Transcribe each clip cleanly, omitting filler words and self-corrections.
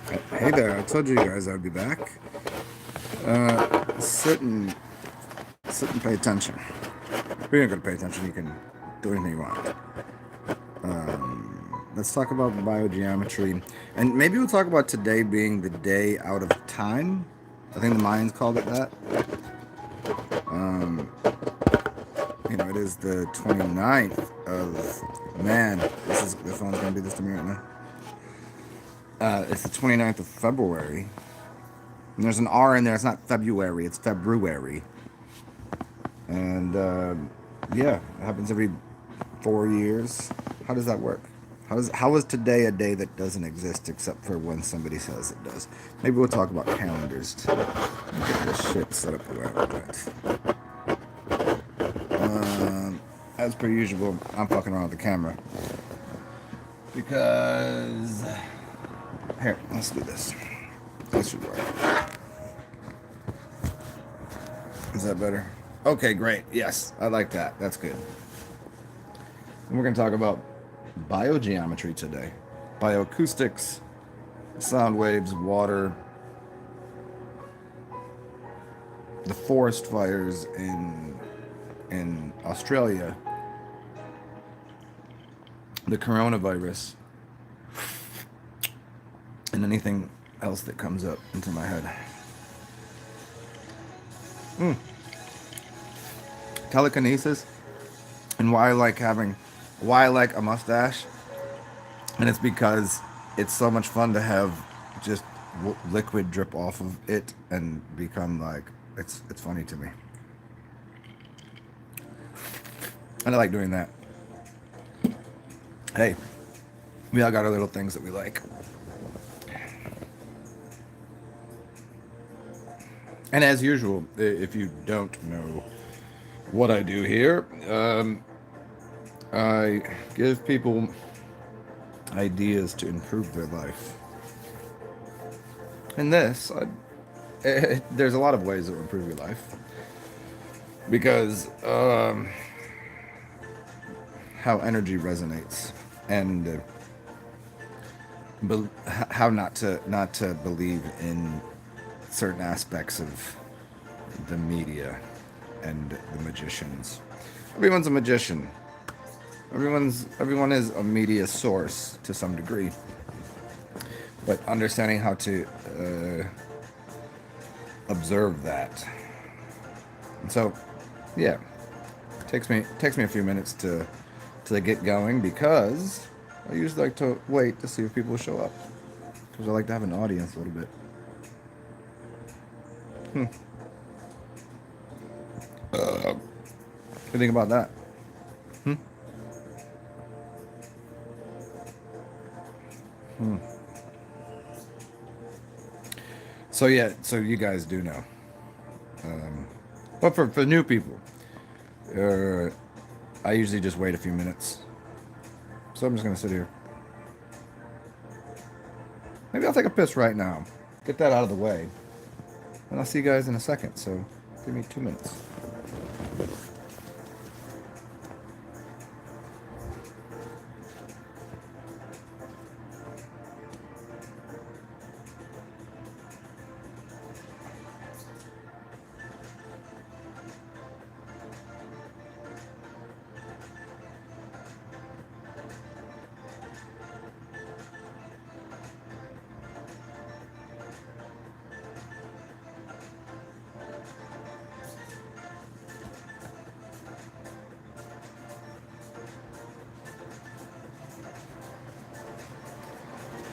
Hey there, I told you guys I'd be back. Sit and pay attention. If you're not gonna pay attention, you can do anything you want. Let's talk about biogeometry. And maybe we'll talk about today being the day out of time. I think the Mayans called it that. It is the 29th of, man, this one's gonna do this to me right now. It's the 29th of February. And there's an R in there, it's not February, it's February. And yeah, it happens every 4 years. How does that work? How is today a day that doesn't exist except for when somebody says it does? Maybe we'll talk about calendars too. Get this shit set up the way I want it. As per usual, I'm fucking around with the camera because here, let's do this. This should work. Is that better? Okay, great. Yes, I like that. That's good. And we're going to talk about biogeometry today. Bioacoustics, sound waves, water, the forest fires in Australia, the coronavirus, and anything else that comes up into my head. Telekinesis and why I like a mustache, and it's because it's so much fun to have just liquid drip off of it and become like it's funny to me, and I like doing that. Hey, we all got our little things that we like. And as usual, if you don't know what I do here, I give people ideas to improve their life. And there's a lot of ways that will improve your life. Because how energy resonates, and how not to believe in certain aspects of the media and the magicians. Everyone's a magician. Everyone is a media source to some degree. But understanding how to observe that. And so, yeah, takes me a few minutes to get going, because I usually like to wait to see if people show up, because I like to have an audience a little bit. What do you think about that? So yeah, so you guys do know. But for new people, I usually just wait a few minutes. So I'm just gonna sit here. Maybe I'll take a piss right now. Get that out of the way. And I'll see you guys in a second, so give me 2 minutes.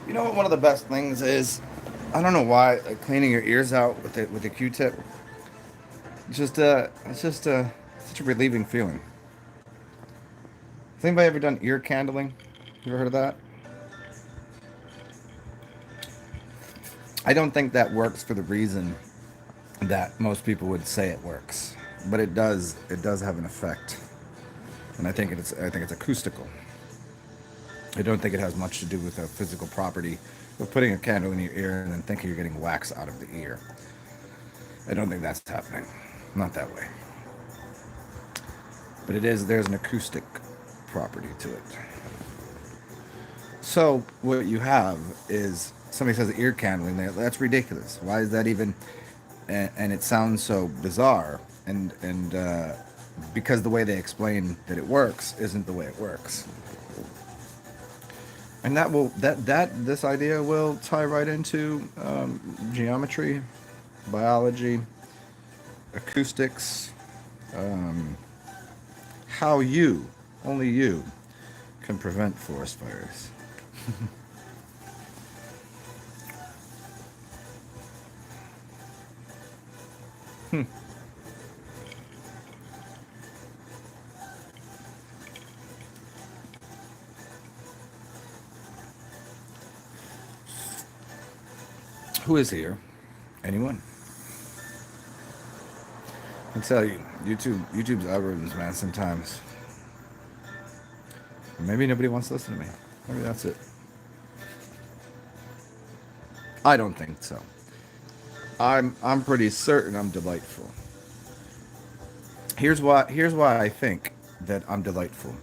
You know what one of the best things is? I don't know why, like cleaning your ears out with a Q-tip. It's just such a relieving feeling. Has anybody ever done ear candling? You ever heard of that? I don't think that works for the reason that most people would say it works, but it does. It does have an effect, and I think it's acoustical. I don't think it has much to do with a physical property of putting a candle in your ear and then thinking you're getting wax out of the ear. I don't think that's happening. Not that way. But there's an acoustic property to it. So what you have is somebody says ear candling, that's ridiculous. Why is that even? And it sounds so bizarre, and because the way they explain that it works isn't the way it works. And this idea will tie right into geometry, biology, acoustics, um, how you, only you, can prevent forest fires. Who is here? Anyone? I tell you, YouTube's algorithms, man. Sometimes, maybe nobody wants to listen to me. Maybe that's it. I don't think so. I'm pretty certain I'm delightful. Here's why I think that I'm delightful.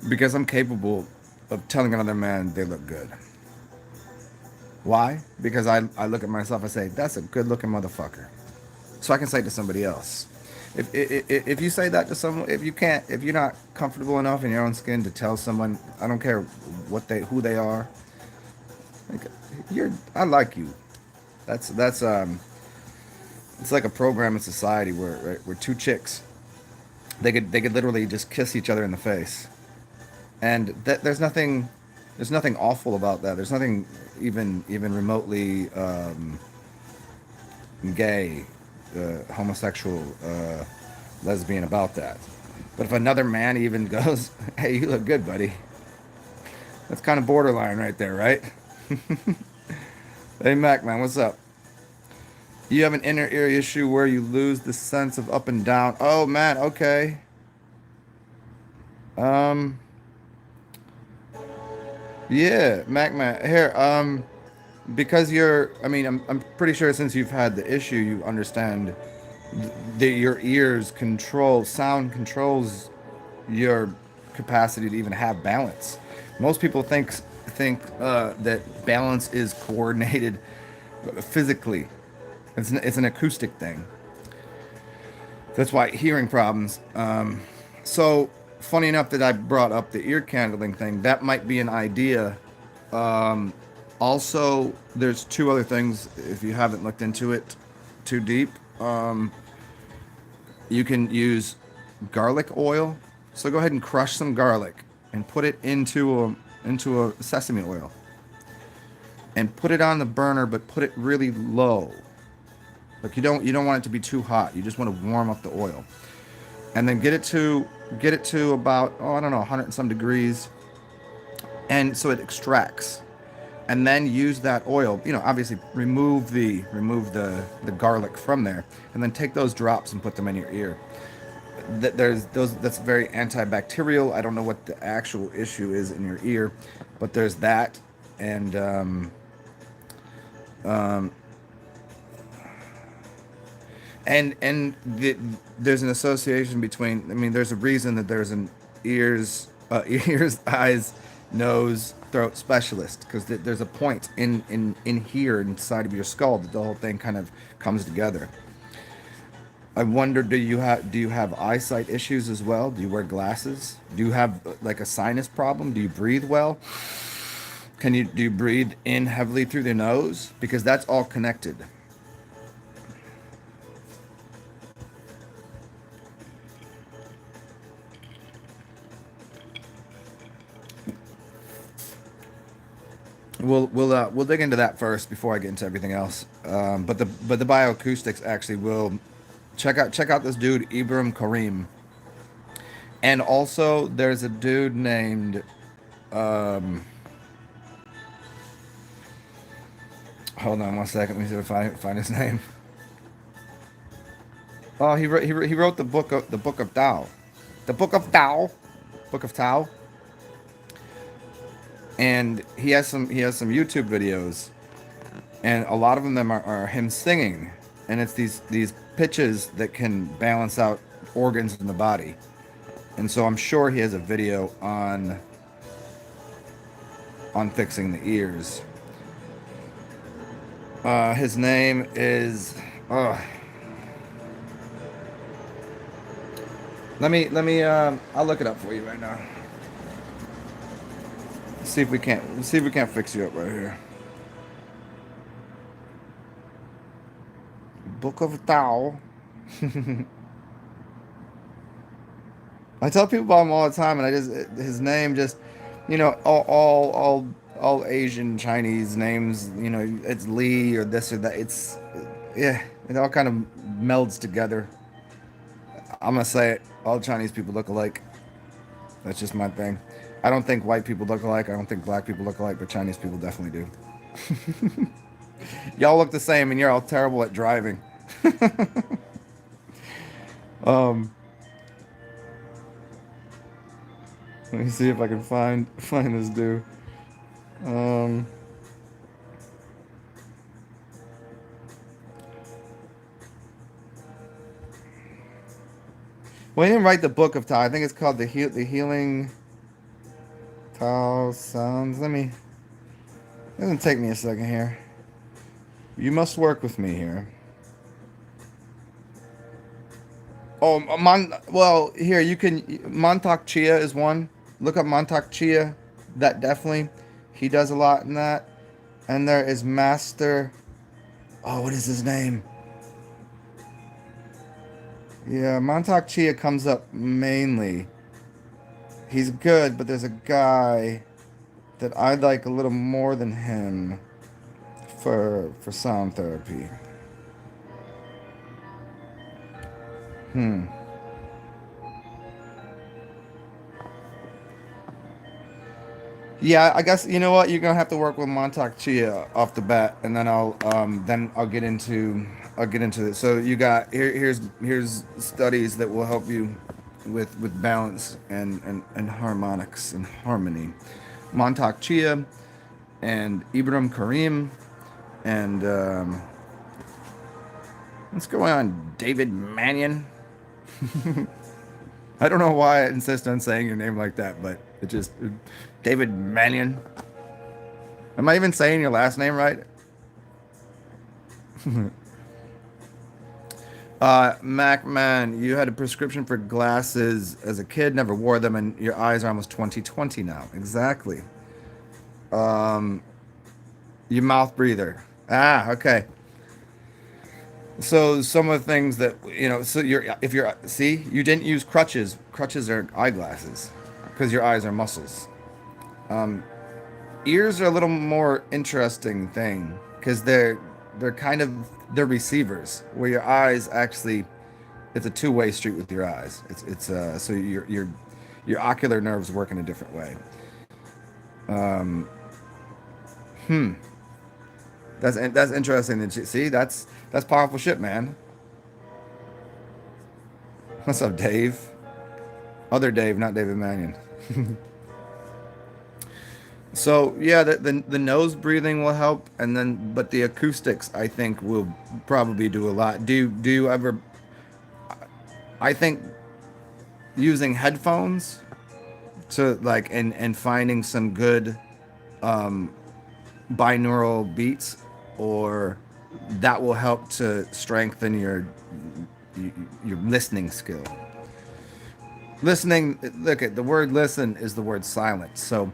Because I'm capable of telling another man they look good. Why? Because I look at myself and say, that's a good looking motherfucker. So I can say it to somebody else. If you say that to someone, if you're not comfortable enough in your own skin to tell someone, I don't care who they are, like, I like you. That's it's like a program in society where two chicks, they could literally just kiss each other in the face, and there's nothing awful about that. There's nothing even remotely gay, homosexual, lesbian about that. But if another man even goes, "Hey, you look good, buddy," that's kind of borderline right there, right? Hey, Mac, man, what's up? You have an inner ear issue where you lose the sense of up and down. Oh man, okay. Um, yeah, Mac, man, here. Because I'm pretty sure since you've had the issue, you understand that your ears control sound controls your capacity to even have balance. Most people think that balance is coordinated physically. It's an acoustic thing. That's why hearing problems. So funny enough that I brought up the ear candling thing. That might be an idea. Also, there's two other things if you haven't looked into it too deep. You can use garlic oil. So go ahead and crush some garlic and put it into a sesame oil and put it on the burner, but put it really low. Like you don't want it to be too hot. You just want to warm up the oil, and then get it to about, I don't know, 100 and some degrees, and so it extracts. And then use that oil. Obviously remove the garlic from there, and then take those drops and put them in your ear. There's those That's very antibacterial. I don't know what the actual issue is in your ear, but there's that, and um, there's an association between. There's a reason that there's an ears, eyes, nose, throat specialist, because there's a point in here inside of your skull that the whole thing kind of comes together. I wonder, do you have eyesight issues as well? Do you wear glasses? Do you have like a sinus problem? Do you breathe well? Do you breathe in heavily through the nose? Because that's all connected. We'll dig into that first before I get into everything else. But the bioacoustics actually will check out this dude Ibrahim Karim, and also there's a dude named um, hold on one second. Let me see if I find his name. Oh, he wrote the book of Tao, the book of Tao, and he has some YouTube videos, and a lot of them are him singing, and it's these pitches that can balance out organs in the body, and so I'm sure he has a video on fixing the ears. His name is. Uh, let me. I'll look it up for you right now. See if we can't fix you up right here. Book of Tao. I tell people about him all the time, and I just his name just, all Asian Chinese names. It's Lee or this or that. Yeah, it all kind of melds together. I'm gonna say it. All Chinese people look alike. That's just my thing. I don't think white people look alike. I don't think black people look alike, but Chinese people definitely do. Y'all look the same, and you're all terrible at driving. um, Let me see if I can find this dude. Um, well, he didn't write the book of Tao. I think it's called the Healing Tao Sounds. It's gonna take me a second here. You must work with me here. Oh, well, here you can. Montauk Chia is one. Look up Montauk Chia. That definitely, he does a lot in that. And there is Master. Oh, what is his name? Yeah, Montauk Chia comes up mainly. He's good, but there's a guy that I like a little more than him for sound therapy. Hmm. Yeah, I guess you know what, you're gonna have to work with Montauk Chia off the bat, and then I'll get into it. So you got here's studies that will help you with balance and harmonics and harmony. Montauk Chia and Ibrahim Karim and what's going on, David Mannion. I don't know why I insist on saying your name like that, but David Mannion. Am I even saying your last name right? Mac man, you had a prescription for glasses as a kid, never wore them, and your eyes are almost 20/20 now. Exactly. Um, your mouth breather. Ah, okay. So some of the things that so if you're see, you didn't use crutches. Crutches are eyeglasses because your eyes are muscles. Um, Ears are a little more interesting thing because they're kind of they're receivers where your eyes actually it's a two-way street with your eyes. It's so your ocular nerves work in a different way. Um, hmm, that's interesting. That see, that's powerful shit, man. What's up, Dave? Other Dave, not David Mannion. So yeah, the nose breathing will help, and then but the acoustics I think will probably do a lot. Do you ever? I think using headphones to like and finding some good um, binaural beats, or that will help to strengthen your listening skill. Listening, look at the word listen is the word silence. So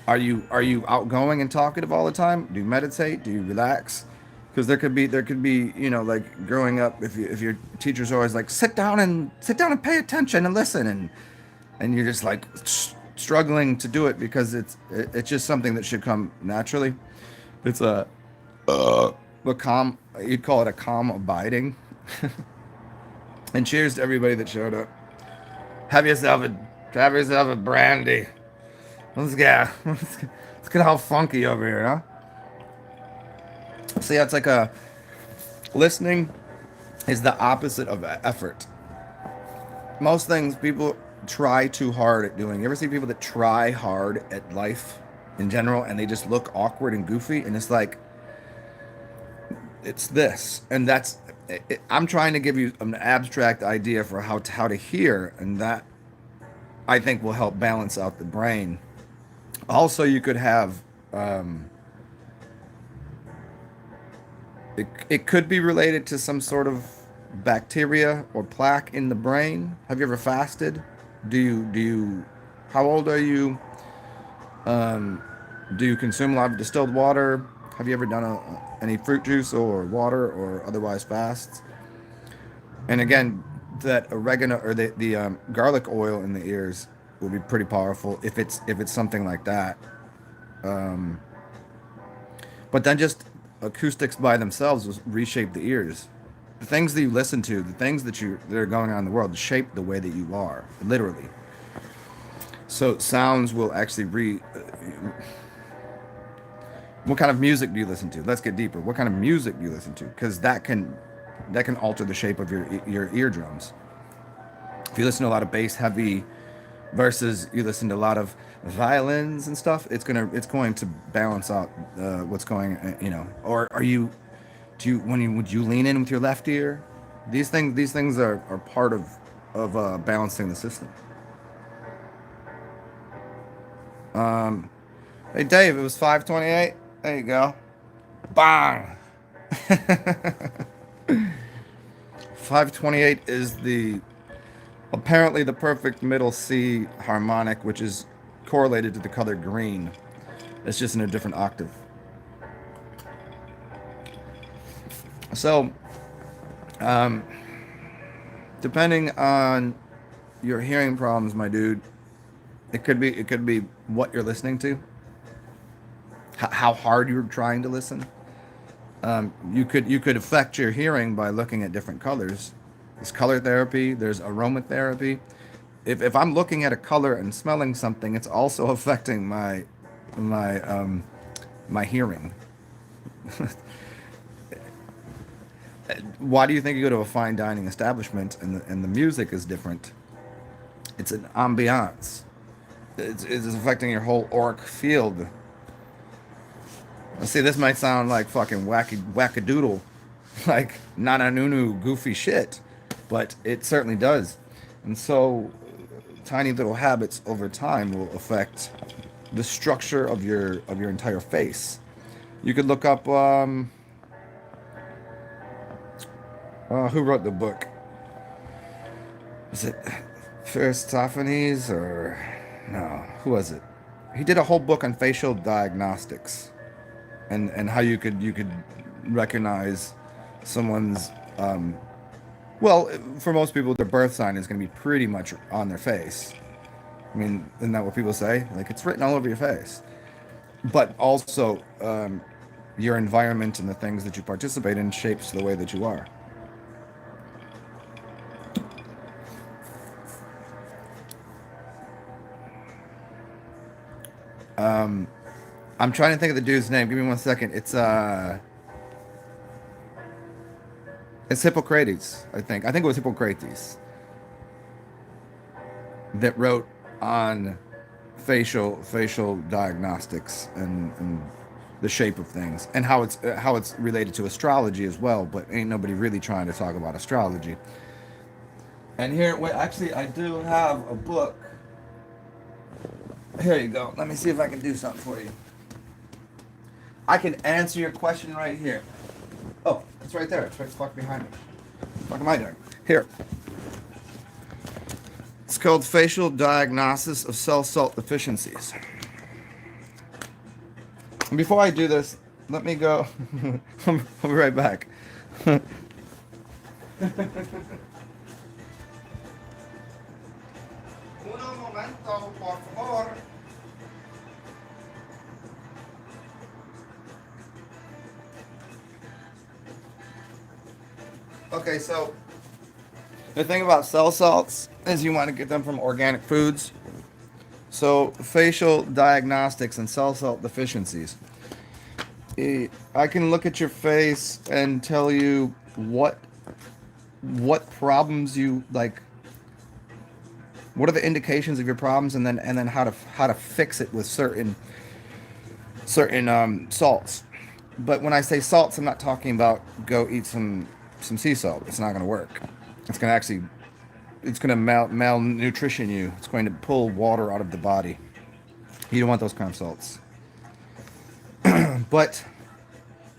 are you outgoing and talkative all the time? Do you meditate? Do you relax? Because there could be like growing up if your teacher's always like sit down and pay attention and listen and you're just like struggling to do it because it's just something that should come naturally. It's a calm, you'd call it a calm abiding. And cheers to everybody that showed up. Have yourself a brandy. Let's get all funky over here, huh? So yeah, it's like a listening is the opposite of effort. Most things people try too hard at doing. You ever see people that try hard at life in general and they just look awkward and goofy? And it's like, it's this. And I'm trying to give you an abstract idea for how to hear. And that I think will help balance out the brain. Also, you could have It could be related to some sort of bacteria or plaque in the brain. Have you ever fasted? Do you how old are you? Do you consume a lot of distilled water? Have you ever done any fruit juice or water or otherwise fasts? And again, that oregano or the garlic oil in the ears will be pretty powerful if it's something like that. But then just acoustics by themselves will reshape the ears. The things that you listen to, the things that are going on in the world, shape the way that you are, literally. So sounds will actually what kind of music do you listen to? Let's get deeper. What kind of music do you listen to? Because that can alter the shape of your eardrums. If you listen to a lot of bass heavy versus you listen to a lot of violins and stuff, it's going to balance out what's going. Or are you do you when you would you lean in with your left ear? These things are part of balancing the system. Hey Dave, it was 5:28. There you go. Bang. 528 is the apparently the perfect middle C harmonic, which is correlated to the color green. It's just in a different octave. So, um, depending on your hearing problems, my dude, it could be what you're listening to, how hard you're trying to listen. You could affect your hearing by looking at different colors. There's color therapy. There's aromatherapy. If I'm looking at a color and smelling something, it's also affecting my my hearing. Why do you think you go to a fine dining establishment and the music is different? It's an ambiance. It's affecting your whole auric field. See, this might sound like fucking wackadoodle, like nana nunu goofy shit, but it certainly does. And so, tiny little habits over time will affect the structure of your entire face. You could look up who wrote the book. Is it Aristophanes or no? Who was it? He did a whole book on facial diagnostics and how you could recognize someone's well, for most people their birth sign is going to be pretty much on their face. I mean, isn't that what people say? Like it's written all over your face. But also your environment and the things that you participate in shapes the way that you are. I'm trying to think of the dude's name. Give me 1 second. It's Hippocrates, I think. I think it was Hippocrates that wrote on facial diagnostics and the shape of things and how it's related to astrology as well. But ain't nobody really trying to talk about astrology. And here, wait, actually, I do have a book. Here you go. Let me see if I can do something for you. I can answer your question right here. Oh, it's right there. It's right fuck behind me. What am I doing? Here. It's called Facial Diagnosis of Cell Salt Deficiencies. And before I do this, let me go. I'll be right back. Uno momento, por favor. Okay, so the thing about cell salts is you want to get them from organic foods. So facial diagnostics and cell salt deficiencies. I can look at your face and tell you what problems you like. What are the indications of your problems, and then how to fix it with certain salts. But when I say salts, I'm not talking about go eat some sea salt. It's not going to work. It's going to malnutrition you. It's going to pull water out of the body. You don't want those kind of salts. But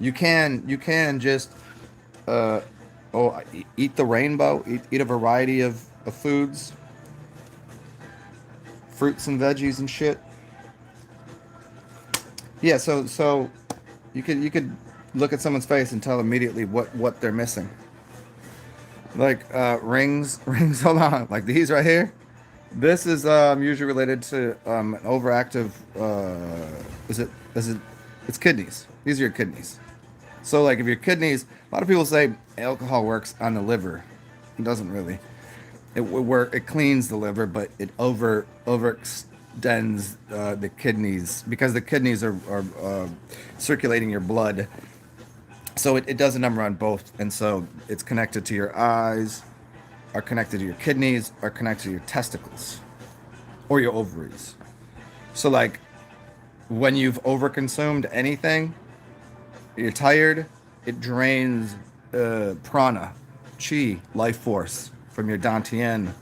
You can just uh, eat the rainbow, eat a variety of foods, fruits and veggies and shit. Yeah, so you could look at someone's face and tell immediately what they're missing. Like rings. Hold on, like these right here. This is usually related to an overactive. Is it? It's kidneys. These are your kidneys. So like if your kidneys, a lot of people say alcohol works on the liver. It doesn't really. It cleans the liver, but it overextends the kidneys because the kidneys are circulating your blood. So it does a number on both, and so it's connected to your eyes, are connected to your kidneys, are connected to your testicles or your ovaries. So like when you've overconsumed anything, you're tired, it drains prana, chi, life force from your dantian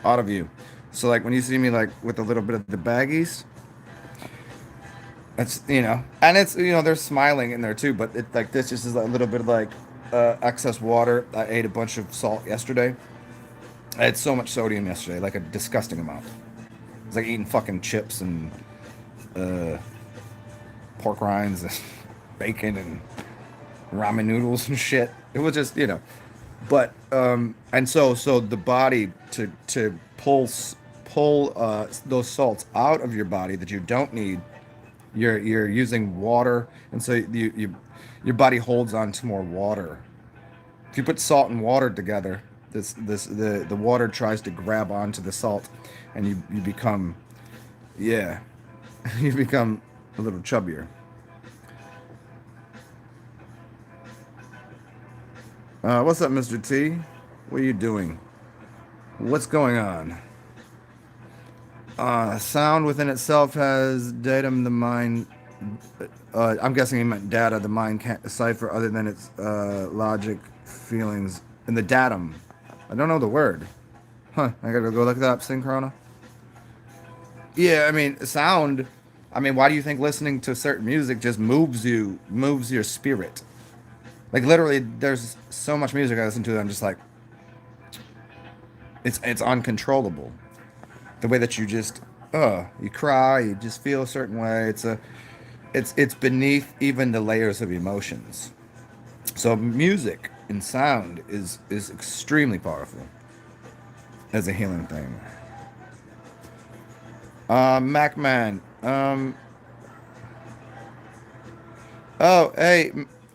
out of you. So like when you see me like with a little bit of the baggies, it's and it's they're smiling in there too, but it like this just is a little bit of like excess water. I ate a bunch of salt yesterday. I had so much sodium yesterday, like a disgusting amount. It's like eating fucking chips and uh, pork rinds and bacon and ramen noodles and shit. It was just but and so the body to pull those salts out of your body that you don't need. You're using water, and so your body holds on to more water. If you put salt and water together, the water tries to grab onto the salt, and you become yeah, you become a little chubbier. What's up, Mr. T? What are you doing? What's going on? Sound within itself has datum the mind. I'm guessing he meant data the mind can't decipher other than its logic, feelings, and the datum. I don't know the word. Huh, I gotta go look that up, Synchrona. Yeah, I mean, sound. I mean, why do you think listening to certain music just moves your spirit? Like, literally, there's so much music I listen to that I'm just like, it's uncontrollable. The way that you just, you cry, you just feel a certain way. It's beneath even the layers of emotions. So music and sound is extremely powerful as a healing thing. Macman. Oh, hey.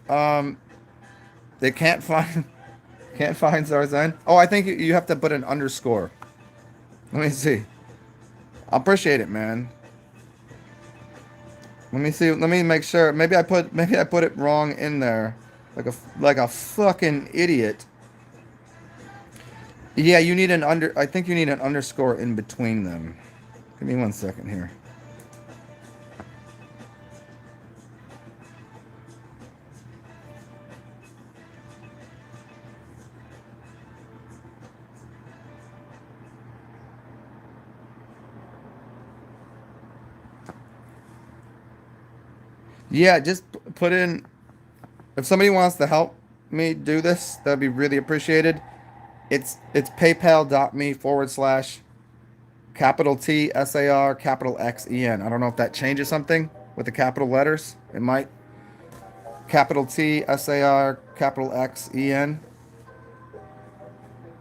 Um, they can't find Zarzan. Oh, I think you have to put an underscore. Let me see. I appreciate it, man. Let me see. Let me make sure. Maybe I put it wrong in there, like a fucking idiot. Yeah, you need an under. I think you need an underscore in between them. Give me 1 second here. Yeah, just put in. If somebody wants to help me do this, that'd be really appreciated. It's paypal.me/. Capital T SAR capital XEN. I don't know if that changes something with the capital letters. It might. Capital T SAR capital XEN.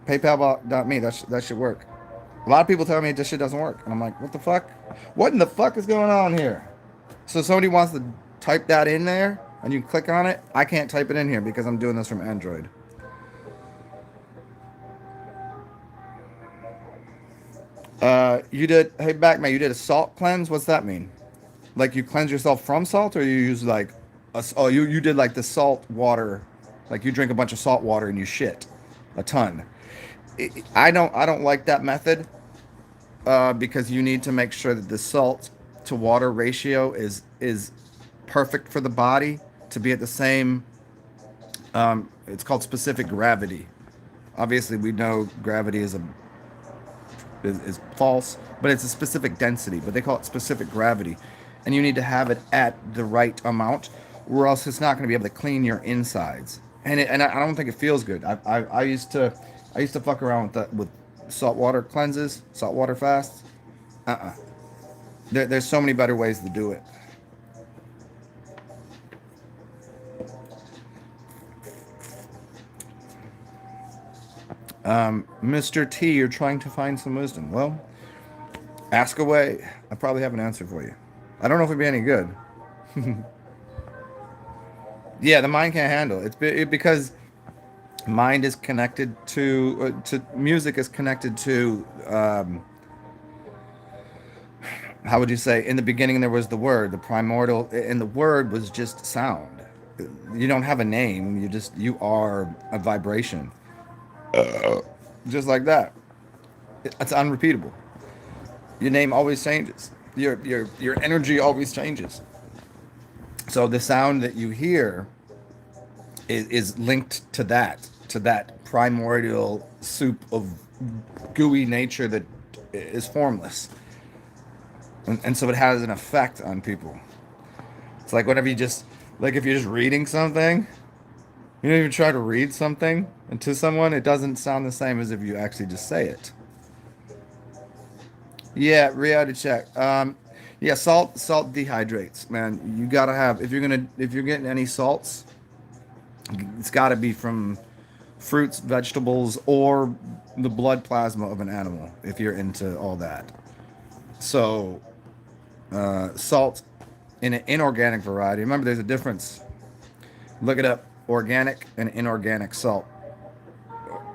PayPal.me. That should work. A lot of people tell me this shit doesn't work, and I'm like, what the fuck? What in the fuck is going on here? So somebody wants to type that in there, and you click on it. I can't type it in here because I'm doing this from Android. You did. Hey, Backman, you did a salt cleanse. What's that mean? Like you cleanse yourself from salt, or you use like oh you did like the salt water, like you drink a bunch of salt water and you shit a ton. I don't like that method because you need to make sure that the salt to water ratio is perfect for the body to be at the same. It's called specific gravity. Obviously, we know gravity is false, but it's a specific density. But they call it specific gravity, and you need to have it at the right amount or else it's not going to be able to clean your insides. And I don't think it feels good. I used to fuck around with with saltwater cleanses, saltwater fasts. Uh-uh. There's so many better ways to do it. Mr. T, you're trying to find some wisdom. Well, ask away. I probably have an answer for you. I don't know if it'd be any good. Yeah, the mind can't handle it. Because mind is connected to music is connected to how would you say, in the beginning there was the word, the primordial, and the word was just sound. You don't have a name, you are a vibration. Just like that. It's unrepeatable. Your name always changes. Your energy always changes. So the sound that you hear is linked to that primordial soup of gooey nature that is formless. And so it has an effect on people. It's like whenever you just, like if you're just reading something, you don't even try to read something, and to someone, it doesn't sound the same as if you actually just say it. Yeah, reality check. Yeah, salt dehydrates, man. You gotta have if you're getting any salts, it's gotta be from fruits, vegetables, or the blood plasma of an animal. If you're into all that, so salt in an inorganic variety. Remember, there's a difference. Look it up. Organic and inorganic salt.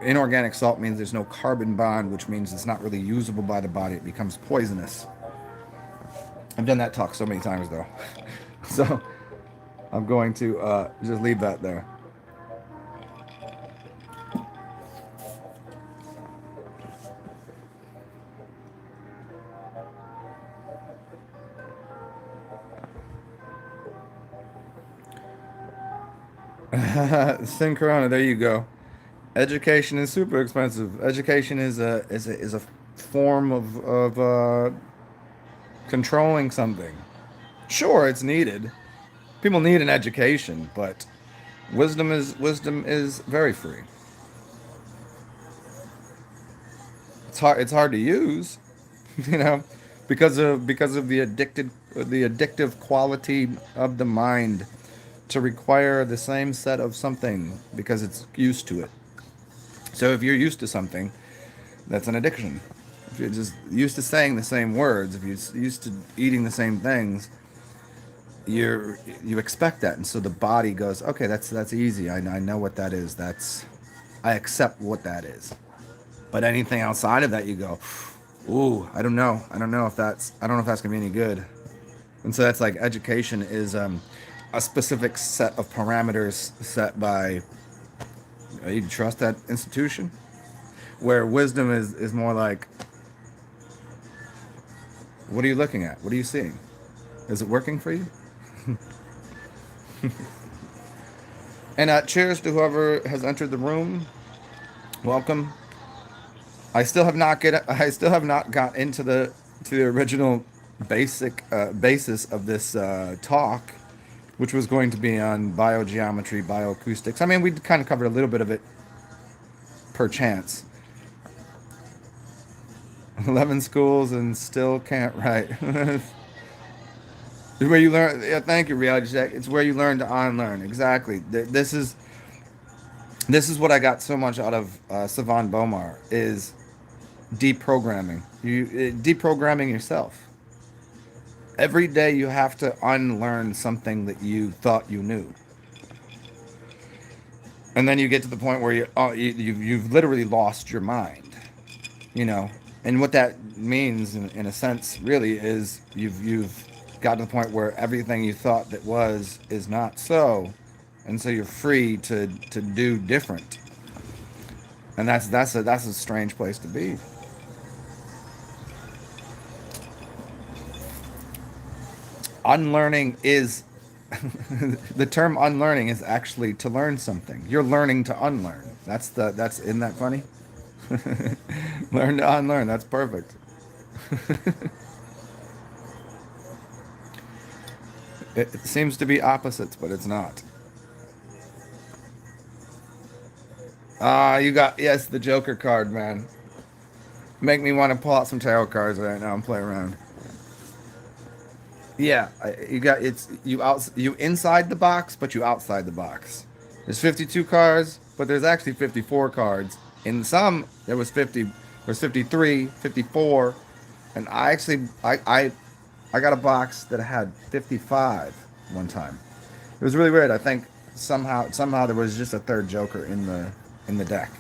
Inorganic salt means there's no carbon bond, which means it's not really usable by the body. It becomes poisonous. I've done that talk so many times, though. So I'm going to just leave that there. Sin Corona, there you go. Education is super expensive. Education is a form of controlling something. Sure, it's needed. People need an education, but wisdom is very free. It's hard to use, you know, because of the addictive quality of the mind to require the same set of something because it's used to it. So if you're used to something, that's an addiction. If you're just used to saying the same words, if you're used to eating the same things, you expect that, and so the body goes, okay, that's easy. I know what that is. I accept what that is. But anything outside of that, you go, ooh, I don't know. I don't know if that's gonna be any good. And so that's like education is a specific set of parameters set by you trust that institution. Where wisdom is more like, what are you looking at? What are you seeing? Is it working for you? And cheers to whoever has entered the room. Welcome. I still have not got into the original basis of this talk, which was going to be on biogeometry, bioacoustics. I mean, we kind of covered a little bit of it per chance. 11 schools and still can't write. It's where you learn. Yeah, thank you, reality check. It's where you learn to unlearn. Exactly. This is what I got so much out of Savan Bomar is deprogramming. Deprogramming yourself. Every day you have to unlearn something that you thought you knew, and then you get to the point where you've literally lost your mind. You know, and what that means, in a sense, really is you've got to the point where everything you thought that was is not so, and so you're free to do different, and that's a strange place to be. Unlearning is the term unlearning is actually to learn something. You're learning to unlearn. That's isn't that funny? Learn to unlearn. That's perfect. It seems to be opposites, but it's not. Ah, you got, yes, the Joker card, man. Make me want to pull out some tarot cards right now and play around. Yeah, you got, it's you inside the box, but you outside the box. There's 52 cards, but there's actually 54 cards. In some, there was 50, there's 53, 54, and I got a box that had 55 one time. It was really weird. I think somehow there was just a third Joker in the deck.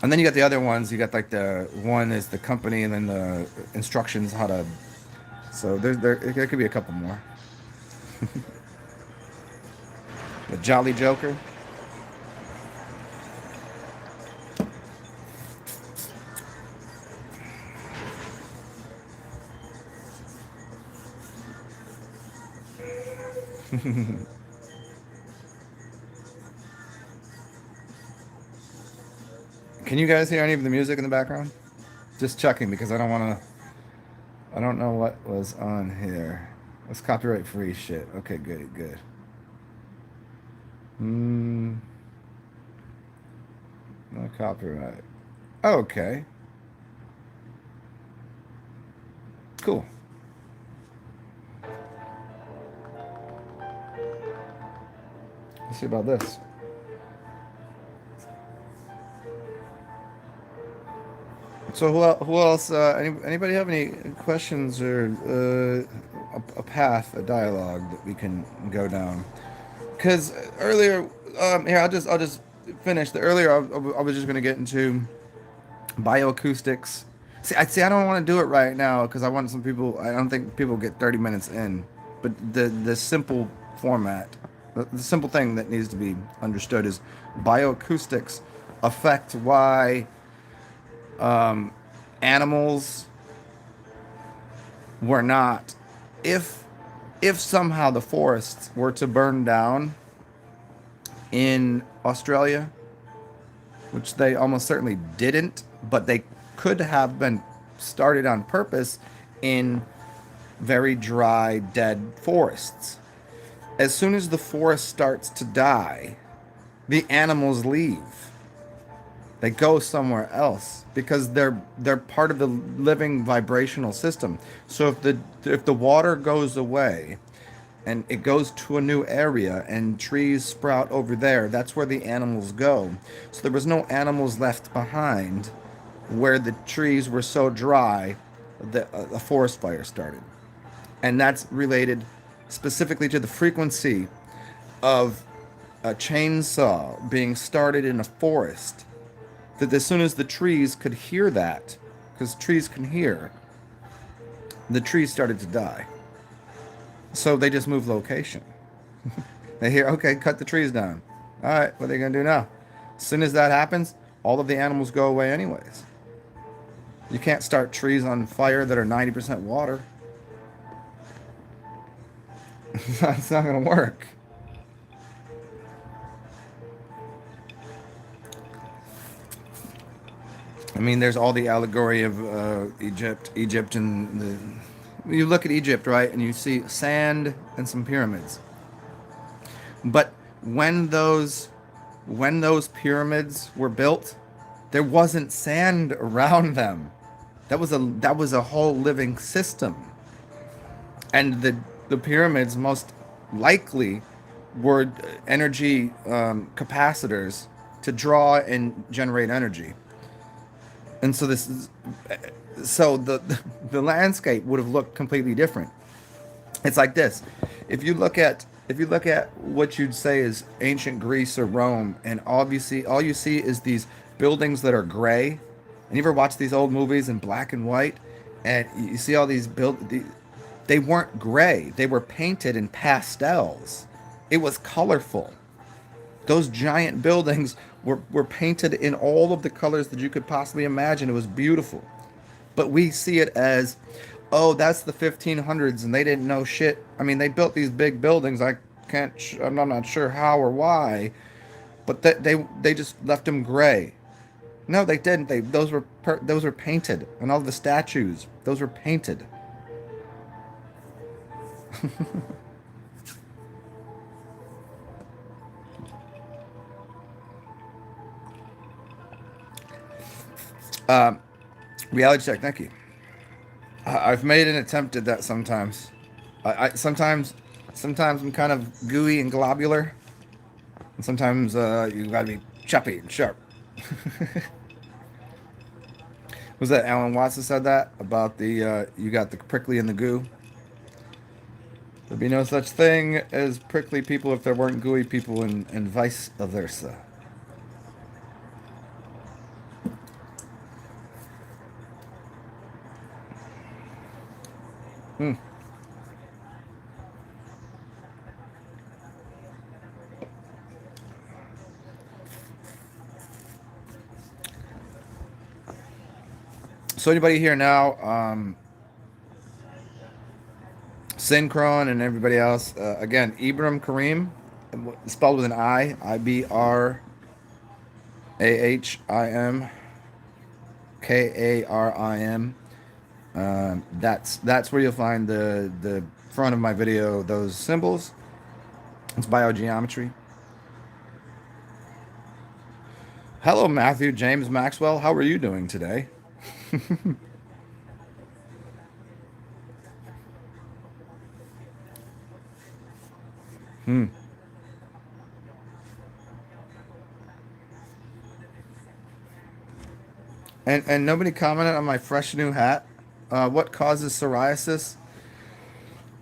And then you got the other ones. You got like the one is the company, and then the instructions how to. So there could be a couple more. The Jolly Joker. Can you guys hear any of the music in the background? Just checking because I don't want to. I don't know what was on here. It's copyright free shit. Okay, good, good. Hmm. No copyright. Okay. Cool. Let's see about this. So who else? Anybody have any questions or a path, a dialogue that we can go down? Because earlier, here I'll just finish. The earlier I was just gonna get into bioacoustics. I don't want to do it right now because I want some people. I don't think people get 30 minutes in, but the simple format, the simple thing that needs to be understood is bioacoustics affect why animals were not. If if somehow the forests were to burn down in Australia, which they almost certainly didn't, but they could have been started on purpose in very dry, dead forests. As soon as the forest starts to die, the animals leave. They go somewhere else because they're part of the living vibrational system. So if the water goes away and it goes to a new area and trees sprout over there, that's where the animals go. So there was no animals left behind where the trees were so dry that a forest fire started. And that's related specifically to the frequency of a chainsaw being started in a forest, that as soon as the trees could hear that, because trees can hear, the trees started to die. So they just moved location. They hear, okay, cut the trees down. All right, what are they going to do now? As soon as that happens, all of the animals go away anyways. You can't start trees on fire that are 90% water. It's not going to work. I mean, there's all the allegory of Egypt, and you look at Egypt, right, and you see sand and some pyramids. But when those pyramids were built, there wasn't sand around them. That was a whole living system, and the pyramids most likely were energy capacitors to draw and generate energy. And so this is so the landscape would have looked completely different. It's like this. If you look at what you'd say is ancient Greece or Rome, and obviously all you see is these buildings that are gray. And you ever watch these old movies in black and white, and you see all these they weren't gray. They were painted in pastels. It was colorful. Those giant buildings were painted in all of the colors that you could possibly imagine. It was beautiful. But we see it as, oh, that's the 1500s and they didn't know shit. I mean, they built these big buildings. I'm not sure how or why, but they just left them gray. No, they didn't. Those were painted, and all the statues, those were painted. Reality check. Thank you. I've made an attempt at that sometimes. Sometimes I'm kind of gooey and globular, and sometimes you gotta be choppy and sharp. Was that Alan Watson said that about the you got the prickly and the goo? There'd be no such thing as prickly people if there weren't gooey people, and vice versa. Hmm. So anybody here now, Synchron and everybody else, again, Ibram Kareem, spelled with an Ibrahim, Karim. That's where you'll find the front of my video. Those symbols. It's BioGeometry. Hello, Matthew James Maxwell. How are you doing today? Hmm. And nobody commented on my fresh new hat. What causes psoriasis?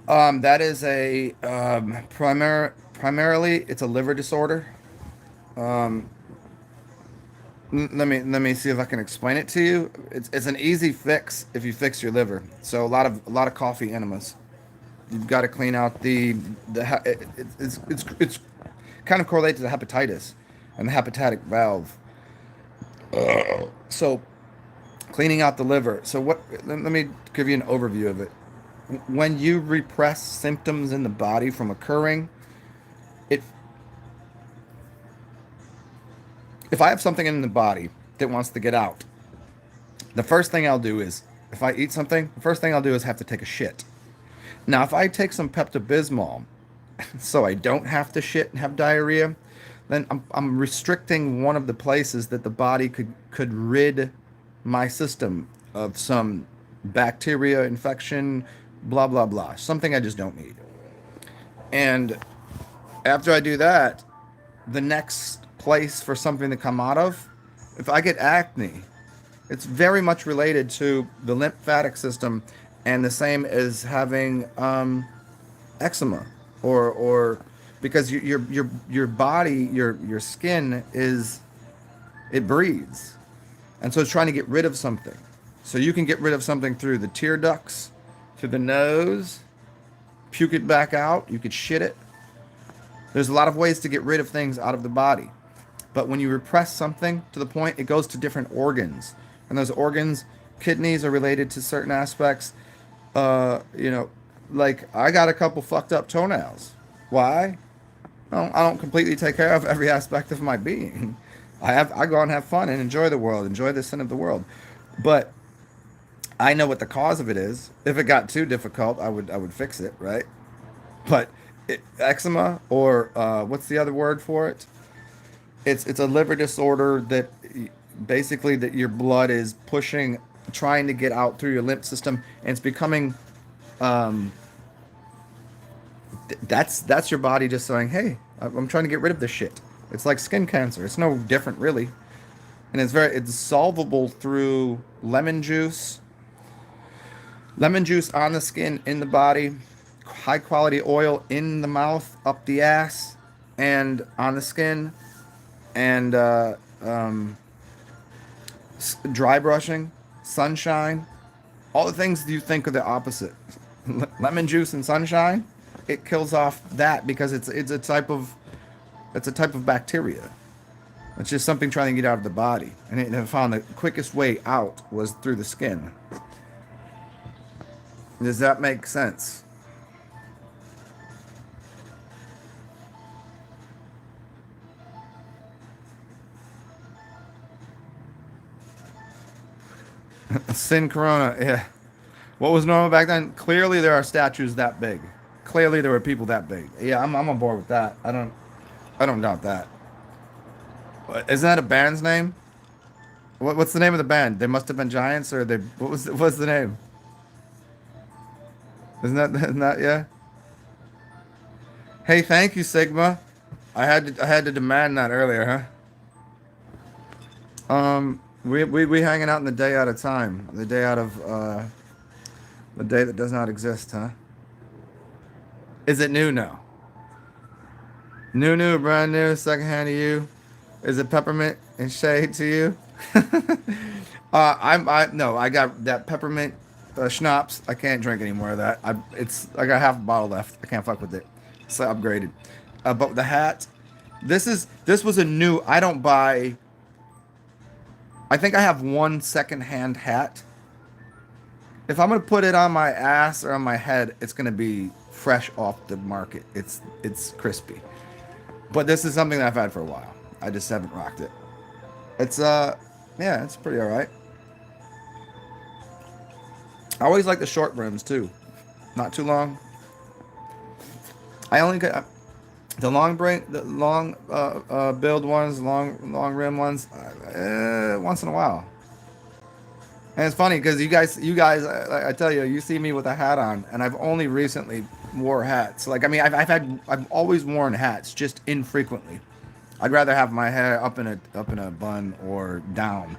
That is a primarily it's a liver disorder. Um, let me see if I can explain it to you. It's an easy fix if you fix your liver. So a lot of coffee enemas. You've got to clean out it's kind of correlated to the hepatitis and the hepatic valve. So cleaning out the liver. So what? Let me give you an overview of it. When you repress symptoms in the body from occurring, it if I have something in the body that wants to get out, the first thing I'll do is if I eat something, the first thing I'll do is have to take a shit. Now, if I take some Pepto Bismol so I don't have to shit and have diarrhea, then I'm restricting one of the places that the body could rid my system of some bacteria infection, blah blah blah, something I just don't need. And after I do that, the next place for something to come out of, if I get acne, it's very much related to the lymphatic system, and the same as having eczema, or because your body, your skin it breathes, and so it's trying to get rid of something. So you can get rid of something through the tear ducts, through the nose, puke it back out. You could shit it. There's a lot of ways to get rid of things out of the body. But when you repress something to the point, it goes to different organs. And those organs, kidneys are related to certain aspects. You know, like I got a couple fucked up toenails. Why? I don't completely take care of every aspect of my being. I go and have fun and enjoy the world, enjoy the sin of the world. But I know what the cause of it is. If it got too difficult, I would fix it, right? But eczema, or what's the other word for it? It's a liver disorder that basically that your blood is pushing, trying to get out through your lymph system, and it's becoming um, that's your body just saying, hey, I'm trying to get rid of this shit. It's like skin cancer. It's no different really, and it's solvable through lemon juice on the skin, in the body, high quality oil in the mouth, up the ass, and on the skin, and dry brushing, sunshine, all the things you think are the opposite. Lemon juice and sunshine, it kills off that because it's a type of bacteria. It's just something trying to get out of the body, and it found the quickest way out was through the skin. Does that make sense? Sin Corona, yeah. What was normal back then? Clearly, there are statues that big. clearly there were people that big. Yeah, I'm on board with that. I don't doubt that. Isn't that a band's name? What's the name of the band? They must have been giants, or they what's the name? Isn't that yeah? Hey, thank you, Sigma. I had to demand that earlier, huh? We hanging out in the day out of time, the day out of the day that does not exist, huh? Is it new now? New, brand new, secondhand to you. Is it peppermint and shade to you? I no, I got that peppermint schnapps. I can't drink any more of that. I got half a bottle left. I can't fuck with it. So upgraded. But the hat, this was a new. I don't buy. I think I have one secondhand hat. If I'm gonna put it on my ass or on my head, it's gonna be fresh off the market. It's crispy. But this is something that I've had for a while. I just haven't rocked it. It's yeah, it's pretty alright. I always like the short brims too. Not too long. I only get the long build ones, long rim ones, once in a while. And it's funny because you guys, I tell you, you see me with a hat on, and I've only recently wore hats. Like I mean, I've always worn hats, just infrequently. I'd rather have my hair up in a bun or down.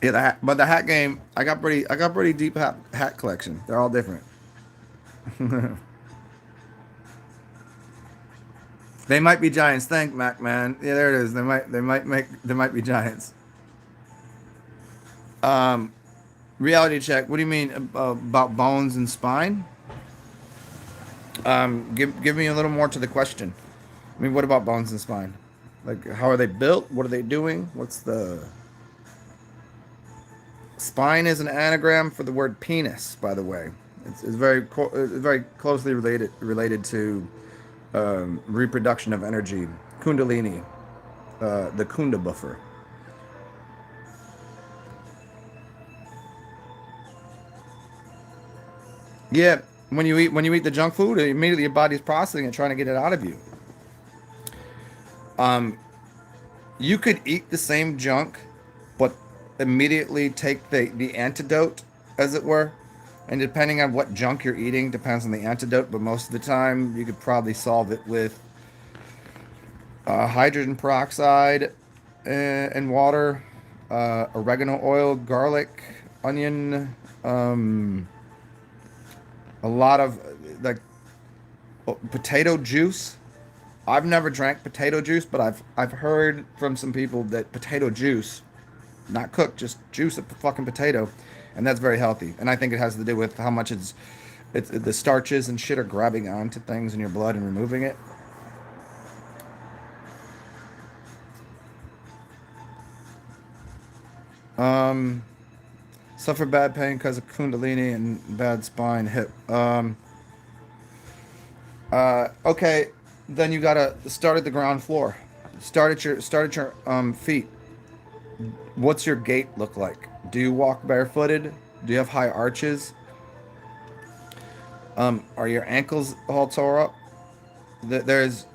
Yeah, but the hat game, I got pretty deep hat collection. They're all different. They might be giants. Thank Mac man. Yeah, there it is. They might be giants. Um, Reality check. What do you mean about bones and spine? Give me a little more to the question. I mean, what about bones and spine? Like, how are they built? What are they doing? What's the spine is an anagram for the word penis, by the way. It's very closely related to reproduction of energy, kundalini, the kunda buffer. Yeah, when you eat the junk food, immediately your body's processing it, trying to get it out of you. Um, you could eat the same junk, but immediately take the antidote, as it were. And depending on what junk you're eating, depends on the antidote. But most of the time, you could probably solve it with hydrogen peroxide and water, oregano oil, garlic, onion, a lot of like potato juice. I've never drank potato juice, but I've heard from some people that potato juice, not cooked, just juice of fucking potato, and that's very healthy. And I think it has to do with how much it's the starches and shit are grabbing onto things in your blood and removing it. Um, Suffer bad pain because of kundalini and bad spine hip. Okay, then you gotta start at the ground floor. Start at your feet. What's your gait look like? Do you walk barefooted? Do you have high arches? Are your ankles all tore up? There's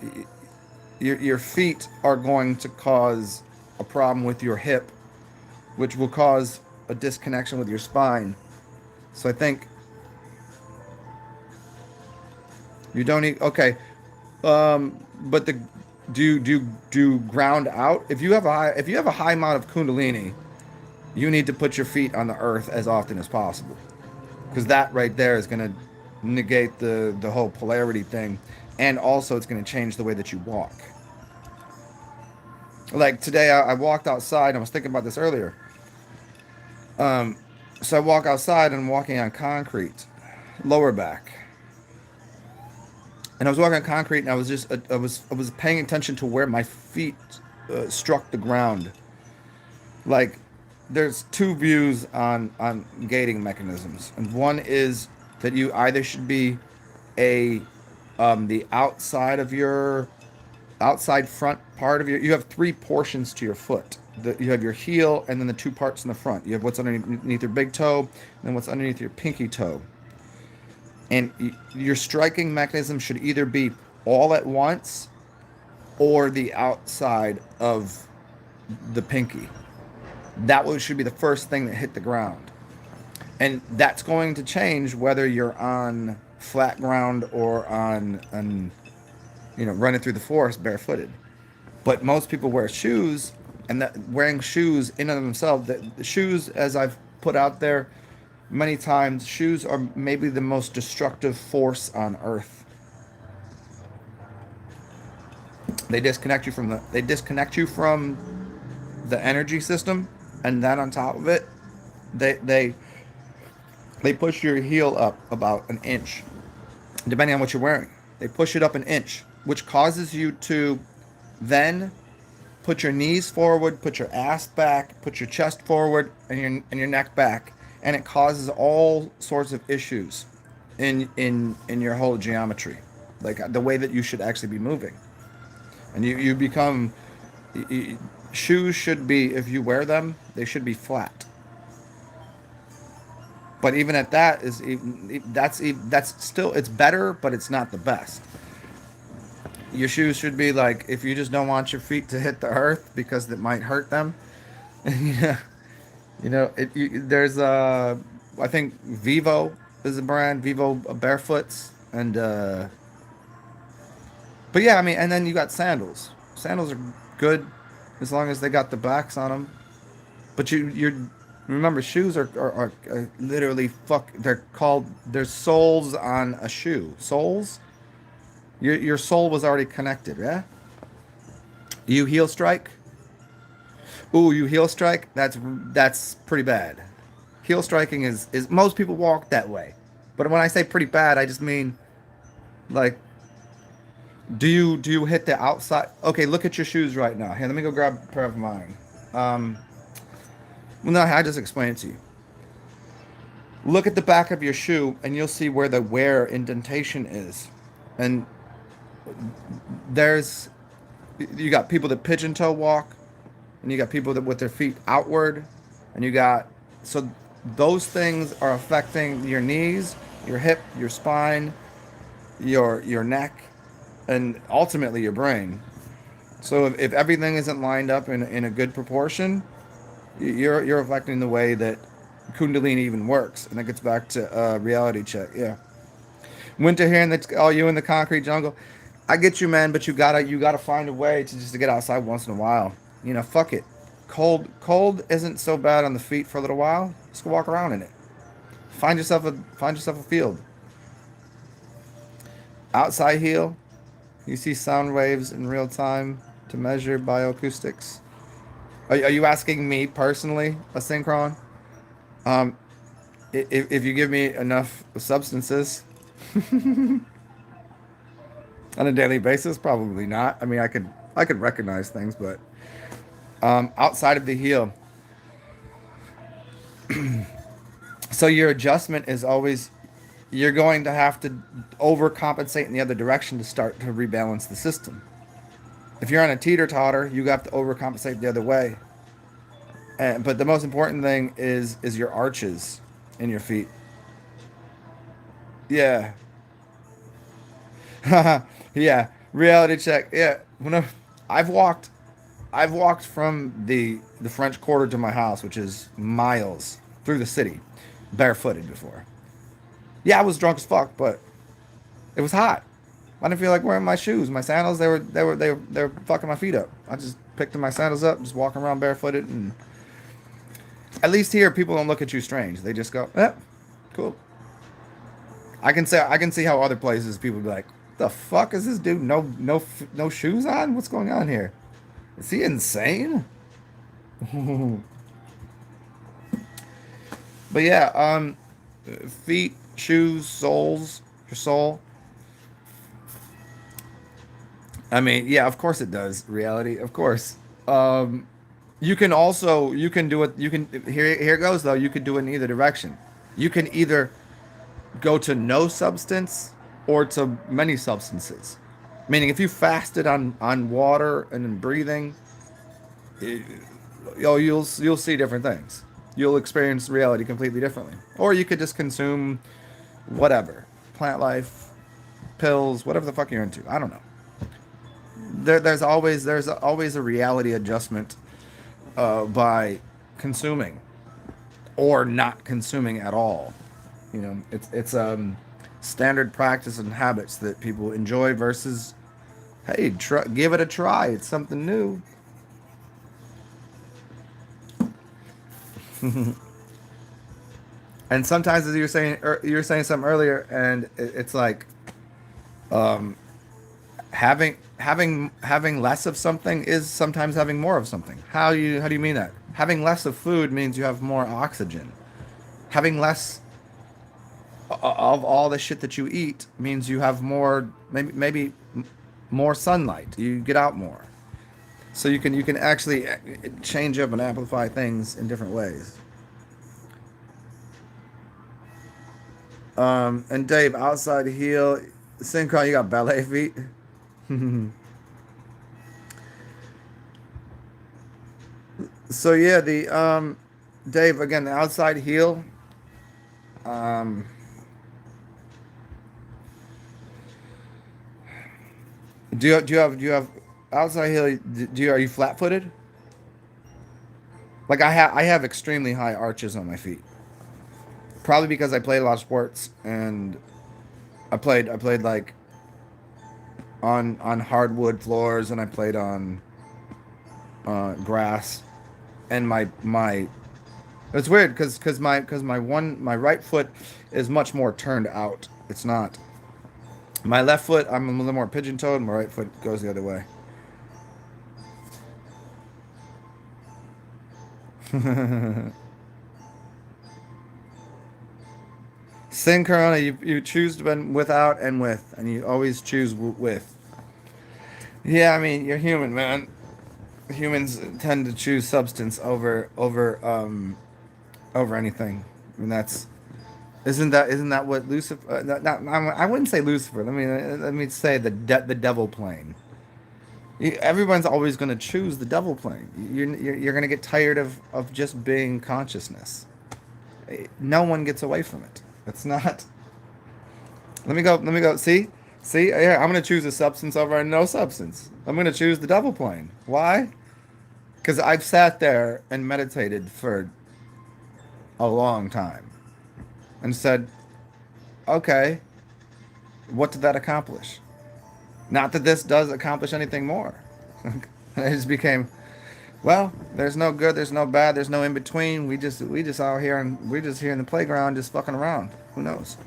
your feet are going to cause a problem with your hip, which will cause a disconnection with your spine. So I think you don't need okay. But the do ground out. If you have a high amount of kundalini, you need to put your feet on the earth as often as possible, because that right there is going to negate the whole polarity thing, and also it's going to change the way that you walk. Like today, I walked outside. I was thinking about this earlier. Um, so I walk outside and I'm walking on concrete, lower back, and I was walking on concrete, and I was paying attention to where my feet struck the ground. Like there's two views on gating mechanisms, and one is that you either should be a the outside of your outside front part of your you have three portions to your foot. you have your heel and then the two parts in the front. You have what's underneath your big toe and then what's underneath your pinky toe. And your striking mechanism should either be all at once or the outside of the pinky. Should be the first thing that hit the ground. And that's going to change whether you're on flat ground or on running through the forest barefooted. But most people wear shoes, and that wearing shoes in and of themselves, the shoes, as I've put out there many times, shoes are maybe the most destructive force on earth. They disconnect you from the energy system, and then on top of it, they they they push your heel up about an inch, depending on what you're wearing. They push it up an inch, which causes you to then put your knees forward, put your ass back, put your chest forward, and your neck back, and it causes all sorts of issues in your whole geometry, like the way that you should actually be moving, and you become. Shoes should be, if you wear them, they should be flat. But even at that that's still, it's better, but it's not the best. Your shoes should be like, if you just don't want your feet to hit the earth because it might hurt them. Yeah, there's I think Vivo is a brand, Vivo Barefoots, and but yeah, I mean, and then you got sandals. Sandals are good as long as they got the backs on them. But you're remember, shoes are literally They're called. There's soles on a shoe. Soles. Your sole was already connected. Yeah. You heel strike. Ooh, you heel strike. That's pretty bad. Heel striking is most people walk that way, but when I say pretty bad, I just mean like, do you hit the outside? Okay, look at your shoes right now. Here, let me go grab a pair of mine. Um, well, no, I just explained it to you. Look at the back of your shoe, and you'll see where the wear indentation is. And there's you got people that pigeon toe walk, and you got people that with their feet outward, and you got so those things are affecting your knees, your hip, your spine, your neck, and ultimately your brain. So if everything isn't lined up in a good proportion, you're affecting the way that Kundalini even works, and that gets back to reality check. Yeah, winter here, and that's all you in the concrete jungle. I get you, man, but you gotta find a way to get outside once in a while. Fuck it. Cold isn't so bad on the feet for a little while. Just go walk around in it. Find yourself a field. Outside heel. You see sound waves in real time to measure bioacoustics. Are you asking me personally, a synchron? Um, if you give me enough substances on a daily basis, probably not. I mean, I could recognize things, but outside of the heel. So your adjustment is always, you're going to have to overcompensate in the other direction to start to rebalance the system. If you're on a teeter totter, you have to overcompensate the other way. But the most important thing is your arches in your feet. Yeah. Yeah. Reality check. Yeah. I've walked I've walked from the French Quarter to my house, which is miles through the city, barefooted before. Yeah, I was drunk as fuck, but it was hot. I didn't feel like wearing my shoes, my sandals. They were fucking my feet up. I just picked my sandals up, just walking around barefooted, and at least here people don't look at you strange. They just go, "Eh, cool." I can see how other places people be like, "The fuck is this dude? No shoes on? What's going on here? Is he insane?" But yeah, feet, shoes, soles, your soul. I mean, yeah, of course it does. Reality, of course. Um, you can do it. You can here it goes though. You could do it in either direction. You can either go to no substance or to many substances. Meaning, if you fasted on water and in breathing, you'll see different things. You'll experience reality completely differently. Or you could just consume whatever, plant life, pills, whatever the fuck you're into. I don't know. There's always a reality adjustment by consuming or not consuming at all. It's standard practice and habits that people enjoy versus, hey, give it a try. It's something new. And sometimes, as you were saying something earlier, and it's like having less of something is sometimes having more of something. How do you mean that? Having less of food means you have more oxygen. Having less of all the shit that you eat means you have more, maybe more sunlight. You get out more, so you can actually change up and amplify things in different ways. And Dave, outside heel, synchron, you got ballet feet. So yeah, the Dave, again, the outside heel. Um, do you have outside heel? Are you flat footed? Like I have extremely high arches on my feet. Probably because I played a lot of sports, and I played like on hardwood floors, and I played on grass, and my it's weird because my right foot is much more turned out. It's not my left foot. I'm a little more pigeon toed. My right foot goes the other way. Sin Corona, you choose to be without and with, and you always choose with. Yeah, I mean you're human, man. Humans tend to choose substance over anything. I mean that's isn't that what Lucifer? I wouldn't say Lucifer. Let me say the devil plane. Everyone's always going to choose the devil plane. You're going to get tired of just being consciousness. No one gets away from it. It's not. Let me go. Let me go. See. Yeah, I'm going to choose a substance over no substance. I'm going to choose the devil plane. Why? Because I've sat there and meditated for a long time and said, okay, what did that accomplish? Not that this does accomplish anything more. It just became, well, there's no good, there's no bad, there's no in between. We just out here and we're just here in the playground, just fucking around. Who knows?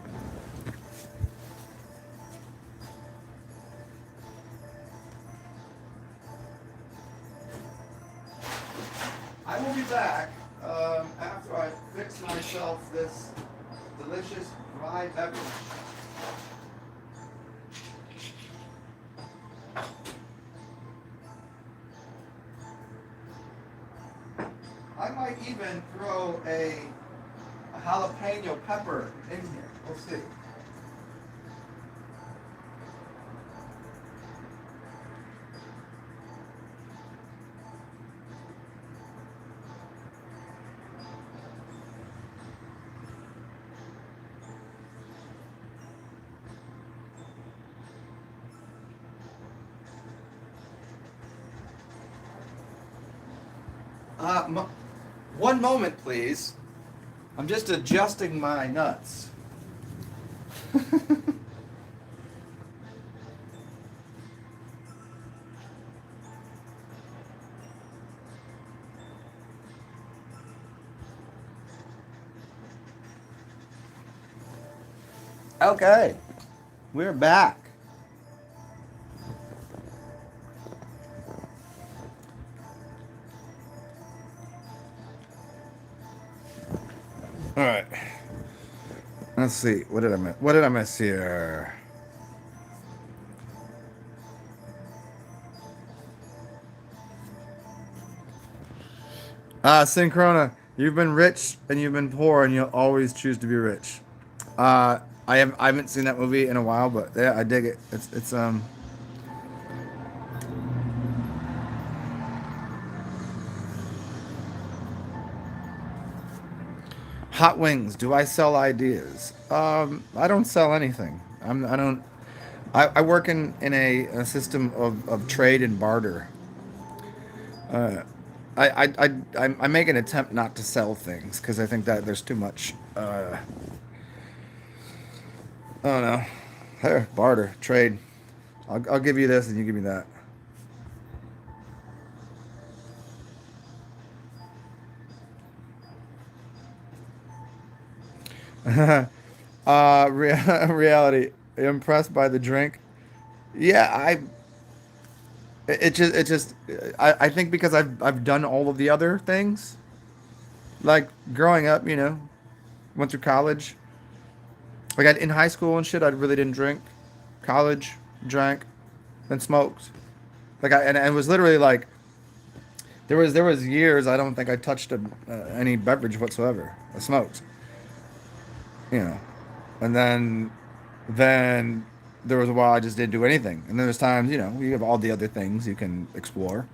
I will be back after I fix myself this delicious dry beverage. I might even throw a jalapeno pepper in here. We'll see. One moment, please. I'm just adjusting my nuts. Okay, we're back. All right. Let's see. What did I miss? What did I miss here? Synchrona, you've been rich and you've been poor, and you'll always choose to be rich. I haven't seen that movie in a while, but yeah, I dig it. It's. Hot wings. Do I sell ideas? I don't sell anything. I don't. I work in a system of trade and barter. I make an attempt not to sell things because I think that there's too much. I don't know. Here, barter, trade. I'll give you this and you give me that. Reality. Impressed by the drink? Yeah, it just I think because I've done all of the other things. Like growing up, went through college. Like in high school and shit, I really didn't drink. College, drank, then smoked. Like and it was literally like there was years I don't think I touched any beverage whatsoever. I smoked, you know, and then there was a while I just didn't do anything, and then there's times you have all the other things you can explore,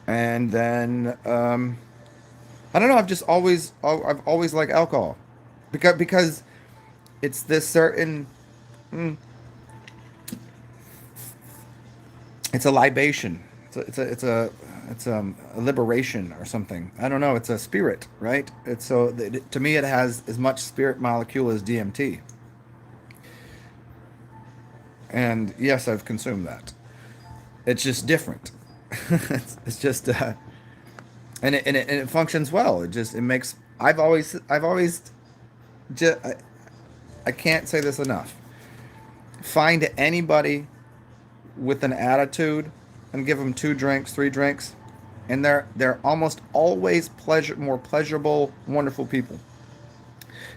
and then I don't know. I've always liked alcohol, because it's this certain mm, it's a libation. It's a liberation or something. I don't know. It's a spirit, right? It's to me it has as much spirit molecule as DMT. And yes, I've consumed that. It's just different. it's just and it functions well. It makes I've always just I can't say this enough. Find anybody with an attitude and give them two drinks, three drinks, and they're almost always more pleasurable, wonderful people.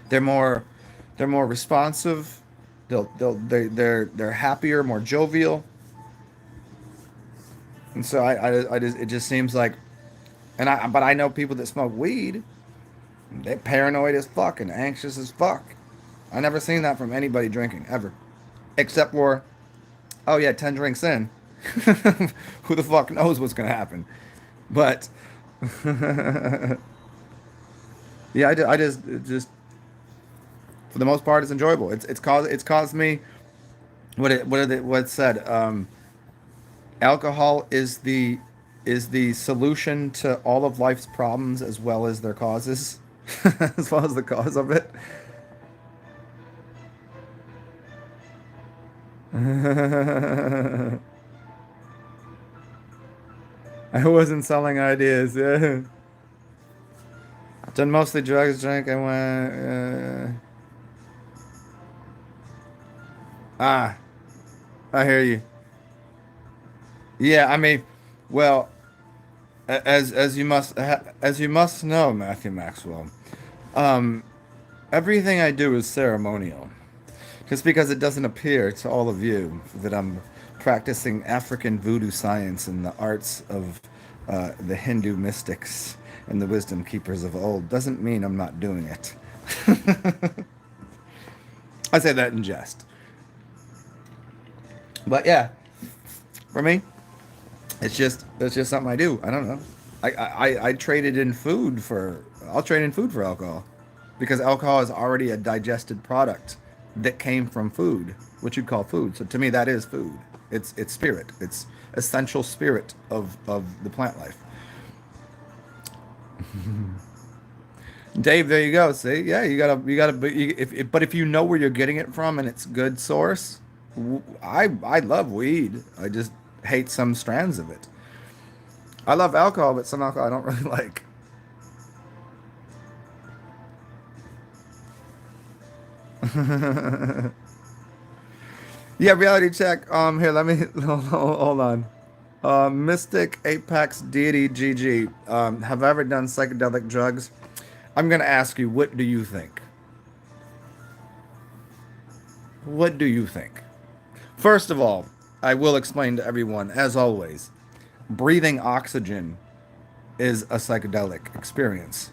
They're more they're more responsive. They're happier, more jovial, and so I just it just seems like, but I know people that smoke weed. They're paranoid as fuck and anxious as fuck. I never seen that from anybody drinking ever, except for, oh yeah, 10 drinks in. Who the fuck knows what's gonna happen? But yeah, I just for the most part, it's enjoyable. It's caused me what it said. Alcohol is the solution to all of life's problems as well as their causes, as well as the cause of it. I wasn't selling ideas. Yeah. Done mostly drugs, drink. I went. Ah, I hear you. Yeah, I mean, well, as you must know, Matthew Maxwell, um, everything I do is ceremonial. Just because it doesn't appear to all of you that I'm practicing African voodoo science and the arts of the Hindu mystics and the wisdom keepers of old doesn't mean I'm not doing it. I say that in jest. But yeah, for me, it's just something I do. I don't know. I traded in food for I'll trade in food for alcohol because alcohol is already a digested product that came from food, which you'd call food. So to me, that is food. It's spirit. It's essential spirit of the plant life. Dave, there you go. See, yeah, you gotta. But if you know where you're getting it from and it's good source, I love weed. I just hate some strands of it. I love alcohol, but some alcohol I don't really like. Yeah, reality check. Here, let me hold on. Mystic Apex Deity GG. Have I ever done psychedelic drugs? I'm gonna ask you, what do you think? What do you think? First of all, I will explain to everyone, as always, breathing oxygen is a psychedelic experience.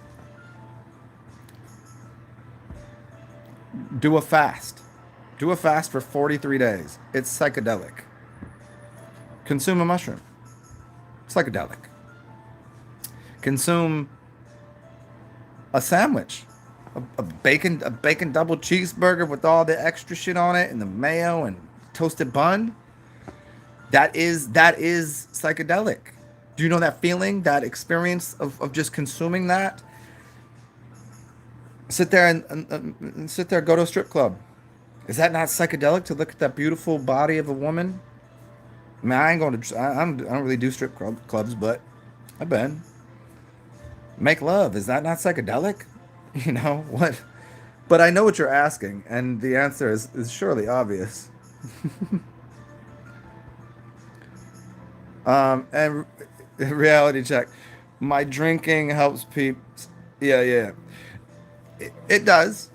Do a fast. Do a fast for 43 days. It's psychedelic. Consume a mushroom. Psychedelic. Consume a sandwich. a bacon double cheeseburger with all the extra shit on it and the mayo and toasted bun. That is psychedelic. Do you know that feeling, that experience of just consuming that? Sit there and sit there, go to a strip club. Is that not psychedelic to look at that beautiful body of a woman? I mean, I ain't going to. I don't really do clubs, but I've been. Make love. Is that not psychedelic? You know what? But I know what you're asking, and the answer is surely obvious. And reality check. My drinking helps peeps. Yeah, yeah. It does.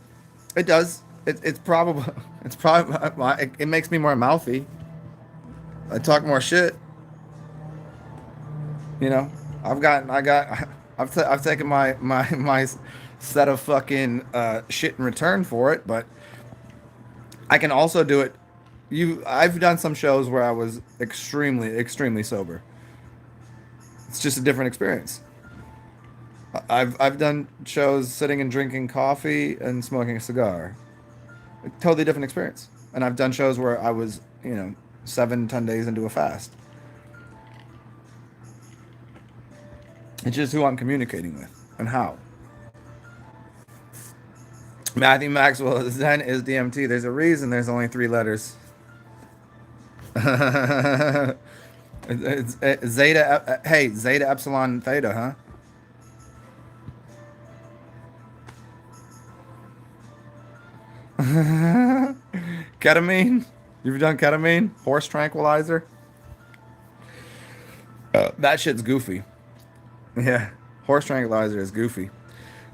It does. It's probably. It's probably. It makes me more mouthy. I talk more shit. You know. I got. I've taken my set of fucking shit in return for it, but I can also do it. I've done some shows where I was extremely sober. It's just a different experience. I've done shows sitting and drinking coffee and smoking a cigar. A totally different experience. And I've done shows where I was, 7, 10 days into a fast. It's just who I'm communicating with and how. Matthew Maxwell, Zen is DMT. There's a reason there's only 3 letters. It's Zeta. Hey, Zeta Epsilon Theta, huh? Ketamine? You've done ketamine? Horse tranquilizer? That shit's goofy. Yeah. Horse tranquilizer is goofy.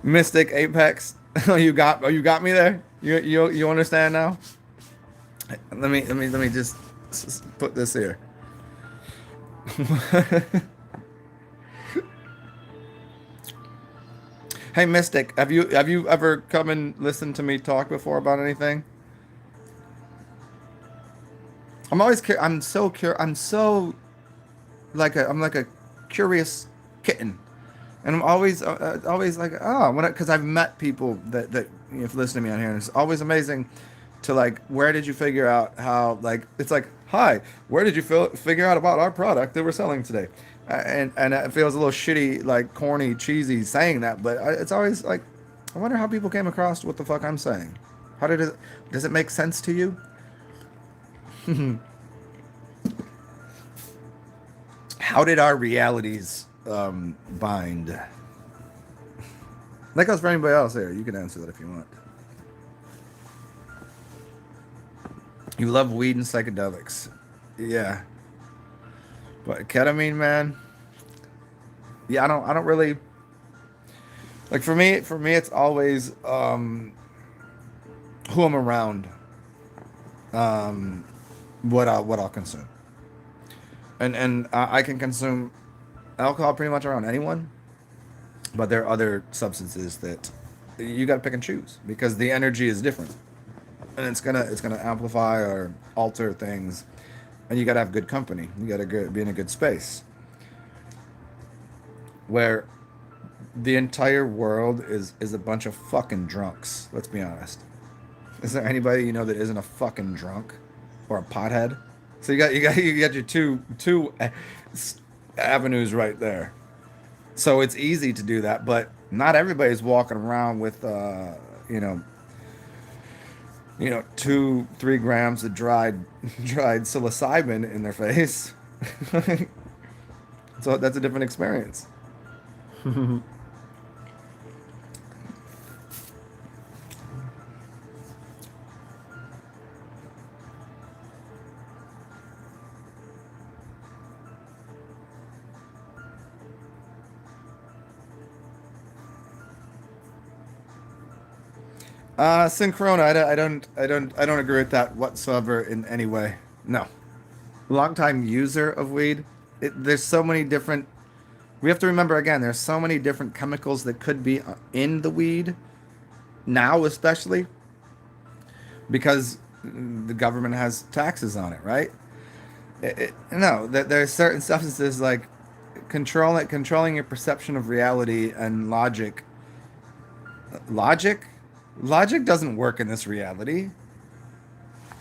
Mystic Apex. Oh, you got me there? You understand now? Let me just put this here. Hey Mystic, have you ever come and listened to me talk before about anything? I'm so curious. I'm like a curious kitten, and I'm always like, oh, because I've met people that listen to me on here, and it's always amazing to like, where did you figure out how, like, it's like, hi, where did you figure out about our product that we're selling today? And it feels a little shitty, like corny, cheesy saying that, but it's always like, I wonder how people came across what the fuck I'm saying. How did it? Does it make sense to you? How did our realities bind? That goes for anybody else here. You can answer that if you want. You love weed and psychedelics. Yeah. But ketamine, man. Yeah, I don't really like, for me it's always who I'm around, what I'll consume. And I can consume alcohol pretty much around anyone, but there are other substances that you got to pick and choose because the energy is different, and it's gonna amplify or alter things, and you got to have good company. You got to be in a good space where the entire world is a bunch of fucking drunks. Let's be honest. Is there anybody you know that isn't a fucking drunk or a pothead? So you got your two avenues right there. So it's easy to do that, but not everybody's walking around with you know 2-3 grams of dried psilocybin in their face. So that's a different experience. Synchrona, I don't agree with that whatsoever in any way. No. Longtime user of weed. There's so many different. We have to remember again. There's so many different chemicals that could be in the weed now, especially because the government has taxes on it, right? No, there's certain substances like controlling your perception of reality and logic. Logic? Logic doesn't work in this reality.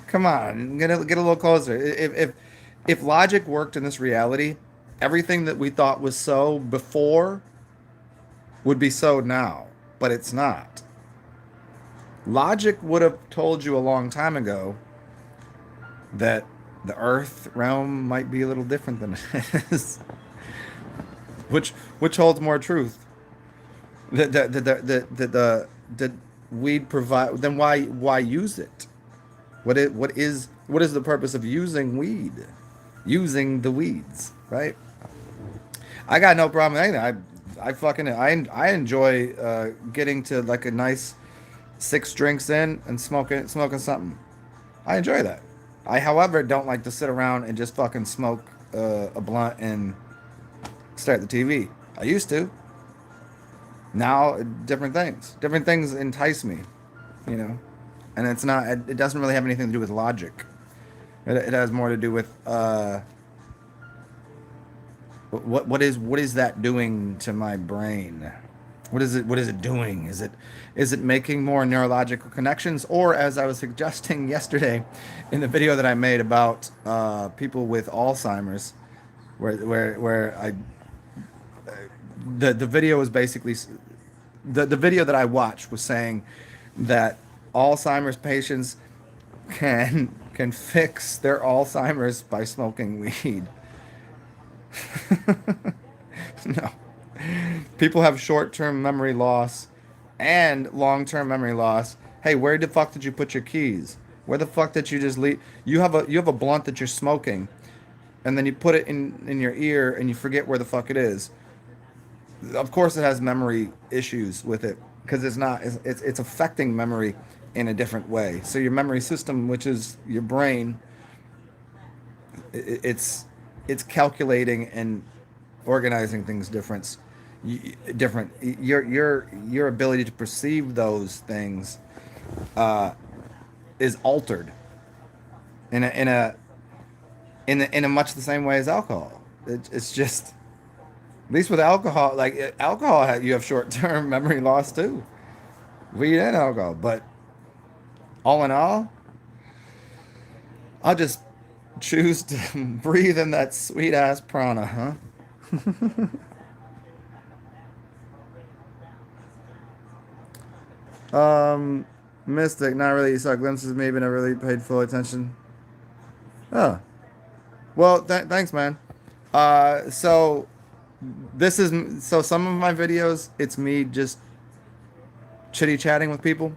Come on, get a little closer. If logic worked in this reality, everything that we thought was so before would be so now, but it's not. Logic would have told you a long time ago that the Earth realm might be a little different than it is. Which holds more truth? That weed provide? Then why use it? What is the purpose of using weed? Using the weeds, right? I got no problem with anything. I enjoy getting to like a nice 6 drinks in and smoking something. I enjoy that. I, however, don't like to sit around and just fucking smoke a blunt and stare at the TV. I used to. Now, different things entice me, you know, and it's not. It doesn't really have anything to do with logic. It has more to do with what is that doing to my brain? What is it doing? Is it making more neurological connections, or as I was suggesting yesterday in the video that I made about people with Alzheimer's, where I the video was basically the video that I watched was saying that Alzheimer's patients can fix their Alzheimer's by smoking weed. No. People have short-term memory loss and long-term memory loss. Hey, where the fuck did you put your keys? Where the fuck did you just leave? You have a blunt that you're smoking, and then you put it in your ear and you forget where the fuck it is. Of course, it has memory issues with it because it's affecting memory in a different way. So your memory system, which is your brain, it's it's calculating and organizing things different. Your ability to perceive those things uh, is altered in a much the same way as alcohol. It's just, at least with alcohol, like alcohol, you have short term memory loss too. Weed and alcohol, but all in all, I'll just choose to breathe in that sweet ass prana, huh? Um, Mystic, not really. You saw glimpses of me, but never really paid full attention. Oh, well, thanks, man. So some of my videos, it's me just chitty chatting with people.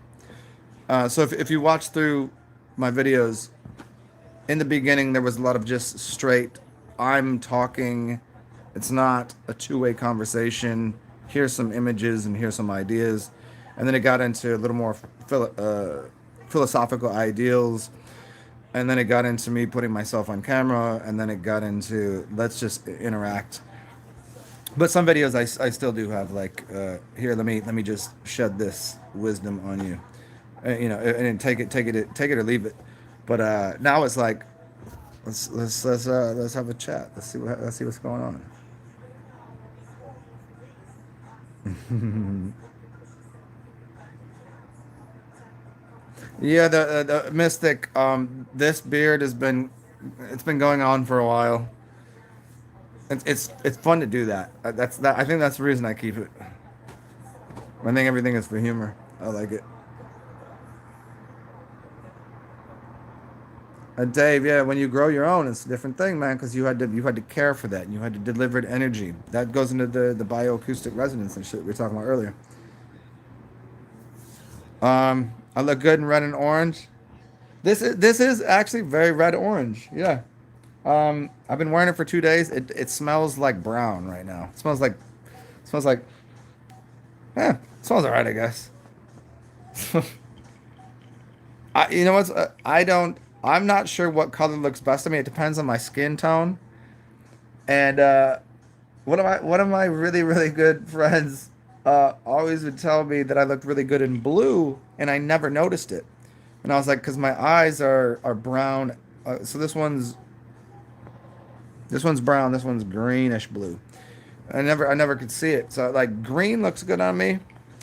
So if you watch through my videos, in the beginning there was a lot of just straight, I'm talking. It's not a two-way conversation. Here's some images and here's some ideas, and then it got into a little more philosophical ideals, and then it got into me putting myself on camera, and then it got into let's just interact. But some videos I still do have like here, let me just shed this wisdom on you, and take it or leave it. But now it's like let's have a chat. Let's see what's going on. Yeah, the Mystic. This beard it's been going on for a while. It's fun to do that. I think that's the reason I keep it. I think everything is for humor. I like it. Dave, yeah, when you grow your own, it's a different thing, man, because you had to care for that, and you had to deliver it energy. That goes into the bioacoustic resonance and shit we were talking about earlier. I look good in red and orange. This is actually very red orange. Yeah. I've been wearing it for 2 days. It smells like brown right now. It smells like yeah, it smells alright, I guess. You know what's I'm not sure what color looks best to me. It depends on my skin tone. And one of my really really good friends always would tell me that I looked really good in blue, and I never noticed it. And I was like, because my eyes are brown. So this one's brown. This one's greenish blue. I never could see it. So like green looks good on me,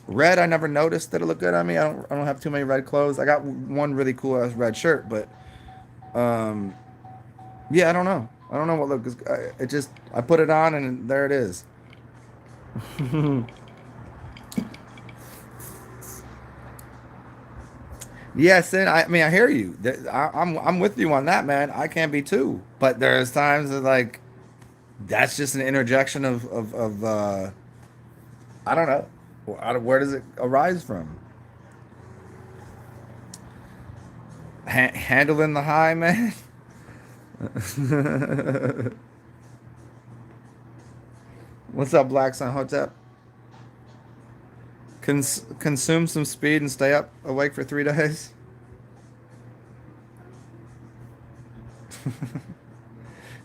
Red, I never noticed that it looked good on me. I don't have too many red clothes. I got one really cool ass red shirt, but um, yeah, I don't know. I don't know what look is. It just I put it on and there it is. Yes, and I mean I hear you. I'm with you on that, man. I can be too, but there's times that like that's just an interjection of I don't know. Where does it arise from? Handling the high, man. What's up, Black Sun Hotep? Consume some speed and stay up awake for 3 days.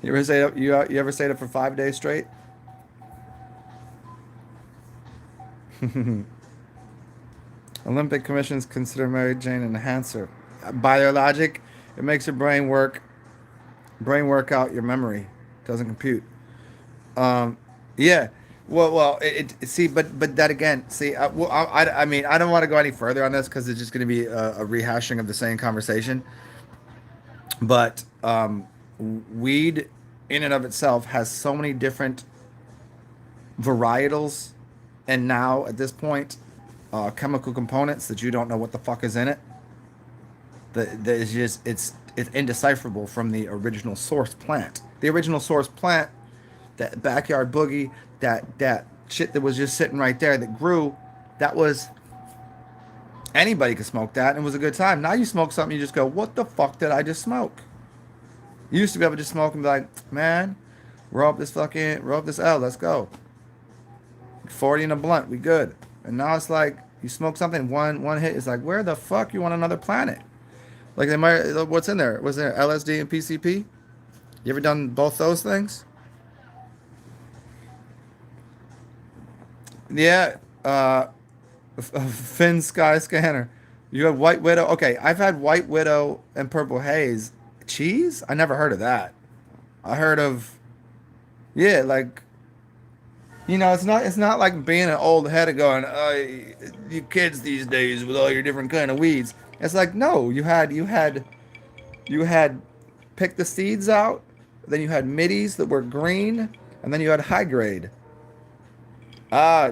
You ever stayed up for 5 days straight? Olympic commissions consider Mary Jane an enhancer. By their logic, it makes your brain work out your memory. Doesn't compute. Um, yeah. Well, see, but that again, see, I mean, I don't want to go any further on this because it's just going to be a rehashing of the same conversation. But weed, in and of itself, has so many different varietals, and now at this point, chemical components that you don't know what the fuck is in it. That is just it's indecipherable from the original source plant. The original source plant, that backyard boogie, that shit that was just sitting right there that grew, that was anybody could smoke that and it was a good time. Now you smoke something, you just go, what the fuck did I just smoke? You used to be able to just smoke and be like, man, roll up this L, let's go. 40 in a blunt, we good. And now it's like you smoke something, one hit, it's like, where the fuck you on another planet? Like they might, what's in there? Was there LSD and PCP? You ever done both those things? Yeah, Finn Sky Scanner. You have White Widow. Okay, I've had White Widow and Purple Haze. Cheese? I never heard of that. I heard of yeah, like it's not like being an old head and going, you kids these days with all your different kind of weeds. It's like no, you had picked the seeds out, then you had middies that were green, and then you had high grade.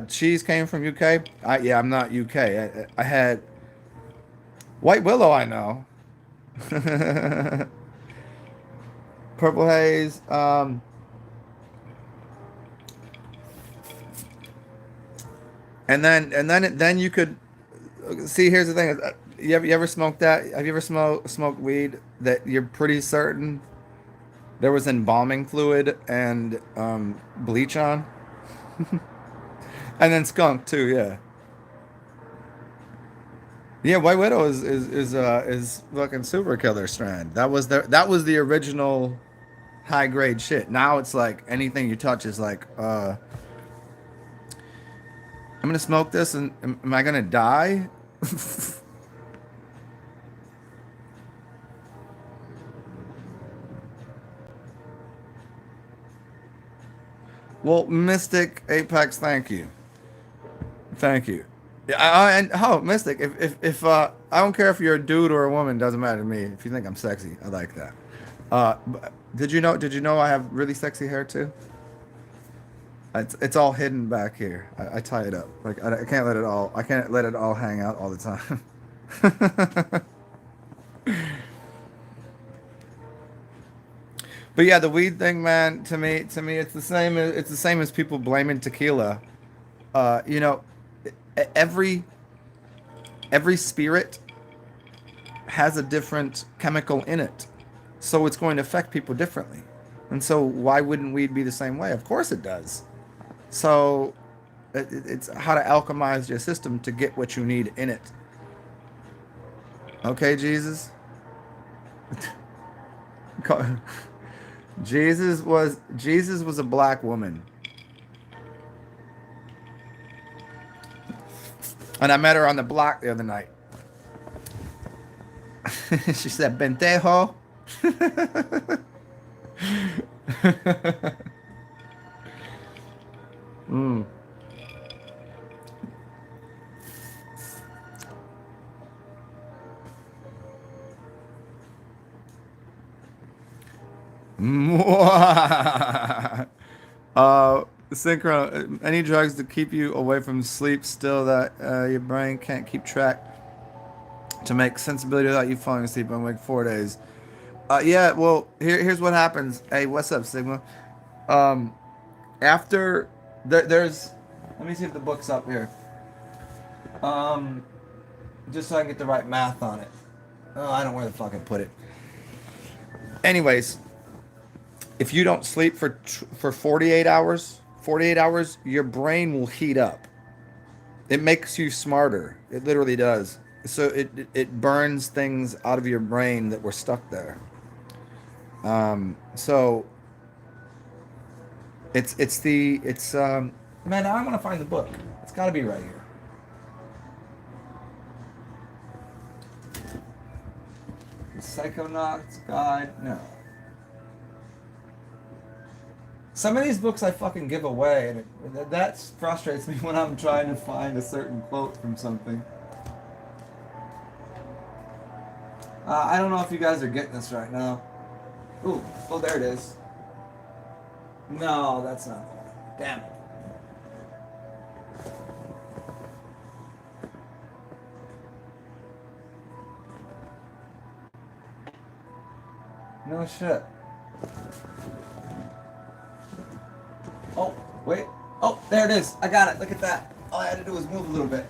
Cheese came from UK. Yeah, I'm not UK. I had White Willow. I know. Purple Haze. And then you could see. Here's the thing: you ever smoked that? Have you ever smoked weed that you're pretty certain there was embalming fluid and bleach on, and then skunk too? Yeah, yeah. White Widow is fucking super killer strand. That was the original high grade shit. Now it's like anything you touch is like I'm gonna smoke this and am I gonna die? Well, Mystic Apex, thank you. Thank you. Yeah, and oh, Mystic, if I don't care if you're a dude or a woman, doesn't matter to me. If you think I'm sexy, I like that. Did you know I have really sexy hair too? It's all hidden back here. I tie it up. Like I can't let it all hang out all the time. But yeah, the weed thing, man, to me it's the same as people blaming tequila. Uh, you know, every spirit has a different chemical in it. So it's going to affect people differently. And so why wouldn't weed be the same way? Of course it does. So it's how to alchemize your system to get what you need in it. Okay, Jesus. Jesus was a black woman, and I met her on the block the other night. She said, "Bentejo." Synchro. Any drugs to keep you away from sleep still that your brain can't keep track to make sensibility without you falling asleep in like 4 days. Yeah, well, here's what happens. Hey, what's up, Sigma? Um, after there's, let me see if the book's up here. Um, just so I can get the right math on it. Oh, I don't know where the fuck I put it. Anyways, if you don't sleep for 48 hours, your brain will heat up. It makes you smarter. It literally does. So it burns things out of your brain that were stuck there. So it's man. Now I want to find the book. It's got to be right here. The Psychonauts Guide. No. Some of these books I fucking give away, and that frustrates me when I'm trying to find a certain quote from something. I don't know if you guys are getting this right now. Ooh, oh, there it is. No, that's not the one. Damn it. No shit. Oh, wait. Oh, there it is. I got it. Look at that. All I had to do was move a little bit.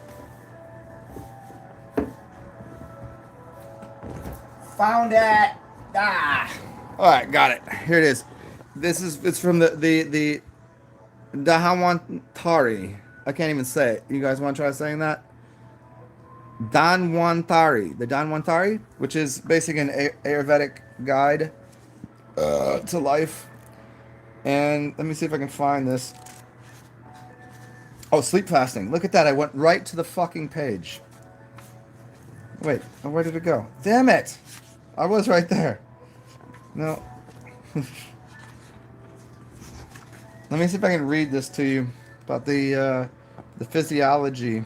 Found it. Ah. All right, got it. Here it is. It's from the Dahawantari. I can't even say it. You guys want to try saying that? Danwantari. The Danwantari, which is basically an Ayurvedic guide to life. And let me see if I can find this. Oh, sleep fasting. Look at that. I went right to the fucking page. Wait, where did it go? Damn it! I was right there. No. Let me see if I can read this to you about the physiology.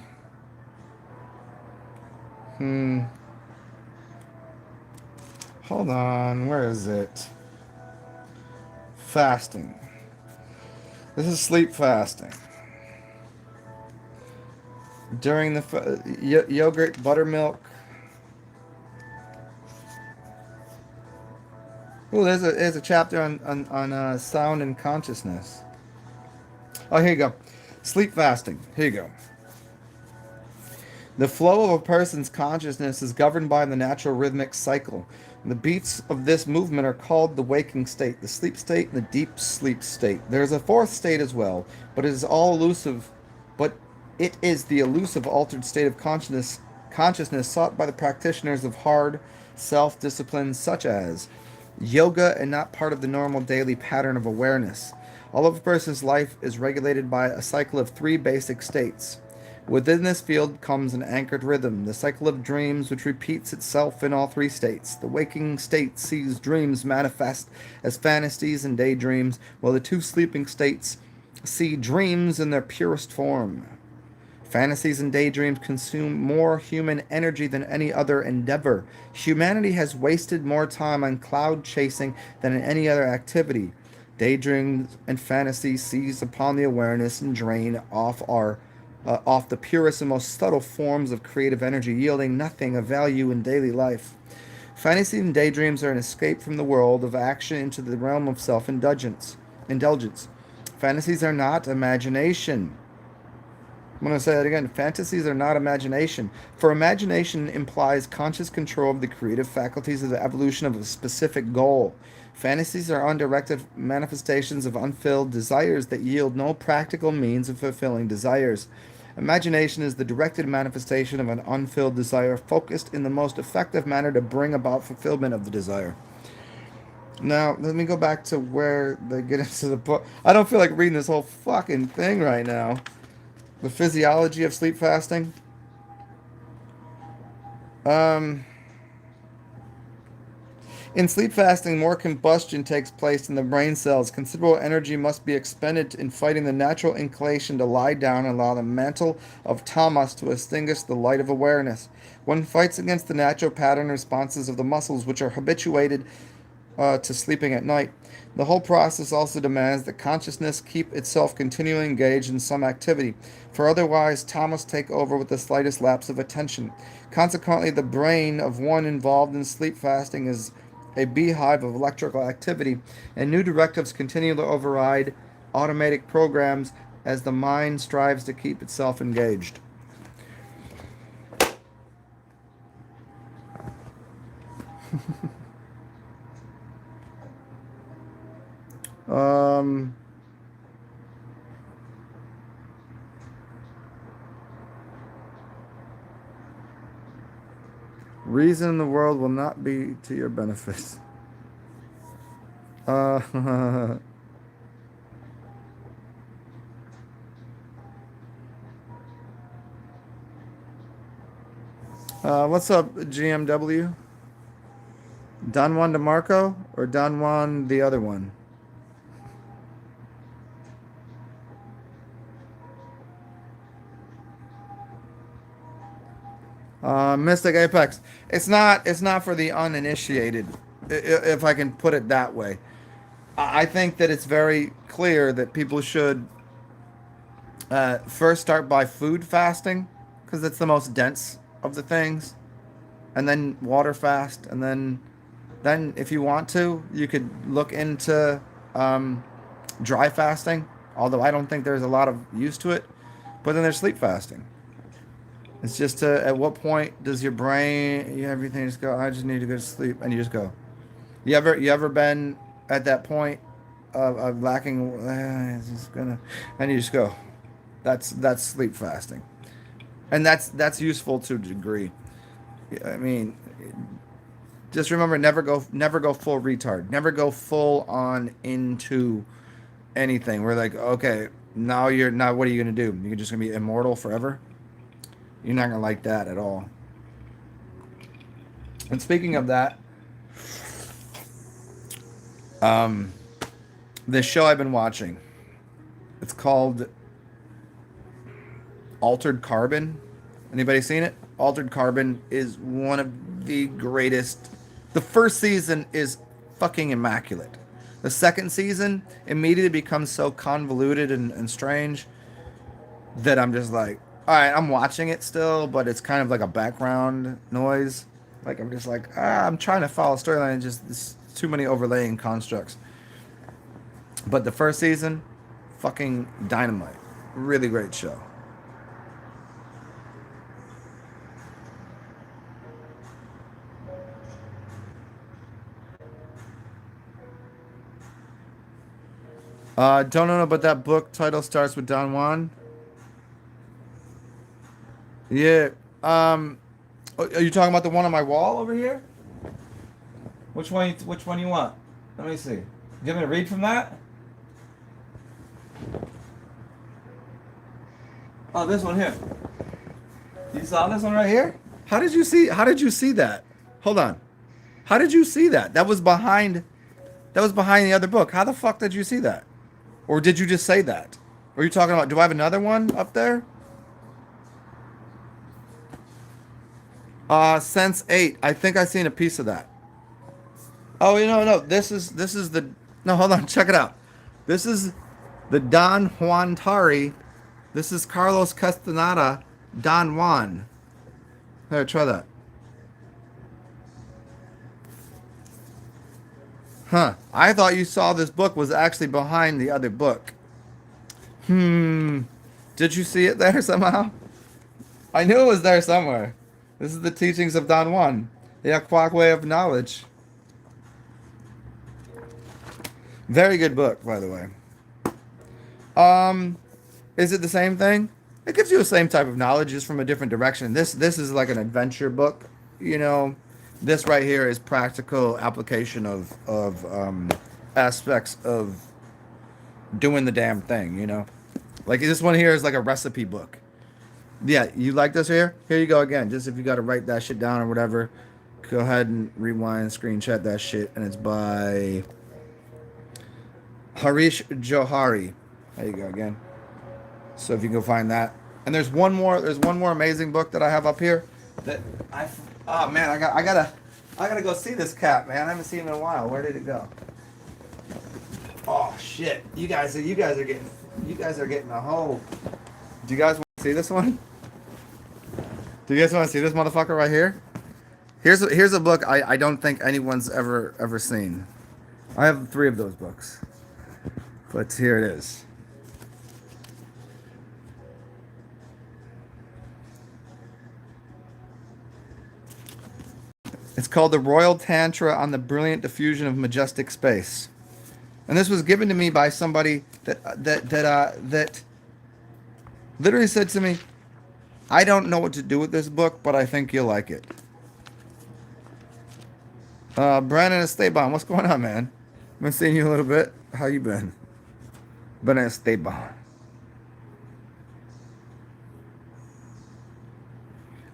Hold on. Where is it? Fasting. This is sleep fasting. During the yogurt, buttermilk. Oh, there's a chapter on sound and consciousness. Oh, here you go. Sleep fasting. Here you go. The flow of a person's consciousness is governed by the natural rhythmic cycle. The beats of this movement are called the waking state, the sleep state, and the deep sleep state. There is a fourth state as well, but it is all elusive. But it is the elusive altered state of consciousness sought by the practitioners of hard self-disciplines such as yoga, and not part of the normal daily pattern of awareness. All of a person's life is regulated by a cycle of three basic states. Within this field comes an anchored rhythm, the cycle of dreams, which repeats itself in all three states. The waking state sees dreams manifest as fantasies and daydreams, while the two sleeping states see dreams in their purest form. Fantasies and daydreams consume more human energy than any other endeavor. Humanity has wasted more time on cloud chasing than in any other activity. Daydreams and fantasies seize upon the awareness and drain off the purest and most subtle forms of creative energy, yielding nothing of value in daily life. Fantasies and daydreams are an escape from the world of action into the realm of self-indulgence. Fantasies are not imagination. I'm going to say that again. Fantasies are not imagination. For imagination implies conscious control of the creative faculties of the evolution of a specific goal. Fantasies are undirected manifestations of unfilled desires that yield no practical means of fulfilling desires. Imagination is the directed manifestation of an unfilled desire, focused in the most effective manner to bring about fulfillment of the desire. Now, let me go back to where they get into the book. I don't feel like reading this whole fucking thing right now. The physiology of sleep fasting. In sleep fasting, more combustion takes place in the brain cells. Considerable energy must be expended in fighting the natural inclination to lie down and allow the mantle of tamas to extinguish the light of awareness. One fights against the natural pattern responses of the muscles, which are habituated to sleeping at night. The whole process also demands that consciousness keep itself continually engaged in some activity, for otherwise Tom must take over with the slightest lapse of attention. Consequently, the brain of one involved in sleep fasting is a beehive of electrical activity, and new directives continue to override automatic programs as the mind strives to keep itself engaged. Um, Reason in the world will not be to your benefit. Uh, what's up, GMW? Don Juan DeMarco or Don Juan the other one? Mystic Apex. It's not. It's not for the uninitiated, if I can put it that way. I think that it's very clear that people should first start by food fasting because it's the most dense of the things, and then water fast, and then if you want to, you could look into dry fasting. Although I don't think there's a lot of use to it, but then there's sleep fasting. It's just at what point does your brain, everything just go? I just need to go to sleep, and you just go. You ever been at that point of lacking? It's just gonna, and you just go. That's sleep fasting, and that's useful to a degree. I mean, just remember never go full retard. Never go full on into anything. We're like, okay, now what are you gonna do? You're just gonna be immortal forever? You're not gonna like that at all. And speaking of that, um, this show I've been watching, it's called Altered Carbon. Anybody seen it? Altered Carbon is one of the greatest. The first season is fucking immaculate. The second season immediately becomes so convoluted and strange that I'm just like, all right, I'm watching it still, but it's kind of like a background noise. Like I'm just like, I'm trying to follow storyline, just there's too many overlaying constructs. But the first season, fucking dynamite. Really great show. Don't know, but that book title starts with Don Juan. Yeah. Are you talking about the one on my wall over here? Which one? Which one you want? Let me see. Do you want me to read from that? Oh, this one here. You saw this one right here? How did you see? How did you see that? Hold on. How did you see that? That was behind. That was behind the other book. How the fuck did you see that? Or did you just say that? Or are you talking about? Do I have another one up there? Sense 8. I think I seen a piece of that. Oh, no. This is the. No, hold on. Check it out. This is the Don Juan Tari. This is Carlos Castaneda. Don Juan. Here, try that. Huh. I thought you saw this book was actually behind the other book. Hmm. Did you see it there somehow? I knew it was there somewhere. This is the teachings of Don Juan. The Aquac way of knowledge. Very good book, by the way. Um, is it the same thing? It gives you the same type of knowledge, just from a different direction. This is like an adventure book, you know. This right here is practical application of aspects of doing the damn thing, you know. Like this one here is like a recipe book. Yeah, you like this here? Here you go again. Just if you got to write that shit down or whatever, go ahead and rewind, screenshot that shit, and it's by Harish Johari. There you go again. So if you can go find that, and there's one more amazing book that I have up here. That I oh man, I gotta I gotta go see this cat, man. I haven't seen him in a while. Where did it go? Oh shit! You guys are getting a whole. Do you guys want to see this one? Do you guys want to see this motherfucker right here? Here's a book I don't think anyone's ever seen. I have 3 of those books, but here it is. It's called The Royal Tantra on the Brilliant Diffusion of Majestic Space. And this was given to me by somebody that literally said to me, I don't know what to do with this book, but I think you'll like it. Brandon Esteban, what's going on, man? Been seeing you a little bit. How you been? Brandon Esteban.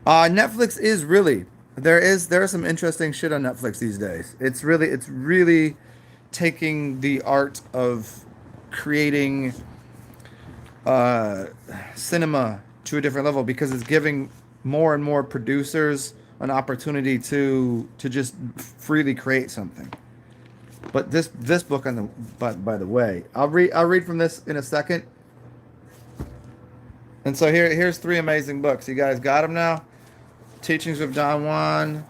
Netflix is really there is some interesting shit on Netflix these days. It's really taking the art of creating cinema to a different level because it's giving more and more producers an opportunity to just freely create something. But this book on the by the way, I'll read from this in a second. And so here's 3 amazing books. You guys got them now? Teachings of Don Juan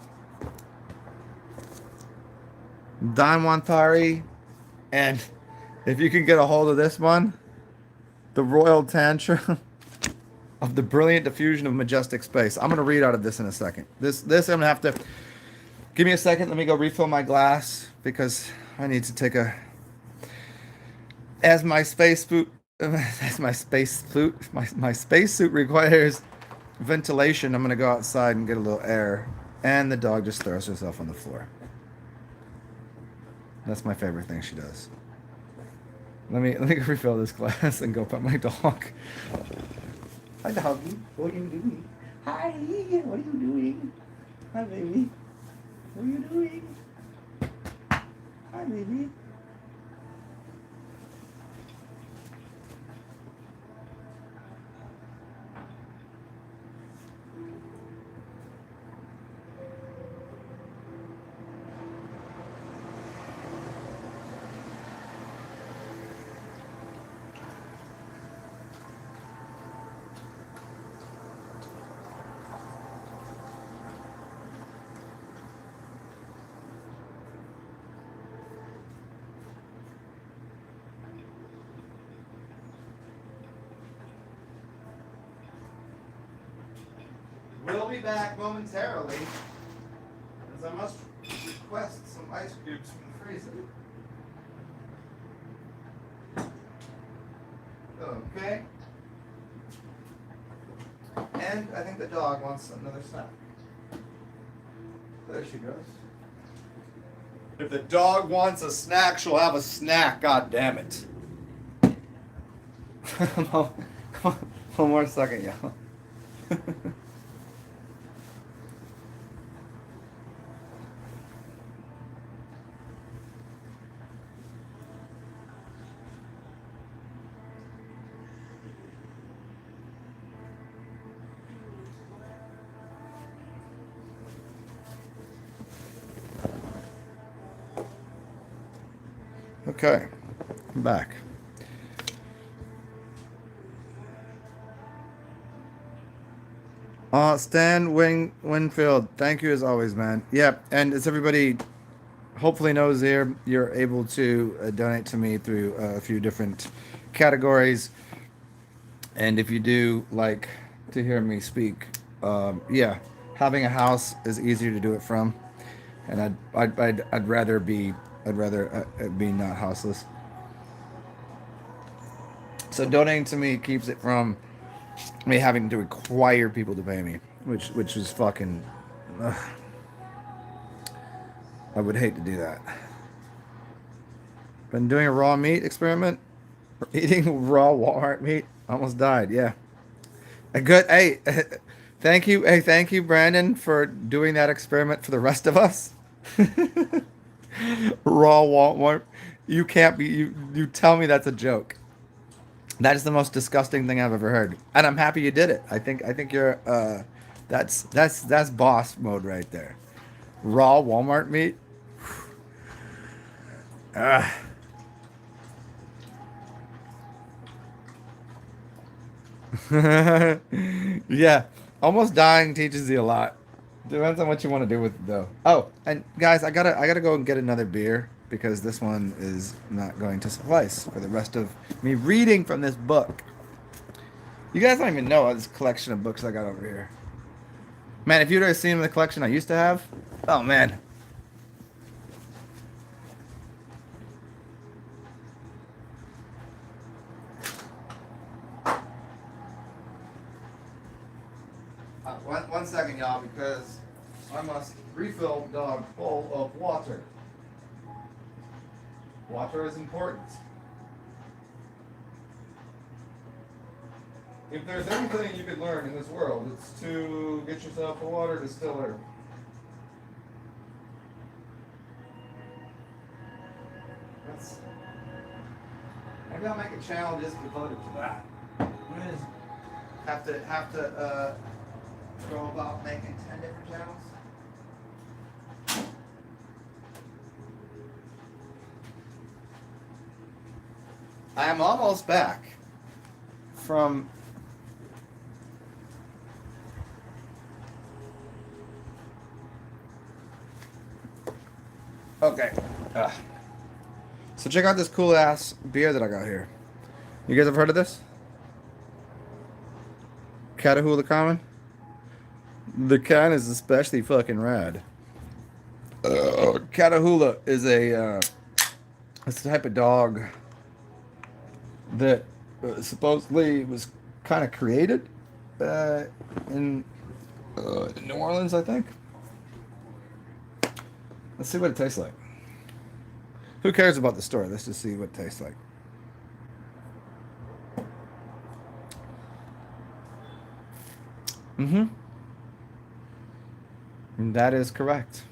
Thari, and if you can get a hold of this one, The Royal Tantra of the Brilliant Diffusion of Majestic Space. I'm going to read out of this in a second. This I'm going to have to... Give me a second. Let me go refill my glass because I need to take a... As my spacesuit requires ventilation, I'm going to go outside and get a little air. And the dog just throws herself on the floor. That's my favorite thing she does. Let me go refill this glass and go pet my dog. Hi, doggy. What are you doing? Hi. What are you doing? Hi, baby. What are you doing? Hi, baby. We'll be back momentarily, as I must request some ice cubes from the freezer. Okay. And I think the dog wants another snack. There she goes. If the dog wants a snack, she'll have a snack. God damn it. One more second, y'all. Okay, I'm back. Stan Winfield, thank you as always, man. Yeah, and as everybody hopefully knows here, you're able to donate to me through a few different categories. And if you do like to hear me speak, yeah, having a house is easier to do it from. And I'd rather be not houseless. So donating to me keeps it from me having to require people to pay me, which is fucking. I would hate to do that. Been doing a raw meat experiment, eating raw Walmart meat. Almost died. Yeah. A good. Hey, thank you. Hey, thank you, Brandon, for doing that experiment for the rest of us. Raw Walmart. You can't be. You tell me that's a joke. That is the most disgusting thing I've ever heard, and I'm happy you did it. I think you're. That's boss mode right there. Raw Walmart meat. Yeah, almost dying teaches you a lot. Depends on what you want to do with it, though. Oh, and guys, I gotta go and get another beer because this one is not going to suffice for the rest of me reading from this book. You guys don't even know this collection of books I got over here. Man, if you'd ever seen the collection I used to have, oh man. One second, y'all, because I must refill dog full of water. Water is important. If there's anything you could learn in this world, it's to get yourself a water distiller. That's, maybe I'll make a channel just devoted to that. Have to go about making 10 different channels. I am almost back from okay. So check out this cool ass beer that I got here. You guys have heard of this? Catahoula Common? The can is especially fucking rad. Catahoula is it's a type of dog that supposedly was kind of created in New Orleans, I think. Let's see what it tastes like. Who cares about the story? Let's just see what it tastes like. Mm-hmm. That is correct.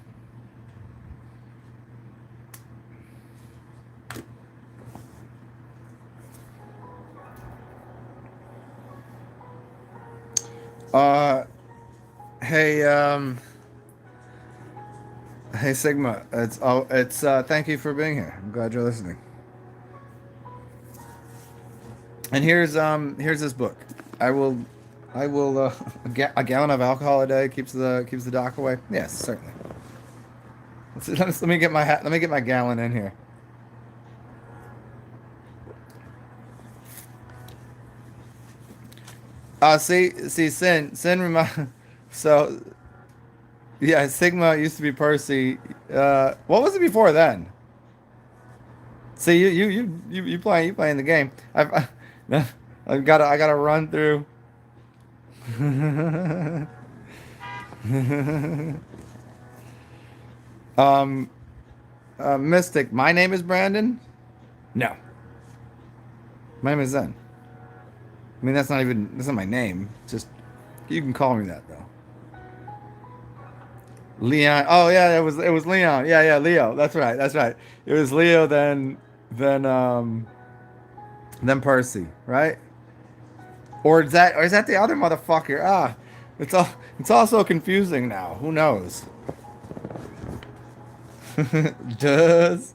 Uh, hey, hey Sigma. It's thank you for being here. I'm glad you're listening. And here's this book. I will a gallon of alcohol a day keeps the doc away. Yes, certainly. Let me get my let me get my gallon in here. See, Sin remind. So yeah, Sigma used to be Percy. What was it before then? See, you playing the game. I gotta run through. um, Mystic. My name is Brandon. No, my name is Zen. I mean, that's not my name. Just you can call me that though. Leon. Oh yeah, it was Leon. Yeah, Leo. That's right. It was Leo then Percy, right? Or is that the other motherfucker? It's all so confusing now. Who knows? Does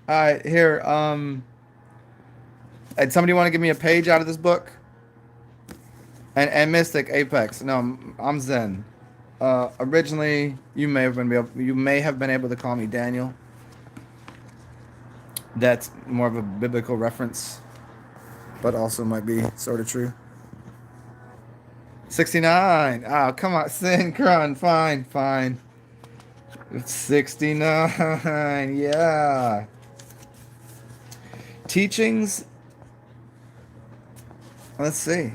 all right here. And somebody want to give me a page out of this book? And Mystic Apex. No, I'm Zen. Originally, you may have been able to call me Daniel. That's more of a biblical reference, but also might be sort of true. 69. Oh, come on, Synchron. Fine. It's 69. Yeah. Teachings. Let's see.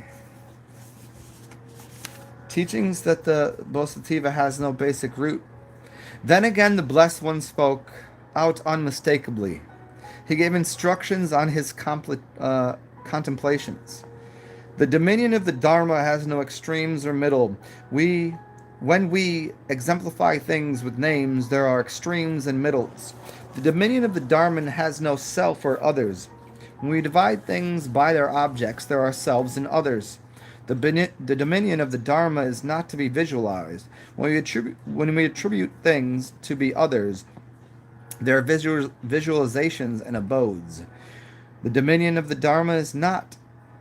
Teachings that the Bosativa has no basic root. Then again, the Blessed One spoke out unmistakably. He gave instructions on his contemplations. The dominion of the Dharma has no extremes or middle. When we exemplify things with names, there are extremes and middles. The dominion of the Dharma has no self or others. When we divide things by their objects, there are selves and others. The dominion of the Dharma is not to be visualized. When we attribute things to be others, they are visualizations and abodes. The dominion of the Dharma is not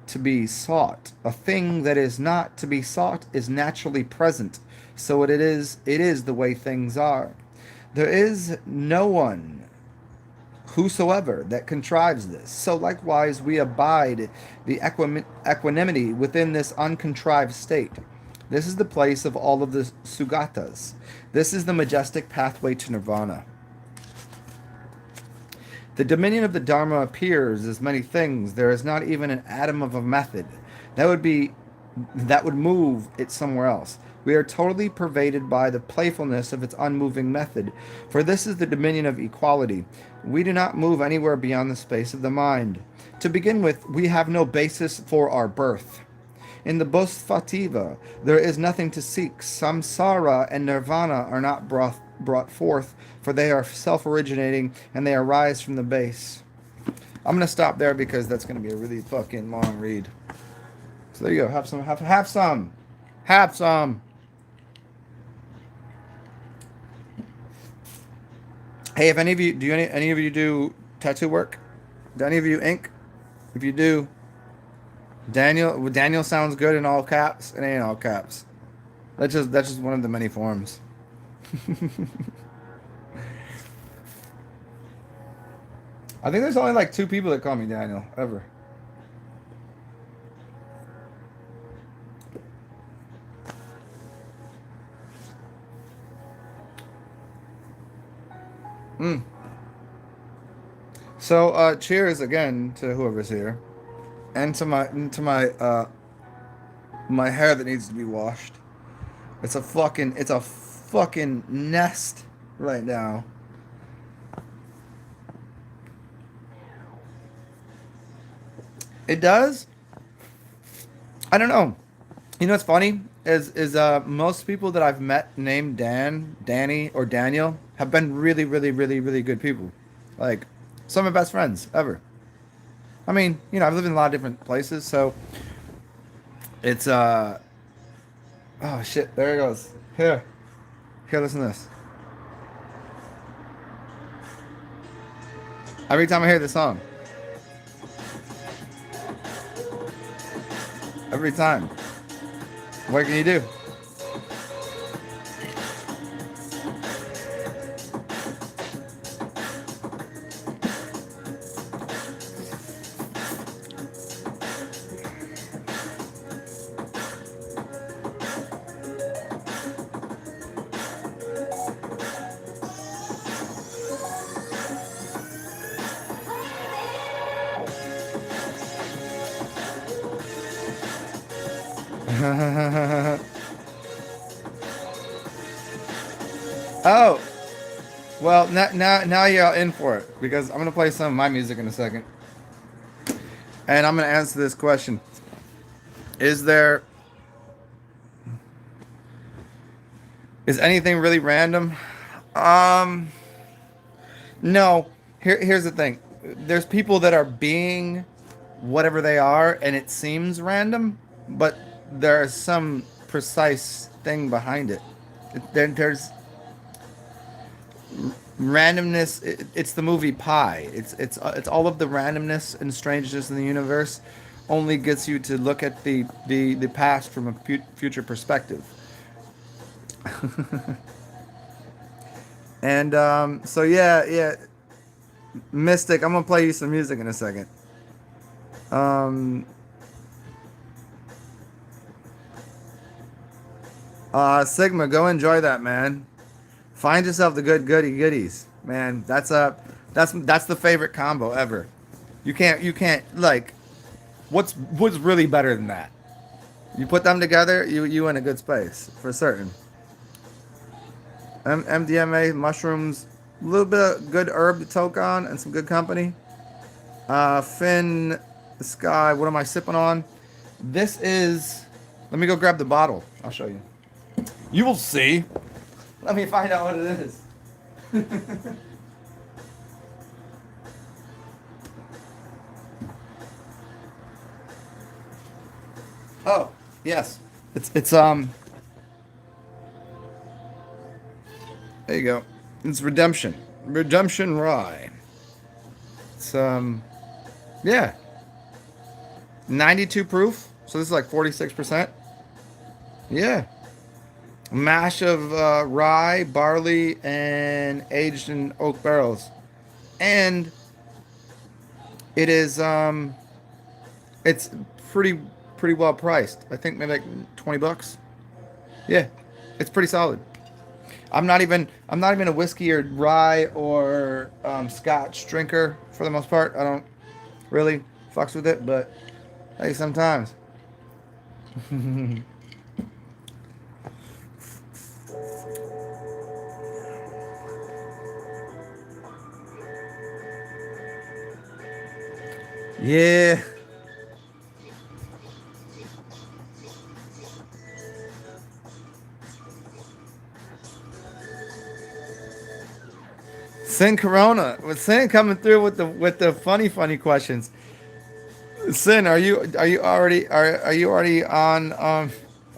to be sought. A thing that is not to be sought is naturally present. So it is the way things are. There is no one whosoever that contrives this. So likewise we abide the equanimity within this uncontrived state. This is the place of all of the sugatas. This is the majestic pathway to nirvana. The dominion of the Dharma appears as many things. There is not even an atom of a method. That would move it somewhere else. We are totally pervaded by the playfulness of its unmoving method, for this is the dominion of equality. We do not move anywhere beyond the space of the mind. To begin with, we have no basis for our birth. In the Bodhisattva, there is nothing to seek. Samsara and nirvana are not brought forth, for they are self-originating and they arise from the base. I'm going to stop there because that's going to be a really fucking long read. So there you go. Have some. Have some. Have some. Hey, if any of you do any of you do tattoo work? Do any of you ink? If you do, Daniel sounds good in all caps. It ain't all caps. That's just one of the many forms. I think there's only like 2 people that call me Daniel ever. So cheers again to whoever's here, and to my hair that needs to be washed. It's a fucking nest right now. It does? I don't know. You know what's funny is most people that I've met named Dan, Danny, or Daniel have been really, really, really, really good people. Like some of my best friends ever. I mean, you know, I've lived in a lot of different places, so it's oh shit, there it goes. Here, listen to this. Every time I hear this song, every time. What can you do? Oh, well, now you're in for it because I'm gonna play some of my music in a second, and I'm gonna answer this question: Is anything really random? Um, no. Here's the thing: there's people that are being whatever they are, and it seems random, but there's some precise thing behind it. There's randomness. It's the movie Pi. It's all of the randomness and strangeness in the universe only gets you to look at the past from a future perspective. And so yeah, Mystic, I'm gonna play you some music in a second. um Sigma, go enjoy that, man. Find yourself the good goodies, man. That's the favorite combo ever. You can't like what's really better than that? You put them together, you in a good space for certain. MDMA, mushrooms, a little bit of good herb to toke on, and some good company. Finn, the sky. What am I sipping on? This is. Let me go grab the bottle. I'll show you. You will see. Let me find out what it is. Oh, Yes. It's there you go. It's Redemption. Redemption Rye. It's yeah. 92 proof. So this is like 46%. Yeah. Mash of rye, barley, and aged in oak barrels. And it is it's pretty pretty well priced. I think maybe like 20 bucks. Yeah. It's pretty solid. I'm not even a whiskey or rye or scotch drinker for the most part. I don't really fucks with it, but hey, sometimes. Yeah. Sin Corona with Sin coming through with the funny questions. Sin, are you already on are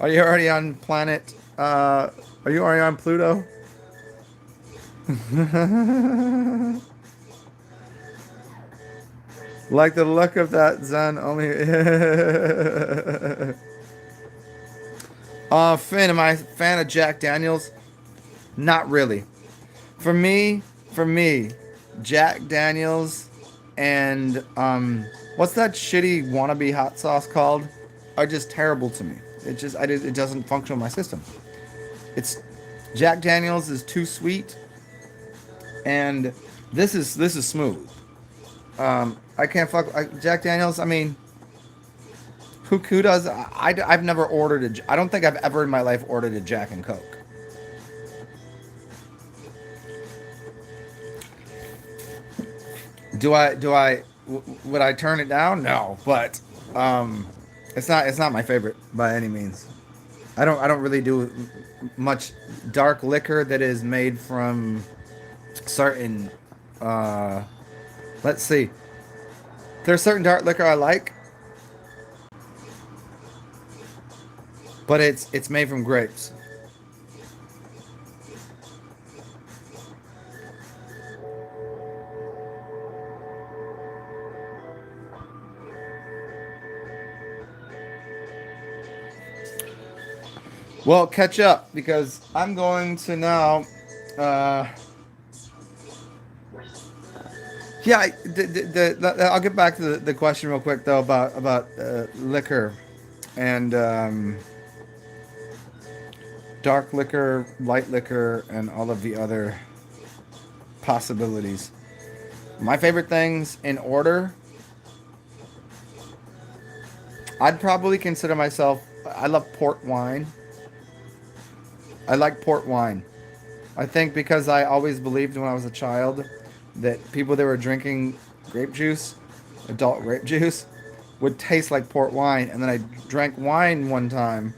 you already on planet are you already on Pluto? Like the look of that Zen only. Finn, am I a fan of Jack Daniels? Not really. For me, for me, Jack Daniels and what's that shitty wannabe hot sauce called? Are just terrible to me. It doesn't function in my system. It's Jack Daniels is too sweet, and this is smooth. I can't fuck Jack Daniels. I mean, who does? I've never ordered I don't think I've ever in my life ordered a Jack and Coke. Would I turn it down? No, but it's not my favorite by any means. I don't really do much dark liquor that is made from certain uh let's see. There's certain dark liquor I like, but it's made from grapes. Well, catch up because I'm going to now uh yeah, I'll get back to the question real quick though about liquor and dark liquor, light liquor, and all of the other possibilities. My favorite things in order, I'd probably consider myself. I love port wine. I like port wine. I think because I always believed when I was a child that people that were drinking grape juice, adult grape juice, would taste like port wine. And then I drank wine one time.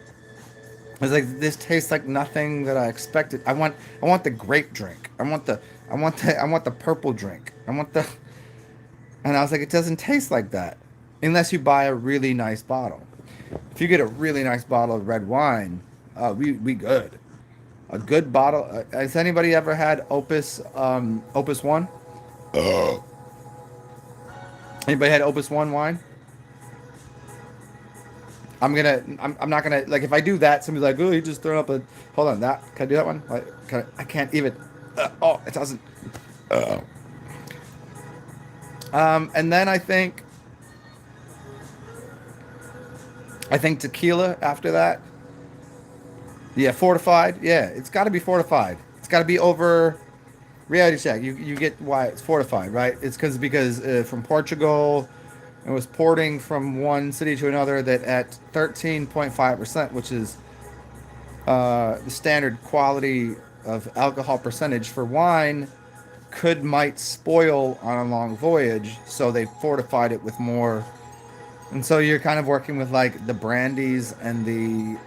I was like, this tastes like nothing that I expected. I want the grape drink. I want the purple drink. And I was like, it doesn't taste like that unless you buy a really nice bottle. If you get a really nice bottle of red wine, we good. A good bottle. Has anybody ever had Opus One? Anybody had Opus One wine? I'm not gonna like if I do that. Somebody's like, oh, you just throw up a. Hold on, that can I do that one? Like, I can't even. Oh, it doesn't. Uh, and then I think tequila after that. Yeah, fortified. Yeah, it's got to be fortified. It's got to be over. Reality check. You get why it's fortified, right? It's because from Portugal, it was porting from one city to another that at 13.5%, which is the standard quality of alcohol percentage for wine, might spoil on a long voyage. So they fortified it with more, and so you're kind of working with like the brandies and the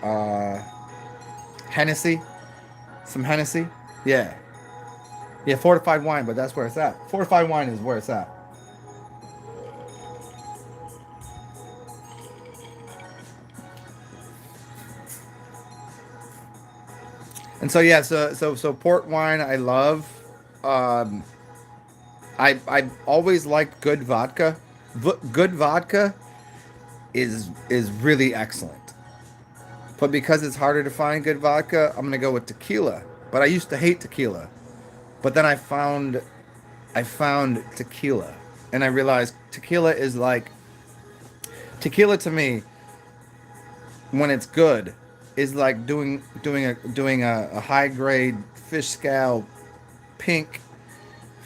Hennessy, some Hennessy. Yeah, yeah, fortified wine, but that's where it's at. Fortified wine is where it's at. And so yeah, so port wine I love. Um, I always liked good vodka. Good vodka is really excellent. But because it's harder to find good vodka, I'm gonna go with tequila. But I used to hate tequila. But then I found tequila, and I realized tequila is like tequila to me when it's good is like doing a high grade fish scale pink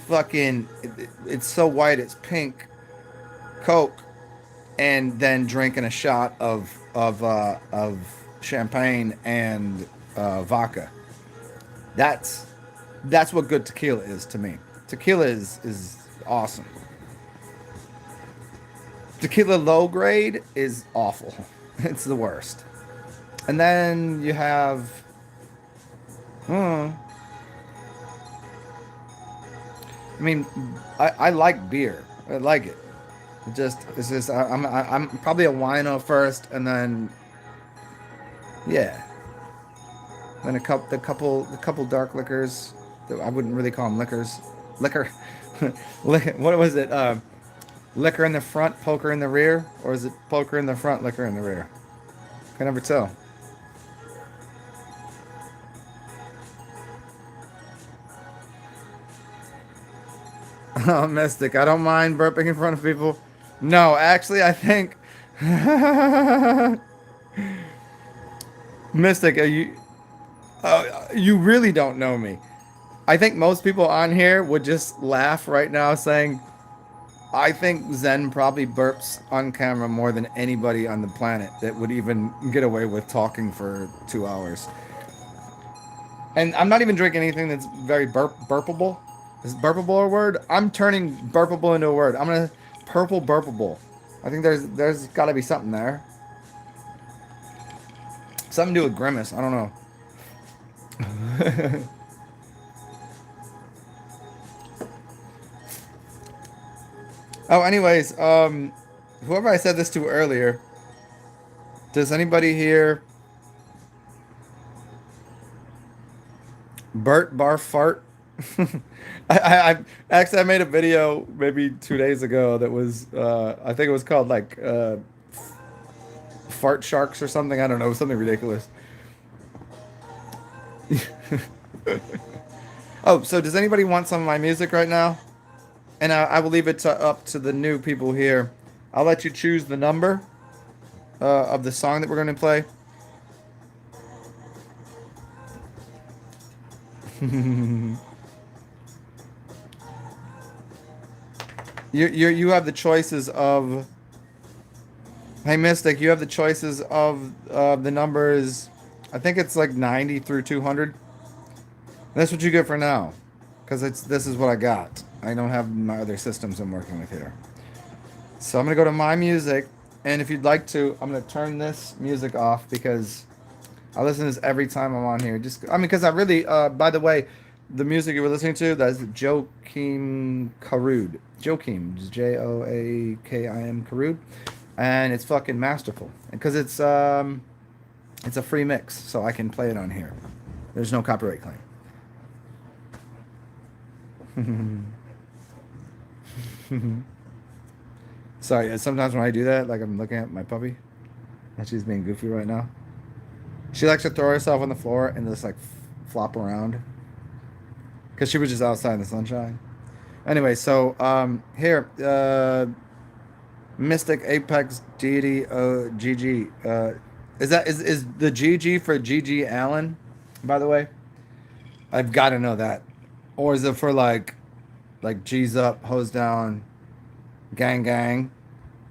fucking it's so white it's pink Coke, and then drinking a shot of champagne and vodka. That's that's what good tequila is to me. Tequila is awesome. Tequila low grade is awful. It's the worst. And then you have, hmm, I mean, I like beer. I like it. It's just I'm probably a wino first, and then yeah, then the couple dark liquors. I wouldn't really call them liquors. Liquor, what was it? Liquor in the front, poker in the rear, or is it poker in the front, liquor in the rear? Can never tell. Oh, Mystic, I don't mind burping in front of people. No, actually, I think Mystic, you really don't know me. I think most people on here would just laugh right now, saying, "I think Zen probably burps on camera more than anybody on the planet that would even get away with talking for 2 hours." And I'm not even drinking anything that's very burpable. Is burpable a word? I'm turning burpable into a word. I'm gonna purple burpable. I think there's got to be something there. Something to do with grimace. I don't know. Oh, anyways, whoever I said this to earlier, does anybody here Bert Bar Fart? I actually I made a video maybe 2 days ago that was I think it was called like Fart Sharks or something. I don't know, something ridiculous. Oh, so does anybody want some of my music right now? And I will leave it up to the new people here. I'll let you choose the number of the song that we're going to play. You have the choices of. Hey Mystic, you have the choices of the numbers. I think it's like 90 through 200. That's what you get for now, because it's this is what I got. I don't have my other systems I'm working with here. So I'm gonna go to my music, and if you'd like to, I'm gonna turn this music off because I listen to this every time I'm on here. Just I mean, because I really. By the way, the music you were listening to, that's Joakim Karud. Joakim, Joakim Karud, and it's fucking masterful because it's a free mix, so I can play it on here. There's no copyright claim. Sorry, sometimes when I do that, like I'm looking at my puppy, and she's being goofy right now. She likes to throw herself on the floor and just like flop around because she was just outside in the sunshine. Anyway, so here, Mystic Apex Deity GG. Is the GG for GG Allen? By the way, I've got to know that, or is it for like G's up, hose down, gang gang,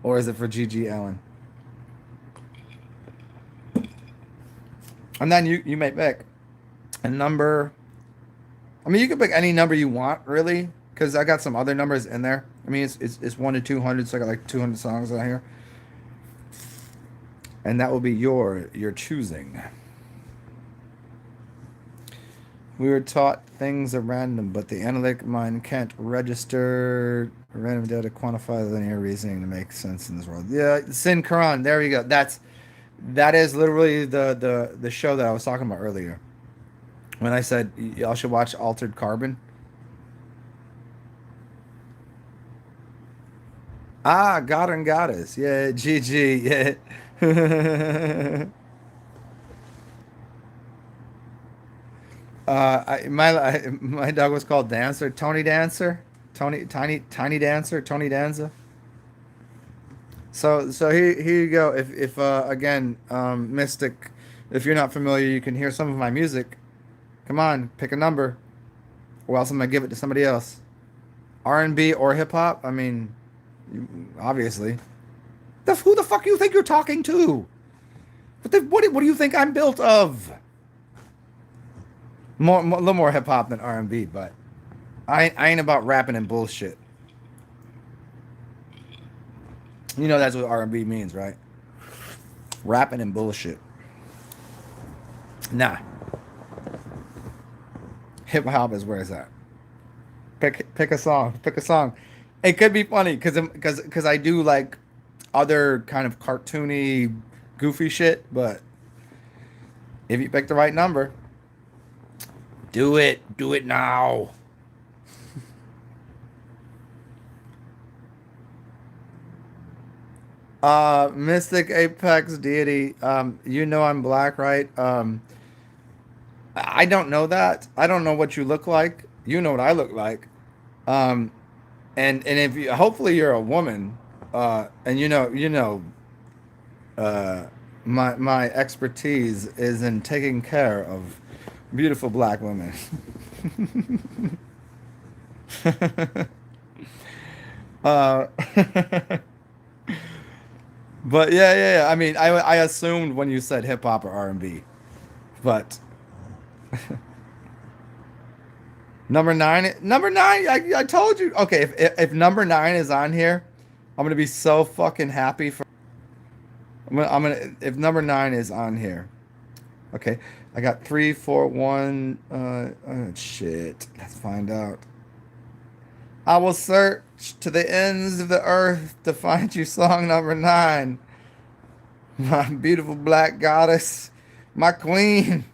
or is it for GG Allen? And then you may pick a number. I mean, you can pick any number you want, really, because I got some other numbers in there. I mean, it's 1 to 200, so I got like 200 songs on here, and that will be your choosing. We were taught things are random, but the analytic mind can't register random data, quantify linear reasoning to make sense in this world. Yeah, Sin Quran. There we go. That is literally the show that I was talking about earlier. when I said y'all should watch Altered Carbon. Ah, God and Goddess. Yeah, GG. Yeah. My dog was called Dancer, Tony Dancer, Tiny Dancer, Tony Danza. So here you go. If again, Mystic, if you're not familiar, you can hear some of my music. Come on, pick a number, or else I'm gonna give it to somebody else. R&B or hip hop? I mean, obviously. Who the fuck you think you're talking to? What do you think I'm built of? A little more hip hop than R&B, but I ain't about rapping and bullshit. You know that's what R&B means, right? Rapping and bullshit. Nah, hip hop is where it's at. Pick a song. Pick a song. It could be funny because I do like other kind of cartoony, goofy shit. But if you pick the right number, do it. Do it now. Mystic Apex Deity. You know I'm black, right? I don't know that. I don't know what you look like. You know what I look like. Um, and if you, hopefully you're a woman, and uh, my expertise is in taking care of beautiful black women. uh, but yeah. I mean, I assumed when you said hip hop or R&B, but number nine, I told you. Okay, if number nine is on here, I'm gonna be so fucking happy for. I'm gonna if number nine is on here. Okay, I got three, four, one. Shit. Let's find out. I will search to the ends of the earth to find you. Song number nine, my beautiful black goddess, my queen.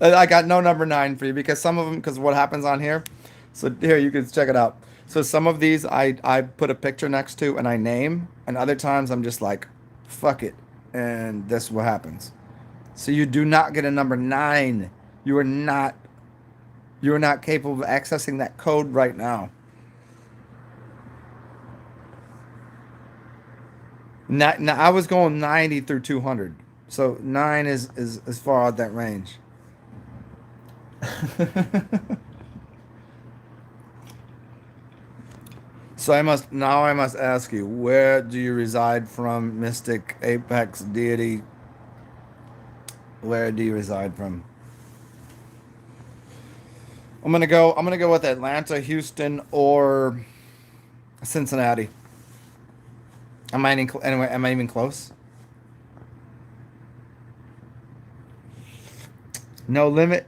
I got no number nine for you because some of them, because what happens on here. So here you can check it out. So some of these I put a picture next to and I name, and other times I'm just like, fuck it, and this is what happens. So you do not get a number nine. You are not you are not capable of accessing that code right now. Now I was going 90 through 200. So nine is far out that range. So I must ask you, where do you reside from, Mystic Apex Deity? Where do you reside from? I'm gonna go with Atlanta, Houston, or Cincinnati. Am I even close? No limit.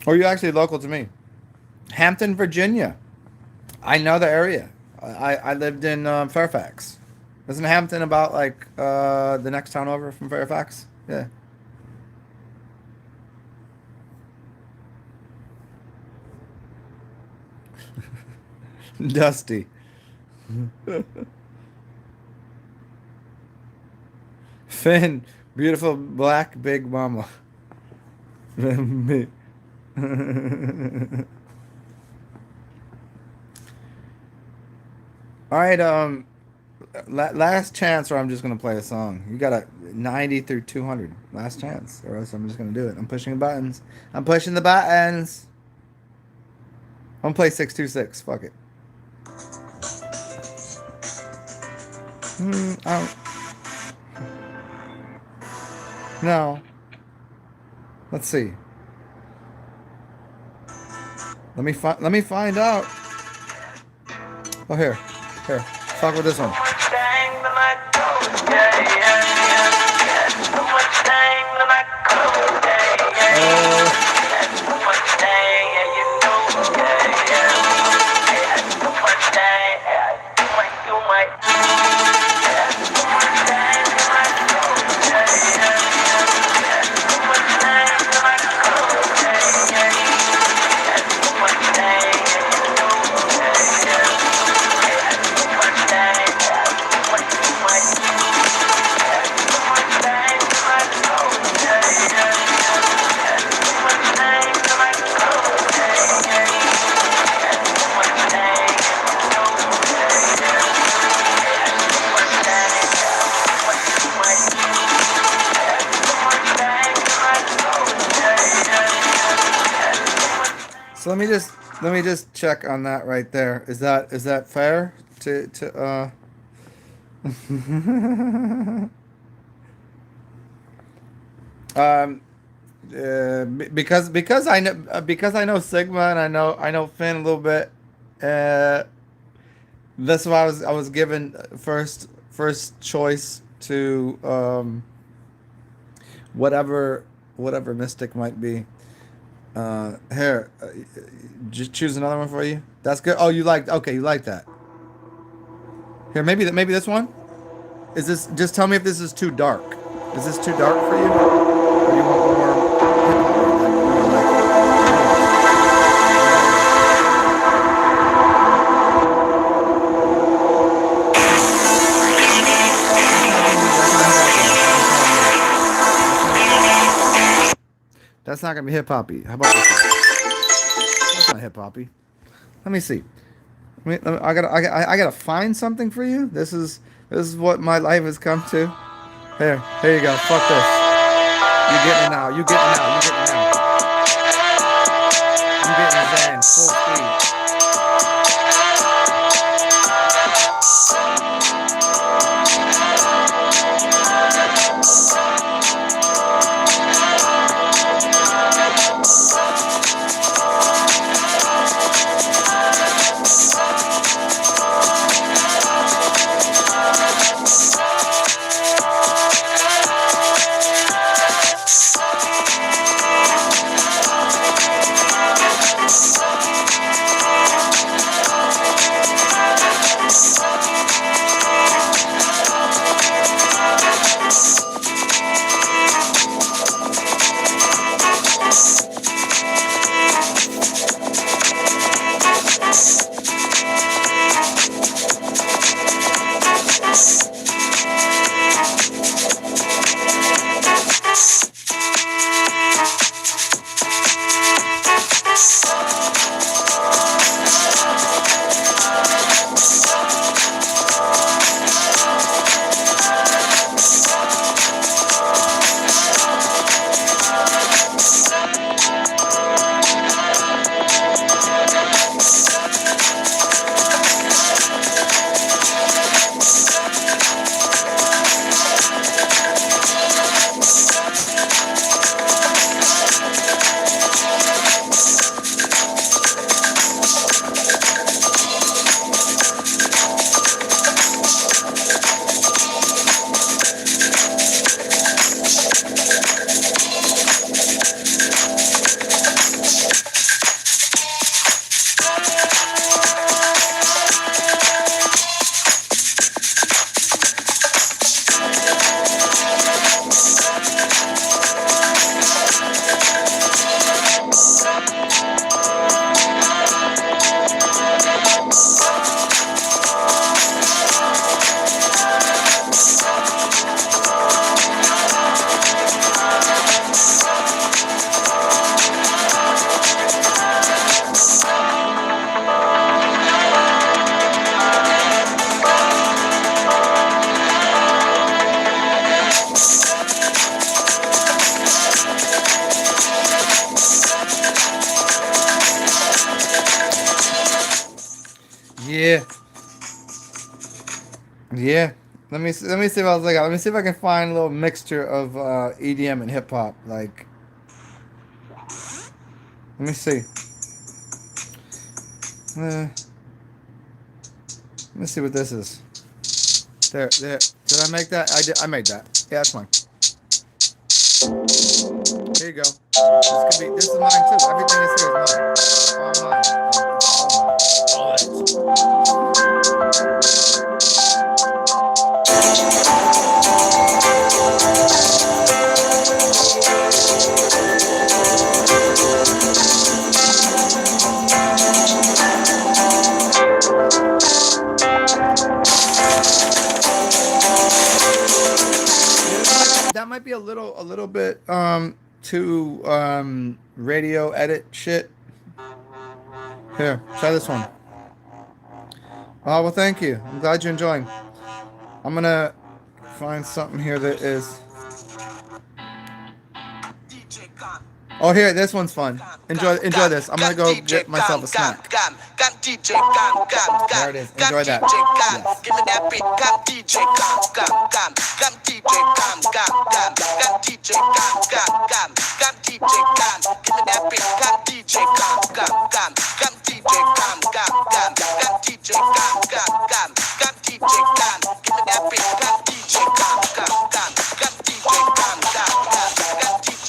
Or are you actually local to me? Hampton, Virginia. I know the area. I lived in Fairfax. Isn't Hampton about like the next town over from Fairfax? Yeah. Dusty. Finn, beautiful black big mama. Me. All right, last chance, or I'm just gonna play a song. You got a 90 through 200. Last chance, or else I'm just gonna do it. I'm pushing the buttons. I'm pushing the buttons. I'm gonna play 626. Fuck it. I don't, no. Let's see. Let me find out. Oh, here. Fuck with this one. Uh, So let me just check on that right there. Is that fair to um because I know Sigma and I know Finn a little bit. Uh, that's why I was given first choice to whatever whatever mystic might be. Here, just choose another one for you. That's good. Oh, you like okay, you like that. Here, maybe this one. Is this? Just tell me if this is too dark. Is this too dark for you? Or do you want more hip hop? That's not gonna be hip hoppy. How about this one? That's not hip hoppy. Let me see. I gotta find something for you. This is what my life has come to. Here you go. Fuck this. You getting it now. You getting it now. You getting it now. You getting it Zan full speed. Yeah, yeah. Let me see what I was like. Let me see if I can find a little mixture of EDM and hip hop. Like, let me see. Let me see what this is. There. Did I make that? I did. I made that. Yeah, that's mine. Here you go. This could be. This is mine too. Everything is here is mine. All mine. All that might be a little bit too radio edit shit. Here, try this one. Oh well, thank you. I'm glad you're enjoying. I'm gonna find something here that is. Oh, here, this one's fun. Enjoy this. I'm gonna go get myself a snack. There it is. Enjoy that. Yes. Give me that beat, got DJ got DJ got DJ got DJ give me that beat, got DJ got DJ got DJ got DJ give me that beat, got DJ got DJ got DJ got DJ that beat, got DJ got DJ got DJ got DJ that beat, got DJ got DJ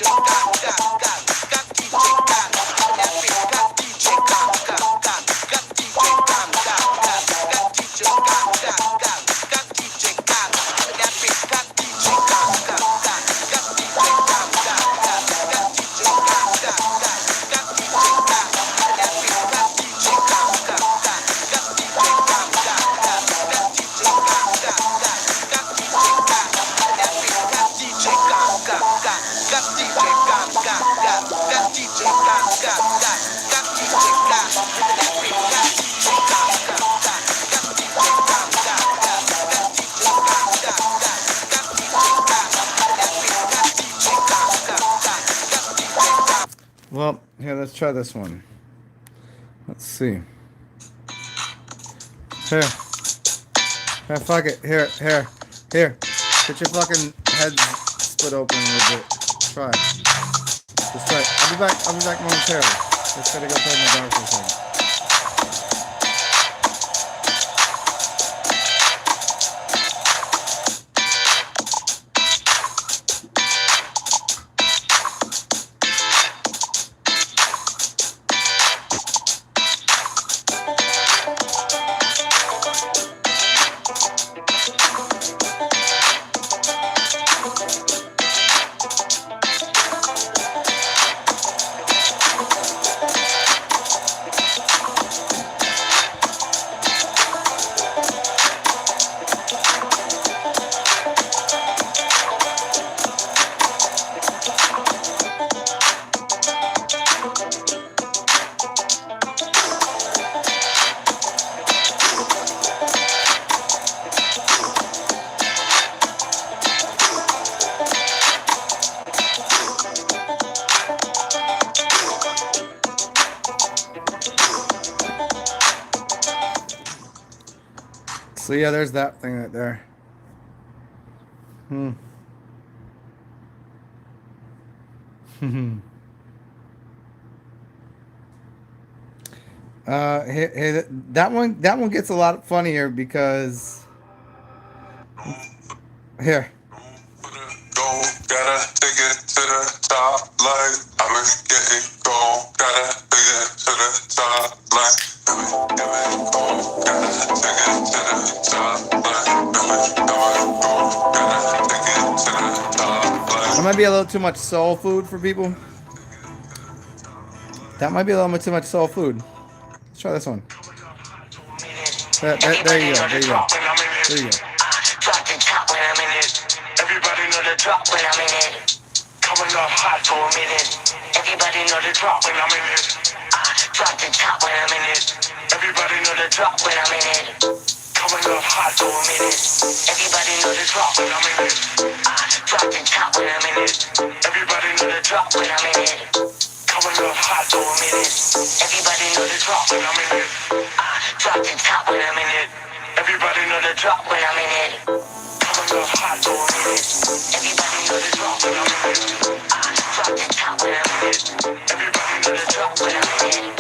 Well, here, let's try this one. Let's see. Here. Here, fuck it. Here. Get your fucking head split open a little bit. Try. Just try. I'll be back momentarily. Just gotta go play my dog for a second. So yeah, there's that thing right there. Hey, that one gets a lot funnier because here. Gotta take it to the top, like I've been getting gold. Gotta take it to the top, like I've been gold. Gotta take it to the top, like I've been gold. Gotta take it to the top, like. That might be a little too much soul food for people. That might be a little bit too much soul food. Let's try this one. There you go. There you go. Drop the top when I'm in it. Everybody know the drop when I'm in it. Coming up hot for a minute. Everybody know the drop when I'm in it. Drop the top when I'm in it. Everybody know the drop when I'm in it. Coming up hot for a minute. Everybody know the drop when I'm in it. Drop the top when I'm in it. Everybody know the drop when I'm in it. Coming up hot for a minute. Everybody know the drop when I'm in it. Drop the top when I'm in it. Everybody know the drop when I'm in it. Coming up hot for a minute. Everybody know the drop when I'm in it. Drop the top when I'm in it. Everybody know the drop when I'm in it.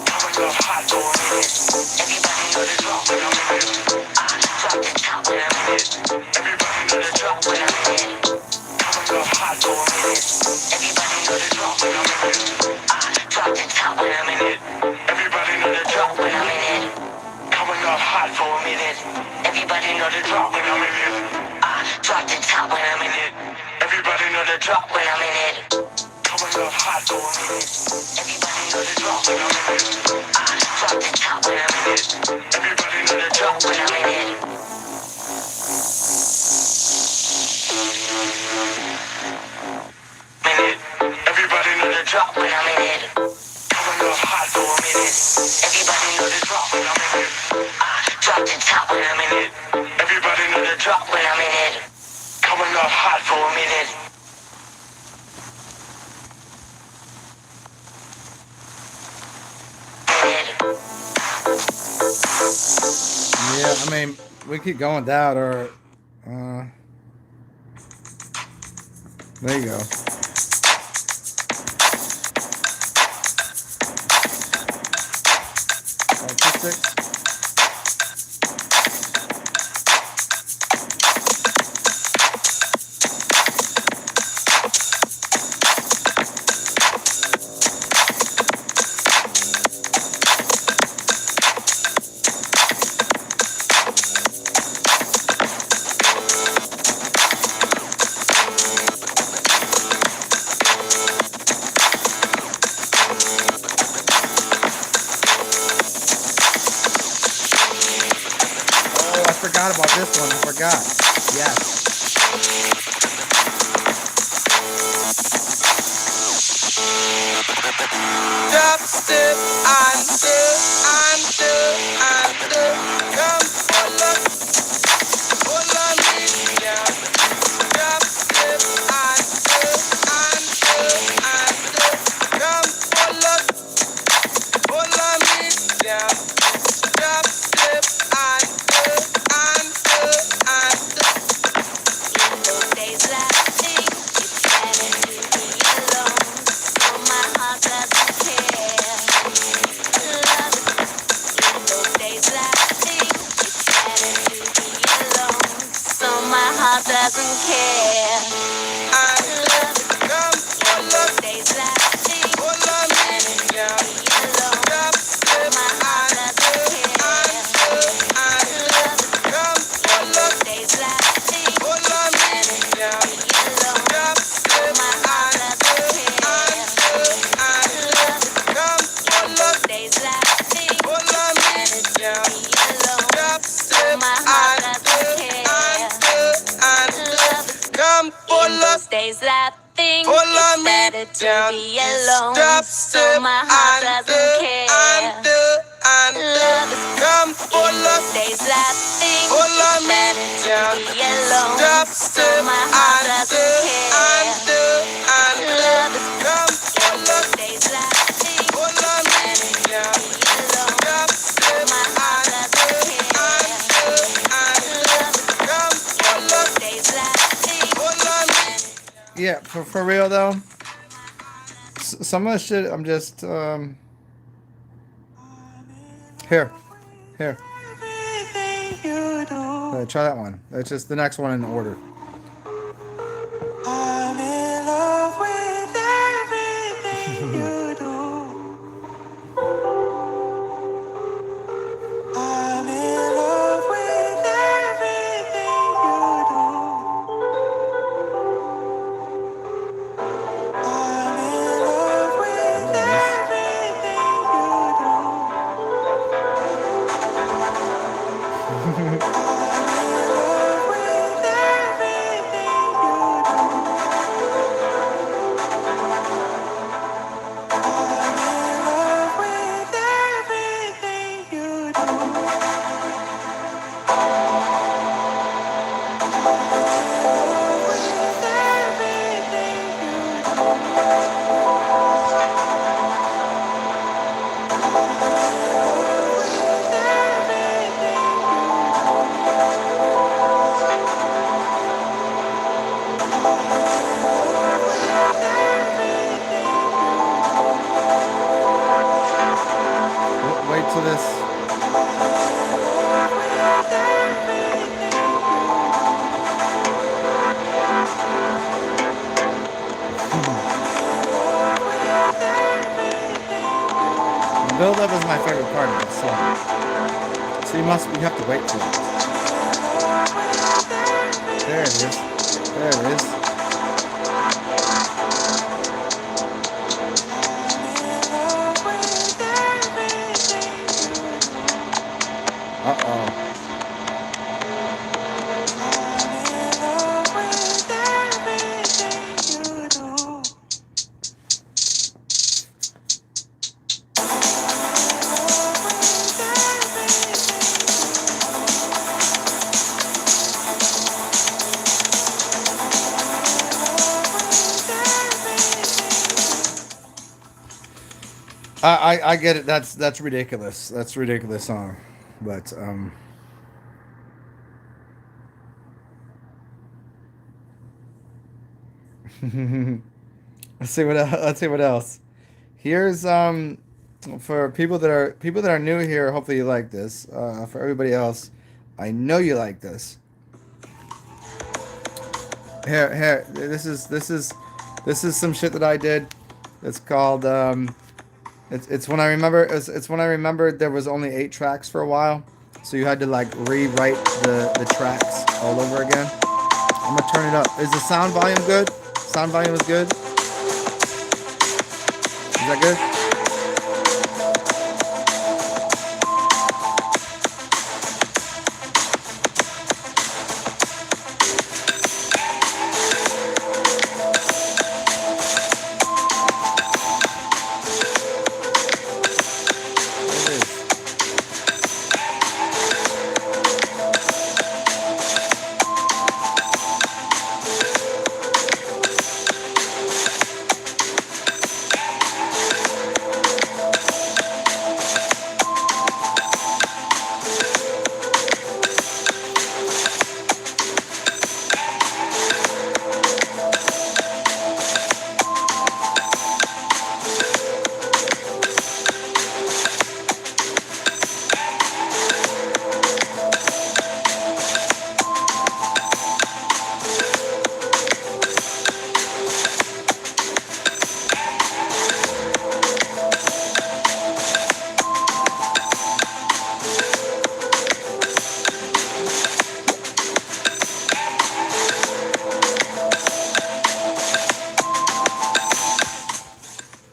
Coming up hot for a minute. Everybody know the drop when I'm in it. Drop the top when I'm in it. Everybody know the drop when I'm in it. Coming up hot for a minute. Everybody know the drop when I'm in it. Drop the top when I'm in it. Everybody know the drop when I'm in it. Coming up hot for a minute. Everybody know the drop when I'm in it. Drop the top when I'm in it. Everybody know the drop when I'm in it. Coming up hot for a minute. Everybody know the drop when I'm in it. Drop the top when I'm in it. Everybody know the drop when I'm in it. Everybody know the drop when I'm in it. Coming up hot for a minute. Everybody know the drop when I'm in it. Drop the top when I'm in it. Everybody know the drop when I'm in it. Coming up hot for a minute. I mean, we keep going that, or uh, there you go. Acoustics. Oh, I forgot about this one. I forgot. Yes. Drop, step, and come follow me down. Drop, step, and come follow me down. Drop, step, and those days lasting, it's better to be alone. So my heart doesn't care. Love in those days lasting, it's better to be alone. So my heart doesn't care. I love come in those days lasting, it's better to be alone. So my heart doesn't care. I love come in those days lasting, it's better to be alone. So my heart doesn't care. I love come in those days lasting, it's better to be alone. So my heart doesn't care. Love come in those days laughing, it's better to be alone. So my heart doesn't care. Love come in those days laughing, it's better to be alone. So my heart doesn't care. Love come in those days laughing, it's better to be alone. So my heart doesn't care. Love come in those days laughing. Yeah, for real though. Some of the shit I'm just here, here. Try that one. It's just the next one in order. I'm in love with everything you do. I'm in love with everything you do. I'm in love with There it is. everything you do. I'm in love with everything you do. I'm in love with everything you do. With everything you do. With everything you do. With everything you do. Wait till this. With everything you do. With everything you do. The build up is my favorite part of this song. So you have to wait for it. There it is. There it is. Uh oh. I get it. That's ridiculous. That's a ridiculous song, but Let's see what let's see what else. Here's for people that are new here. Hopefully you like this. For everybody else, I know you like this. Here. This is some shit that I did. It's called it's when I remember it's when I remembered there was only 8 tracks for a while, so you had to like rewrite the tracks all over again. I'm gonna turn it up. Is the sound volume good? Sound volume is good. Is that good? It is.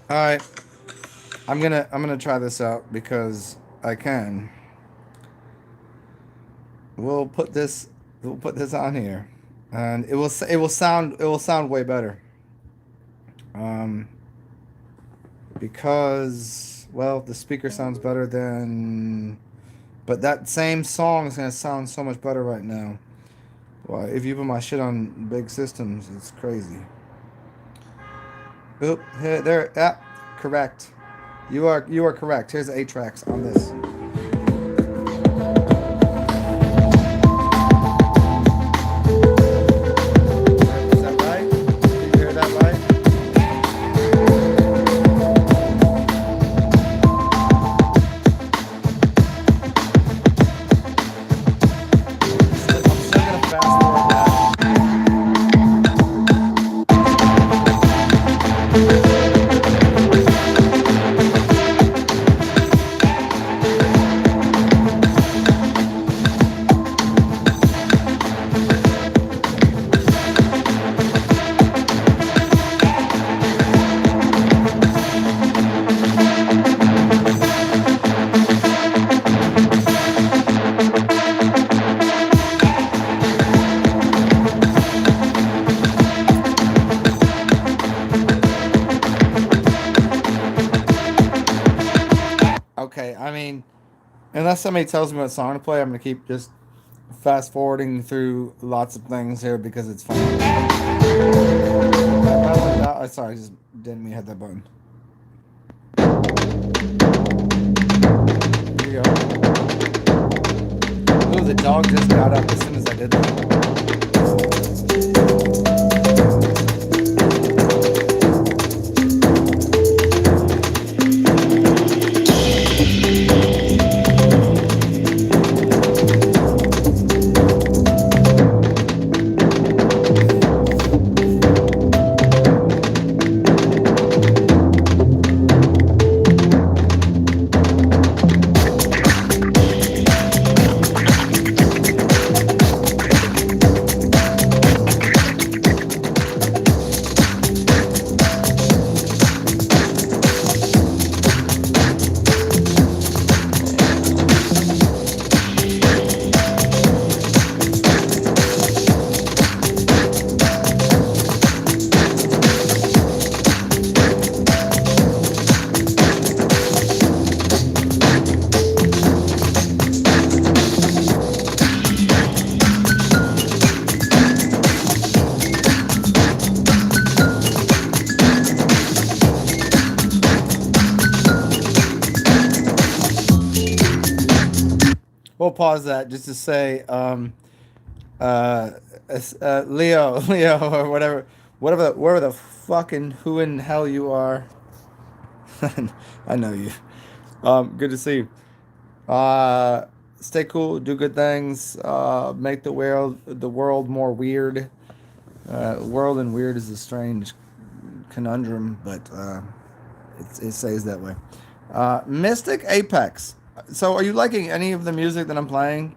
All right. I'm gonna try this out because I can. We'll put this we'll put this on here, and it will sound way better. Um, because well the speaker sounds better than, but that same song is gonna sound so much better right now. Well, if you put my shit on big systems, it's crazy. Oop, here, there, yeah, correct. You are correct. Here's the 8 tracks on this. Is that right? Did you hear that right? I'm still gonna fast forward that. Okay, I mean, unless somebody tells me what song to play, I'm gonna keep just fast forwarding through lots of things here because it's fun. Sorry, I just didn't mean to hit that button. Here you go. Ooh, the dog just got up as soon as I did that. We'll pause that just to say, uh, Leo, Leo, or whatever. whatever the fucking who in hell you are. I know you. Good to see you. Stay cool, do good things, make the world more weird. World and weird is a strange conundrum, but it stays that way. Mystic Apex. So, are you liking any of the music that I'm playing?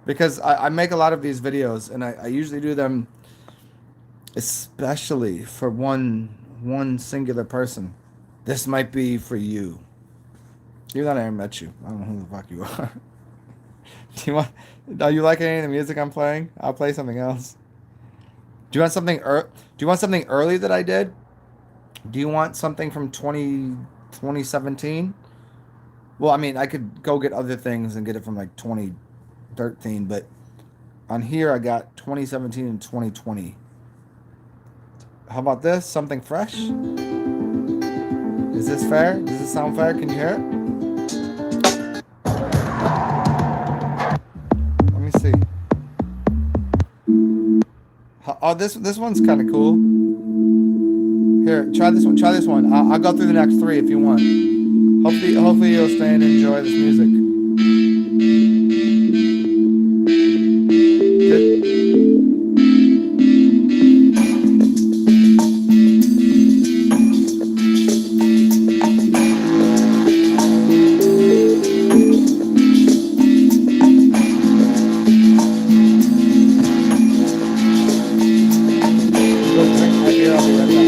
Because I make a lot of these videos, and I usually do them especially for one singular person. This might be for you. Even though I haven't met you, I don't know who the fuck you are. Do you want? Are you liking any of the music I'm playing? I'll play something else. Do you want something? Do you want something early that I did? Do you want something from 2017? Well, I mean, I could go get other things and get it from like 2013, but on here I got 2017 and 2020. How about this? Something fresh? Is this fair? Does this sound fair? Can you hear it? Let me see. Oh, this one's kind of cool. Here, try this one. Try this one. I'll go through the next three if you want. Hopefully you'll stay and enjoy this music. Go drink right here. I'll be right back.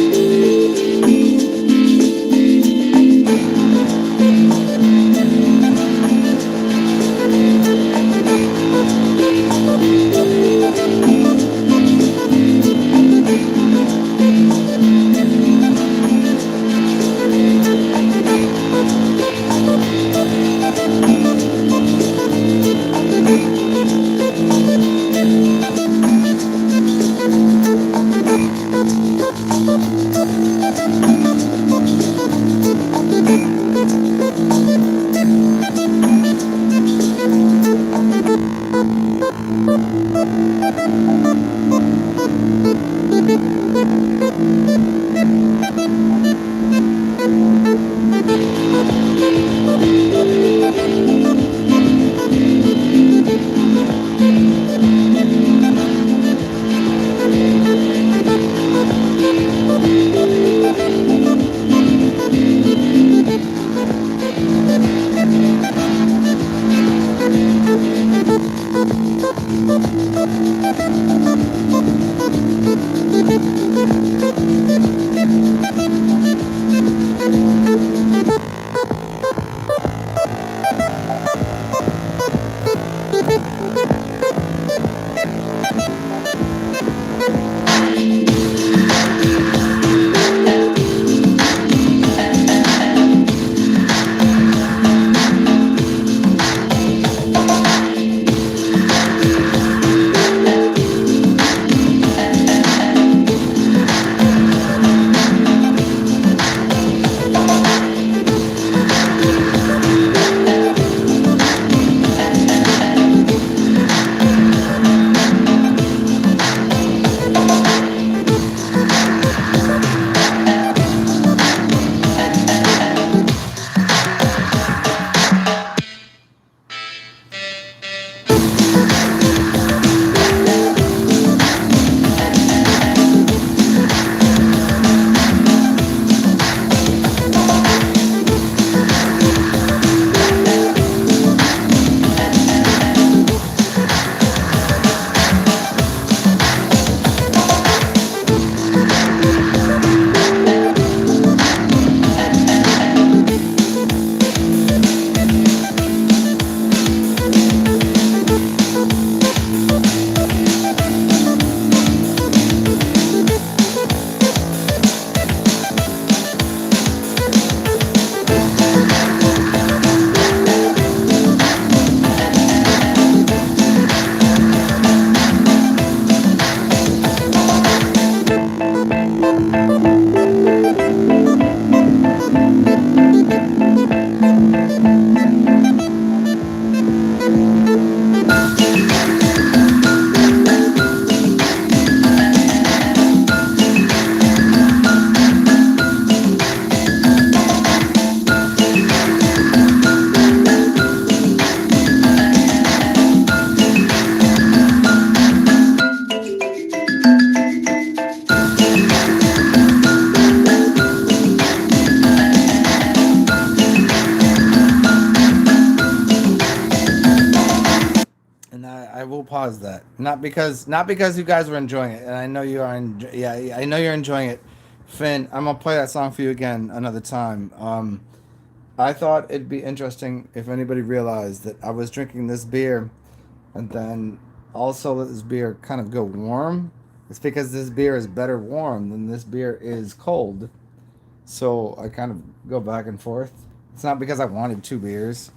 paused that. Not because you guys were enjoying it, and I know you are. Yeah, I know you're enjoying it. Finn, I'm gonna play that song for you again another time. I thought it'd be interesting if anybody realized that I was drinking this beer, and then also let this beer kind of go warm. It's because this beer is better warm than this beer is cold. So I kind of go back and forth. It's not because I wanted two beers.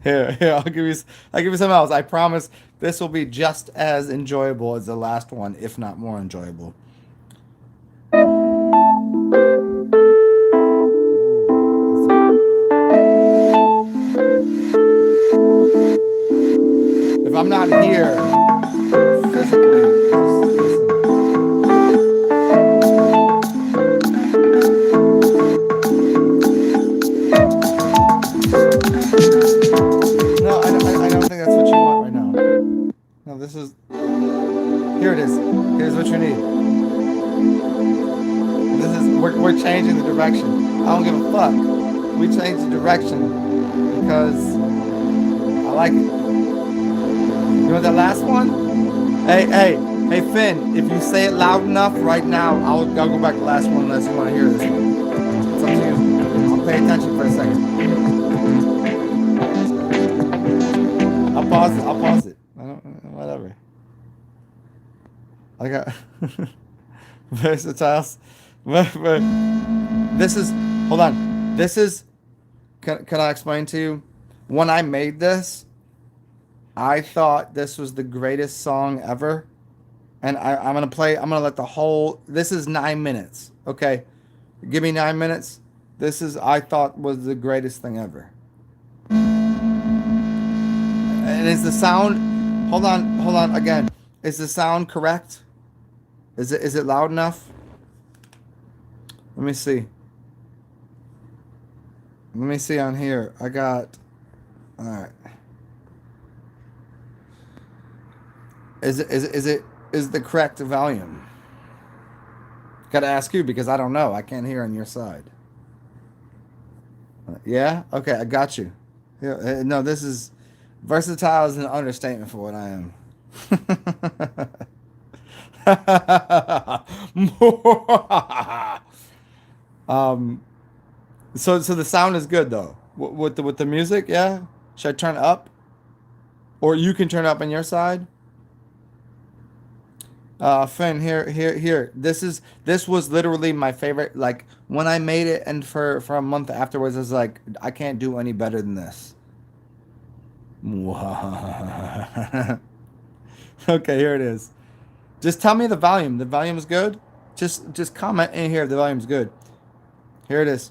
Here, I'll give you something else. I promise this will be just as enjoyable as the last one, if not more enjoyable. If I'm not here physically, just listen. No, I don't think that's what you want right now. No, this is. Here it is. Here's what you need. This is. We're changing the direction. I don't give a fuck. We changed the direction because I like it. You want that last one? Hey, Finn, if you say it loud enough right now, I'll go back to the last one unless you want to hear this one. It's up to you. I'll pay attention for a second. I'll pause it. I don't, whatever. I got versatiles. This is, hold on. This is, can I explain to you? When I made this, I thought this was the greatest song ever. And I'm going to let the whole, this is 9 minutes. Okay. Give me 9 minutes. This is, I thought was the greatest thing ever. And is the sound, hold on again. Is the sound correct? Is it loud enough? Let me see. Let me see on here. I got, all right. Is the correct volume? Gotta ask you because I don't know. I can't hear on your side. Yeah? Okay, I got you. Yeah, no, this is versatile is an understatement for what I am. So the sound is good though. With the music, yeah? Should I turn it up? Or you can turn it up on your side? Finn, here. This was literally my favorite. Like when I made it, and for a month afterwards, I was like, I can't do any better than this. Okay, here it is. Just tell me the volume. The volume is good. Just comment in here if the volume's good. Here it is.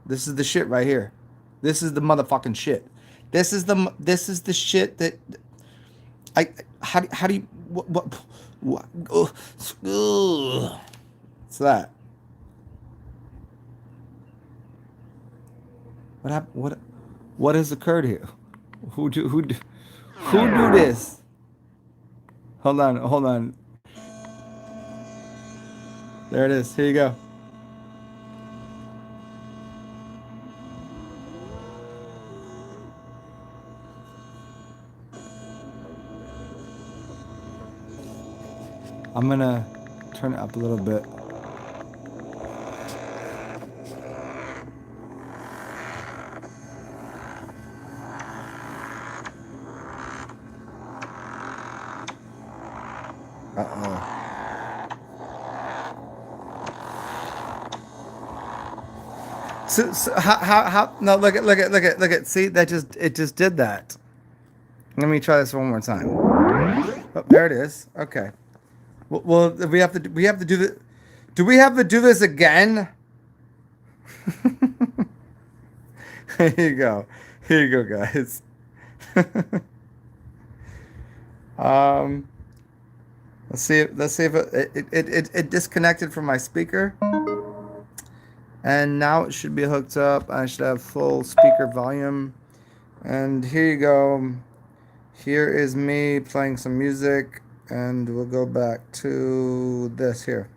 This is the shit right here. This is the motherfucking shit. This is the shit that how do you what what's that? What has occurred here? Who do this? Hold on. There it is. Here you go. I'm gonna turn it up a little bit. Uh-oh. So how no, look at see that it just did that. Let me try this one more time. Oh, there it is. Okay. Well, we have to do the. Do we have to do this again? Here you go, guys. Let's see if it disconnected from my speaker, and now it should be hooked up. I should have full speaker volume, and here you go. Here is me playing some music. And we'll go back to this here.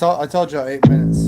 I told you 8 minutes.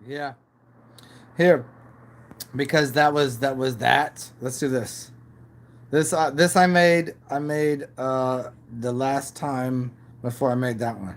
Yeah. Here, because that. Let's do this. This I made the last time before I made that one.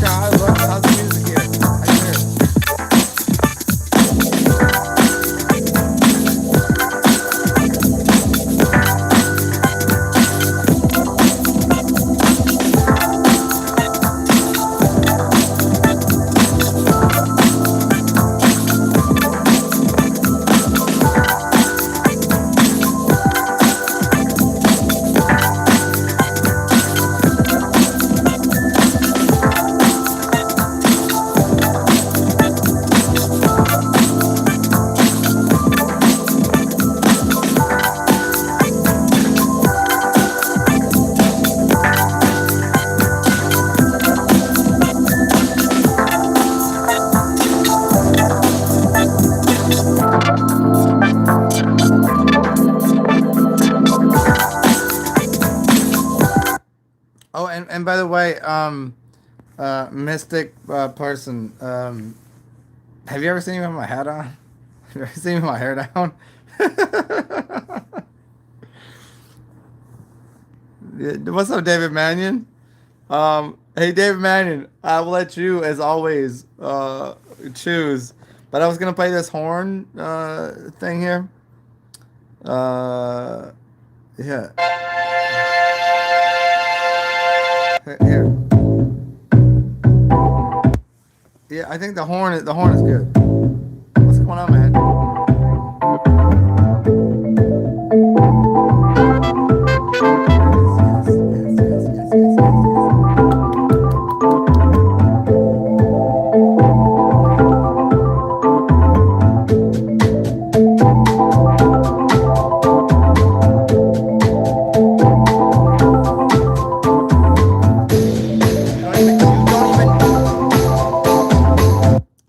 How's the music here? I can hear it. Oh, and by the way, Mystic person, have you ever seen me with my hat on? Have you ever seen me with my hair down? Yeah, what's up, David Mannion? Hey, David Mannion, I will let you, as always, choose. But I was gonna play this horn thing here. Uh, yeah, here. Yeah, I think the horn is good. What's going on, man? Yes, yes, yes, yes, yes, yes, yes, yes.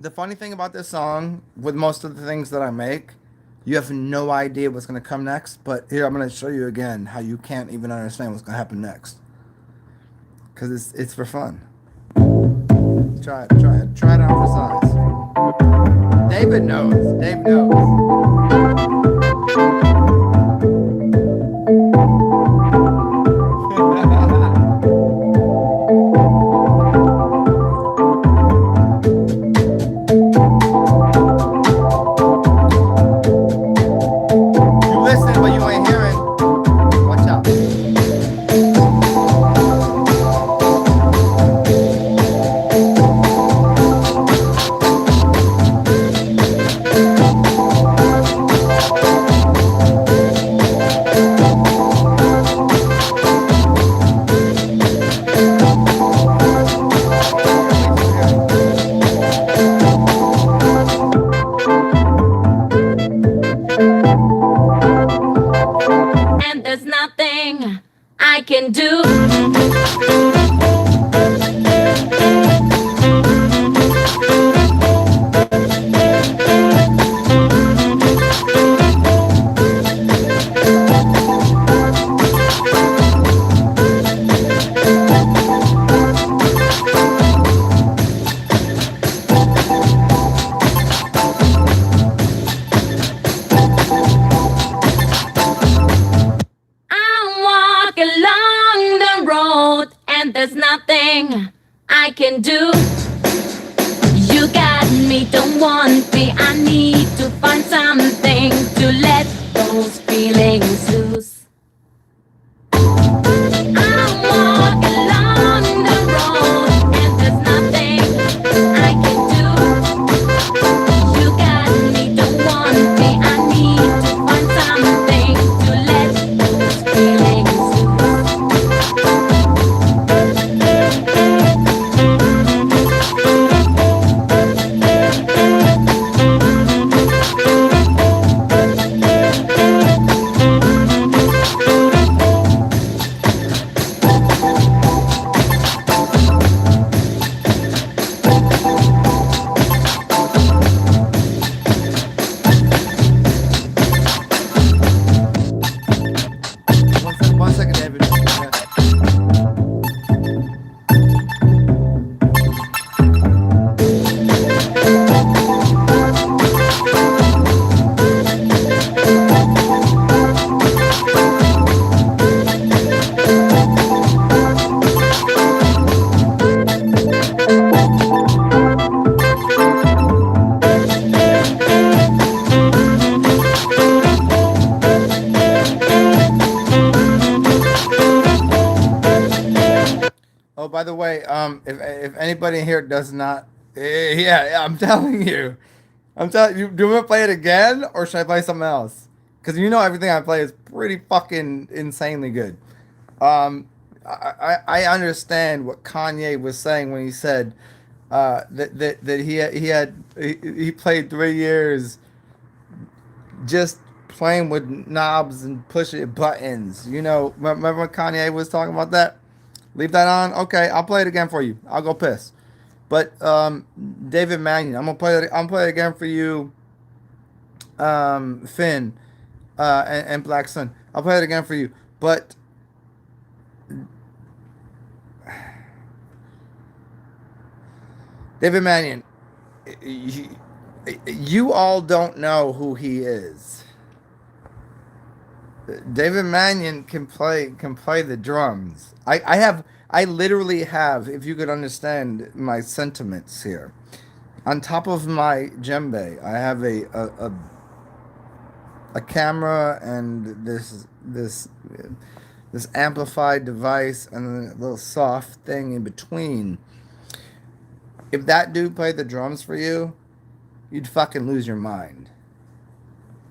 The funny thing about this song, with most of the things that I make, you have no idea what's going to come next. But here, I'm going to show you again how you can't even understand what's going to happen next. Because it's for fun. Try it out for size. David knows. Dave knows. You listen, but you ain't hearing. Watch out. and there's nothing I can do. Along the road, and there's nothing I can do. You got me, don't want me. I need to find something to let those feelings loose. I walk along the road, and there's nothing I can do. You got me, don't want me. I need to find something to let those feelings loose. One second, David. Yeah. Oh, by the way, if anybody here does not, yeah, I'm telling you, I'm telling you, do you want to play it again or should I play something else? Because you know everything I play is pretty fucking insanely good. I understand what Kanye was saying when he said that he played 3 years just playing with knobs and pushing buttons. You know, remember when Kanye was talking about that? Leave that on. Okay, I'll play it again for you. I'll go piss. But David Mannion, I'm gonna play it again for you. Finn, and Black Sun. I'll play it again for you. But David Mannion, you all don't know who he is. David Mannion can play the drums. I literally have, if you could understand my sentiments here. On top of my djembe, I have a camera and this amplified device and a little soft thing in between. If that dude played the drums for you, you'd fucking lose your mind.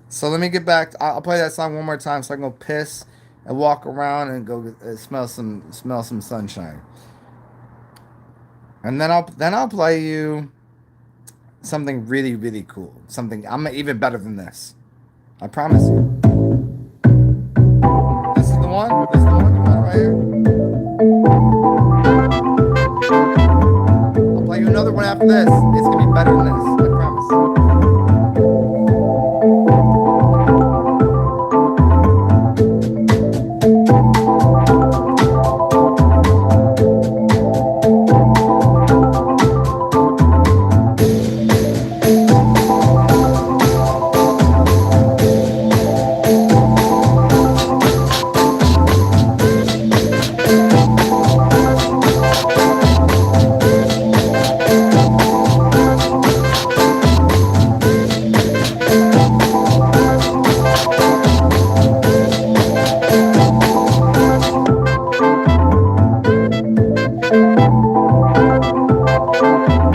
So let me get back. I'll play that song one more time so I can go piss and walk around and go smell some sunshine. And then I'll play you something really really cool. Something I'm even better than this. I promise you. This is the one. This is the one. You want it right here. I'll play you another one after this. It's gonna be better than this. I promise.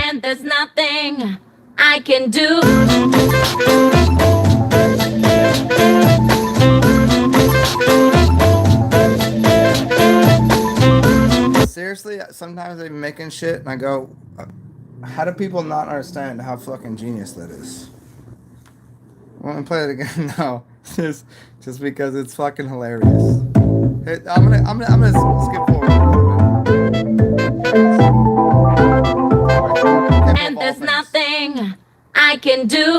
And there's nothing I can do. Seriously, sometimes I'm making shit and I go, how do people not understand how fucking genius that is? want to play it again? No, just because it's fucking hilarious. I'm gonna skip forward a little bit. And there's nothing I can do.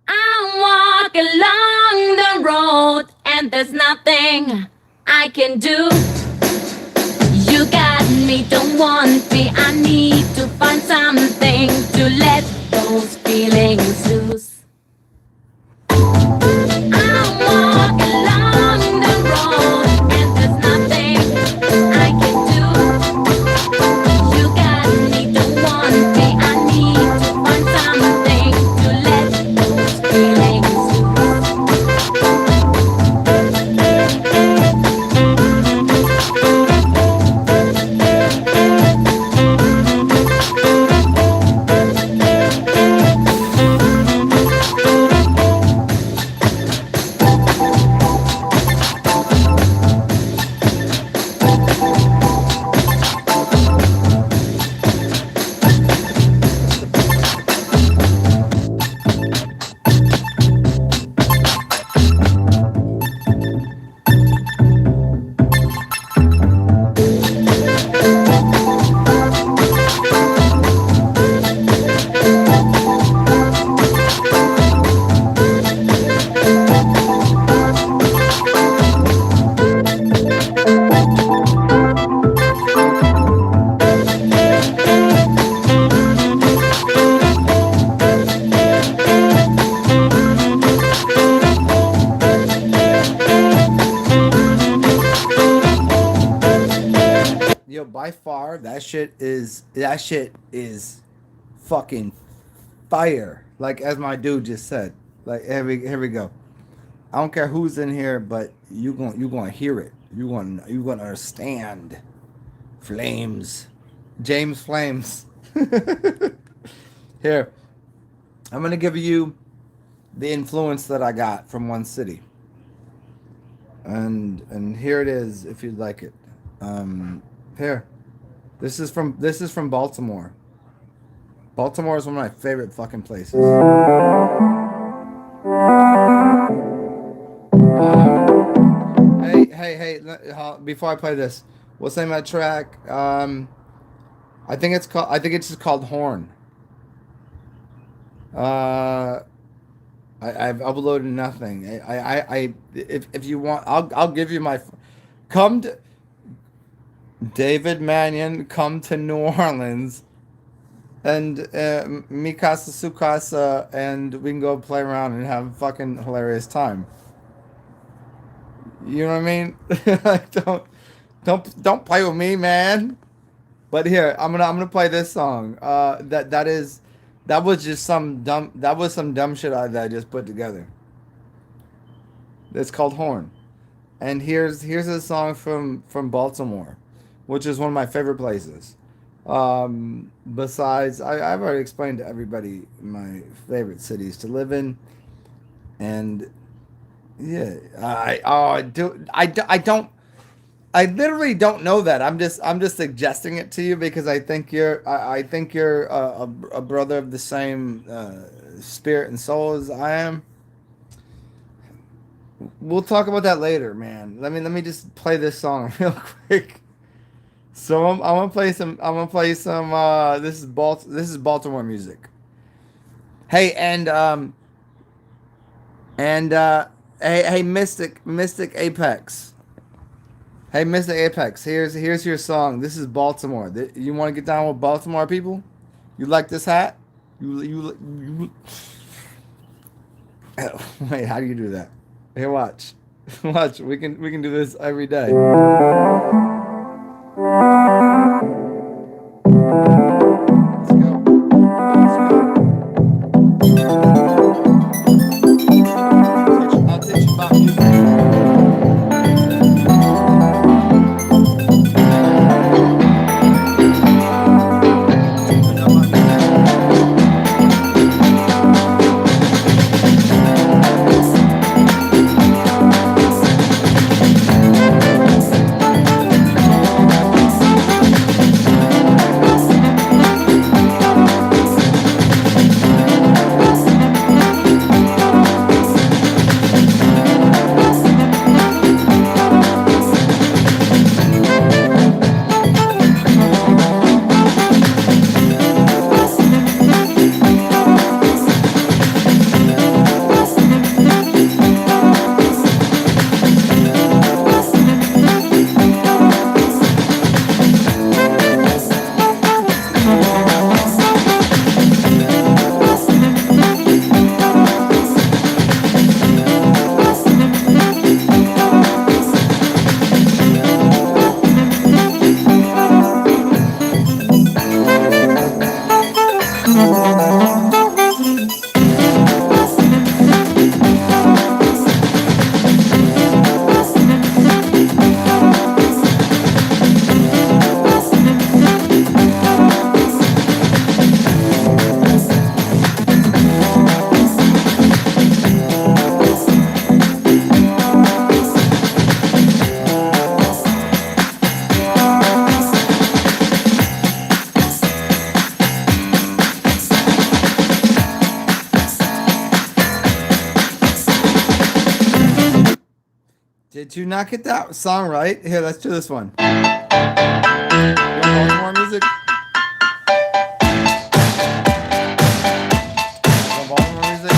I walk along the road, and there's nothing I can do. You got me, don't want me. I need to find something to let those feelings loose. I walk along the road, and there's nothing I can do. You got me, don't want me. I need to find something to let those feelings loose. Yo, by far, that shit is fucking fire. Like as my dude just said. Like here we go. I don't care who's in here, but you gonna hear it. You gonna understand. Flames, James Flames. Here, I'm gonna give you the influence that I got from one city, and here it is if you'd like it. Here, this is from Baltimore. Baltimore is one of my favorite fucking places. Hey! Before I play this, what's the name of that track? I think it's called. I think it's just called Horn. Uh, I've uploaded nothing. If you want, I'll give you my. Come to David Mannion. Come to New Orleans, and Mikasa Sukasa, and we can go play around and have a fucking hilarious time. You know what I mean? Like, don't play with me, man. But here, I'm gonna play this song. That was just some dumb shit that I just put together. It's called Horn, and here's a song from Baltimore, which is one of my favorite places. Besides, I've already explained to everybody my favorite cities to live in, and yeah, I literally don't know that. I'm just suggesting it to you because I think you're a brother of the same spirit and soul as I am. We'll talk about that later, man. Let me just play this song real quick. So I'm gonna play some. I'm gonna play some. This is Baltimore music. Hey, hey, Mystic Apex. Hey, Mr. Apex, here's your song. This is Baltimore. You want to get down with Baltimore people? You like this hat? You Wait, how do you do that? Here, watch. Watch. We can do this every day. Let's go. Let's go. I'll teach you about music. Did you not get that song right? Here, let's do this one. You want Baltimore music? You want Baltimore music?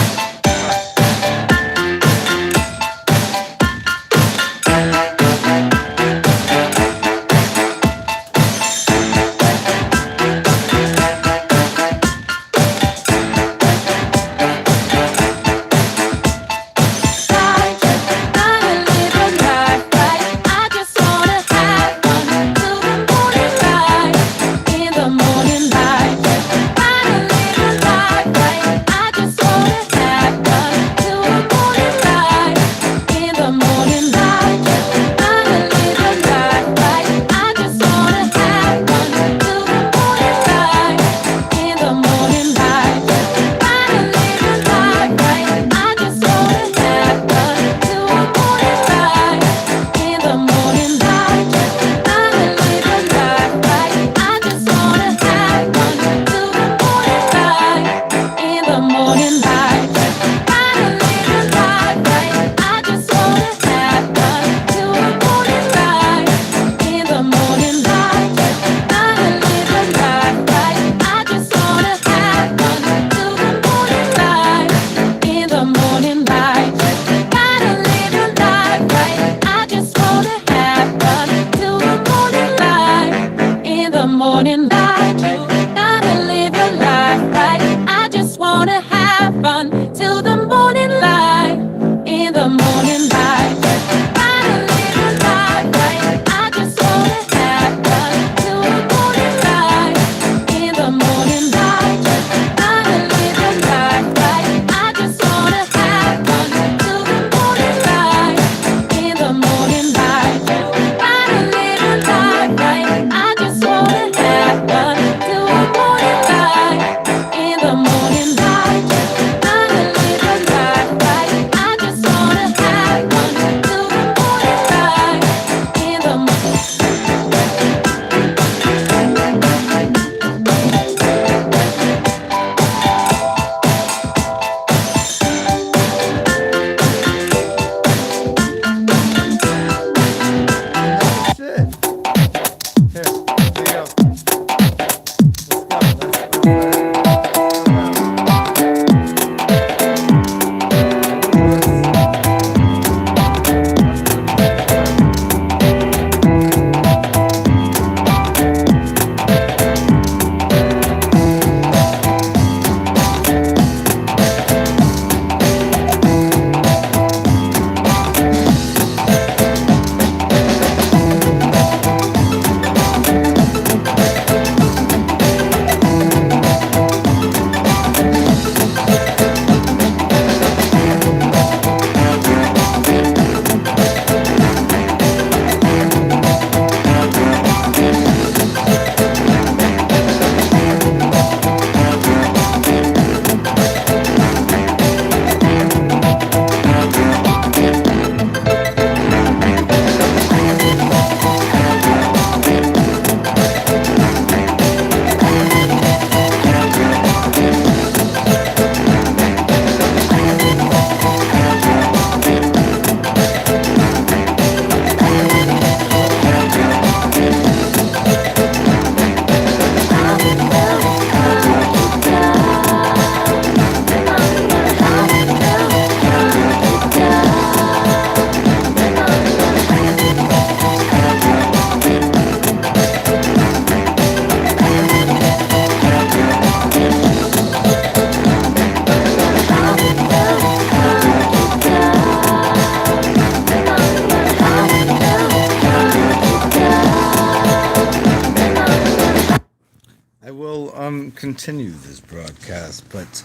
Continue this broadcast, but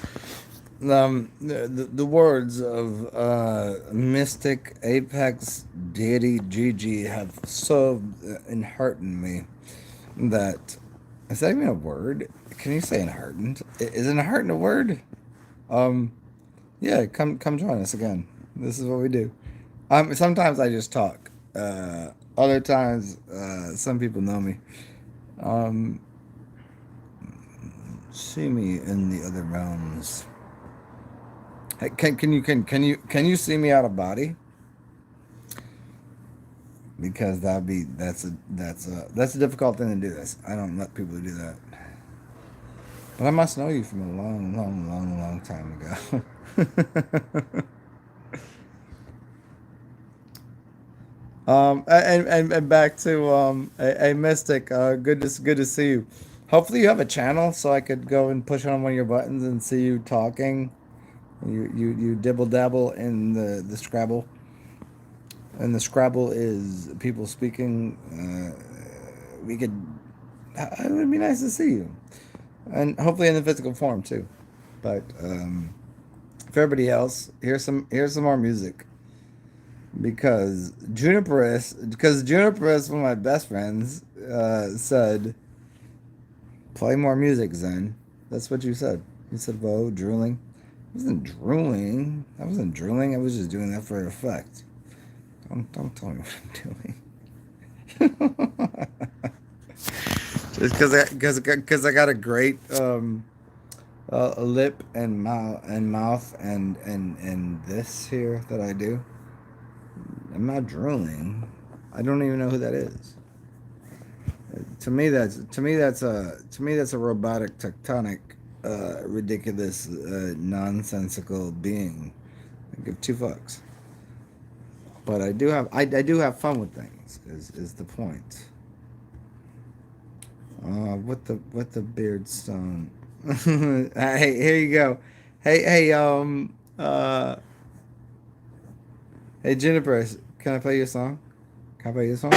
the words of mystic apex deity Gigi have so enheartened me that is that even a word? Can you say enheartened? Is enheartened a word? Yeah, come join us again. This is what we do. Sometimes I just talk. Other times, some people know me. Um, See me in the other realms. Hey, can you see me out of body? because that's a difficult thing to do. This I don't let people do that. But I must know you from a long, long, long, long time ago. And back to a mystic. Good to see you. Hopefully you have a channel so I could go and push on one of your buttons and see you talking. You dibble dabble in the Scrabble, and the Scrabble is people speaking. We could. It would be nice to see you, and hopefully in the physical form too. But for everybody else, here's some more music. Because Juniperus, one of my best friends, said, "Play more music, Zen." That's what you said. You said, "Whoa, drooling." I wasn't drooling. I wasn't drooling. I was just doing that for effect. Don't tell me what I'm doing. Just because I got a great lip and mouth and this here that I do. I'm not drooling. I don't even know who that is. To me that's a robotic tectonic ridiculous nonsensical being. I give two fucks. But I do have fun with things is the point. What the beard stone. Hey, here you go. Hey Juniper, can I play you a song? Can I play you a song?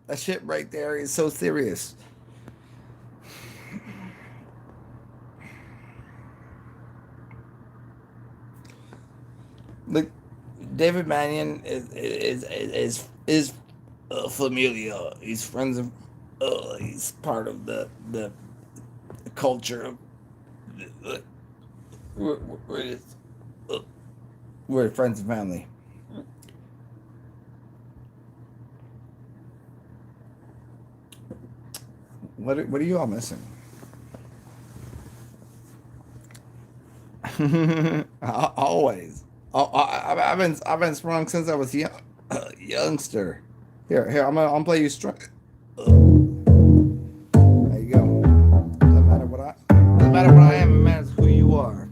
That shit right there is so serious. Look, David Mannion is familiar. He's friends of. He's part of the culture of. We're, we're, uh, we're friends and family. What are you all missing? Always. I've been strong since I was youngster. Here, I'm gonna play you strong. There you go. Doesn't matter what I am. It matters who you are.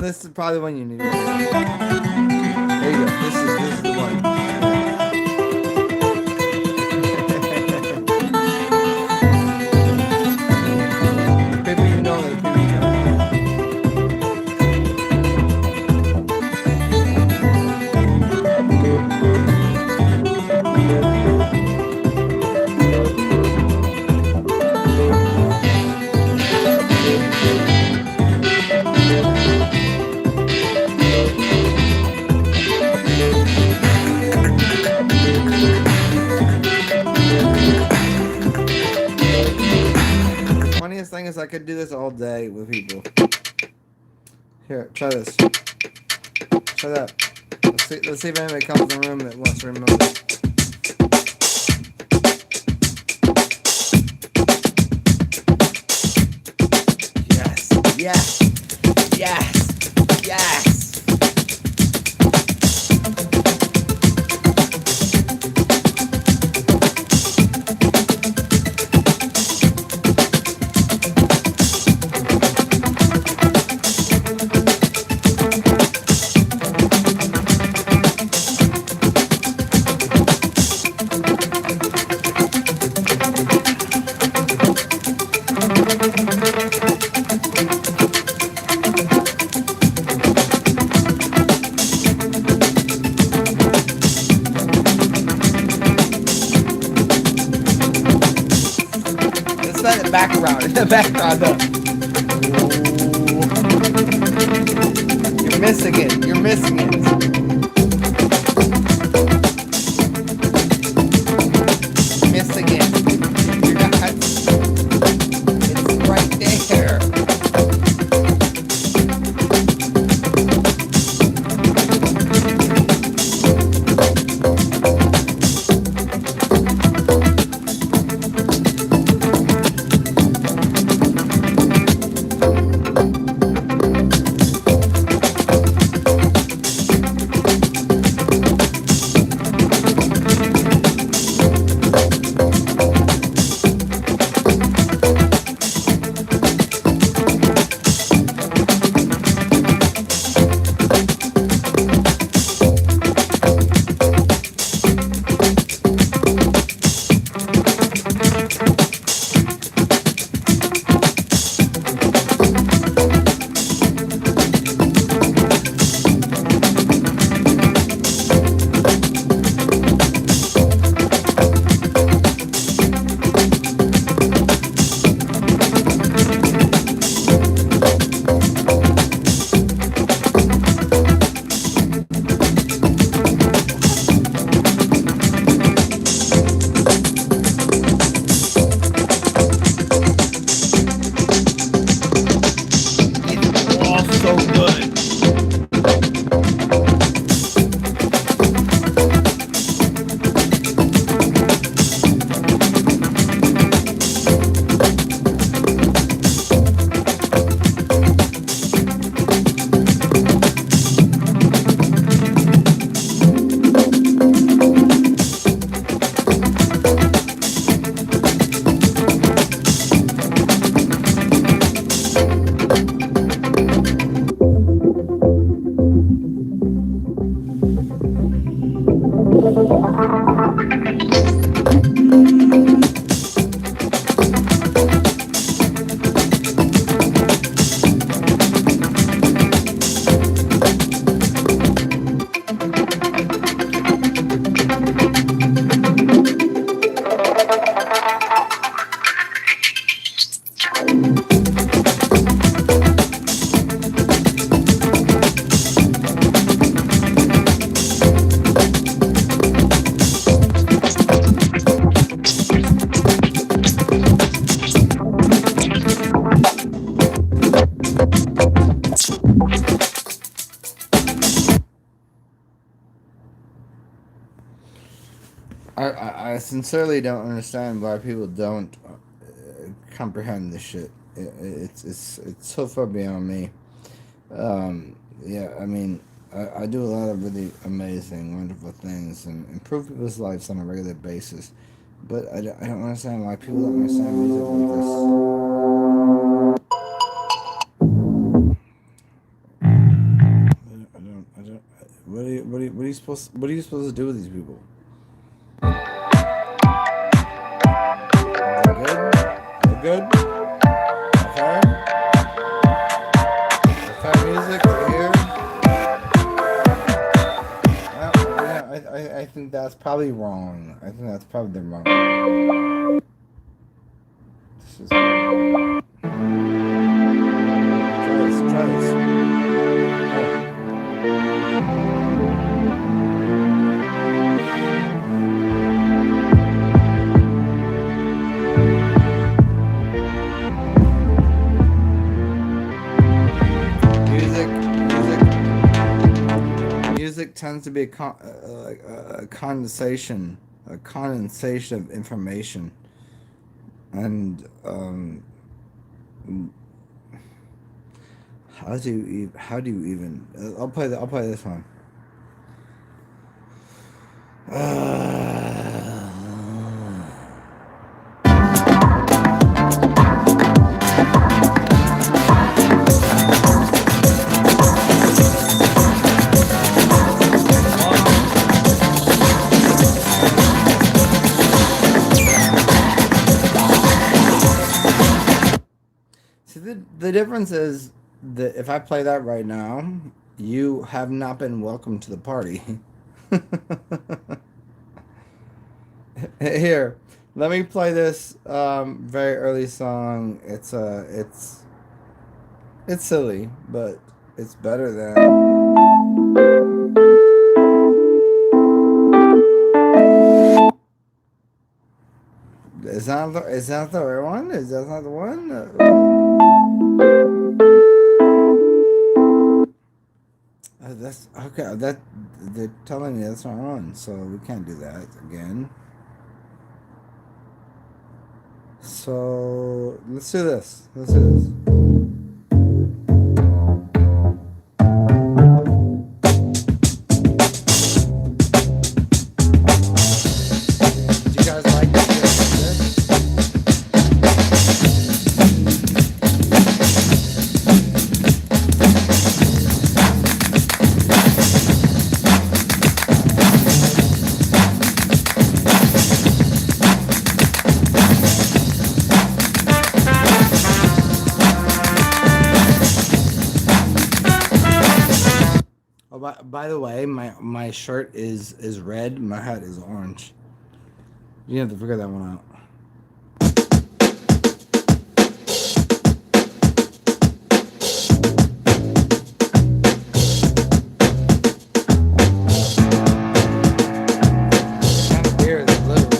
This is probably the one you need. There you go. This is the one. People you know, the people you know. Funniest thing is I could do this all day with people. Here, try this. Try that. Let's see if anybody comes in the room that wants to remove it. Yes, yes, yes, yes. In the background though. You're missing it. You're missing it. You're missing it. You're not. It's right there. I sincerely don't understand why people don't comprehend this shit. It's so far beyond me. Yeah, I mean, I do a lot of really amazing, wonderful things and improve people's lives on a regular basis. But I don't understand why people don't understand music like this. What are you supposed to do with these people? They're good. Okay. Fair music here. Well, yeah, I think that's probably wrong. I think that's probably the wrong. This is try this. Music tends to be a condensation of information, and how do you even? I'll play this one. See, the difference is that if I play that right now, you have not been welcome to the party. Here, let me play this very early song. It's silly, but it's better than. Is that the right one? Is that not the one? That's okay. That they're telling me that's not on, so we can't do that again. So let's do this. Let's do this. Do you guys like this? Oh, by the way, my shirt is red. My hat is orange. You have to figure that one out. Kind of weird, it's little.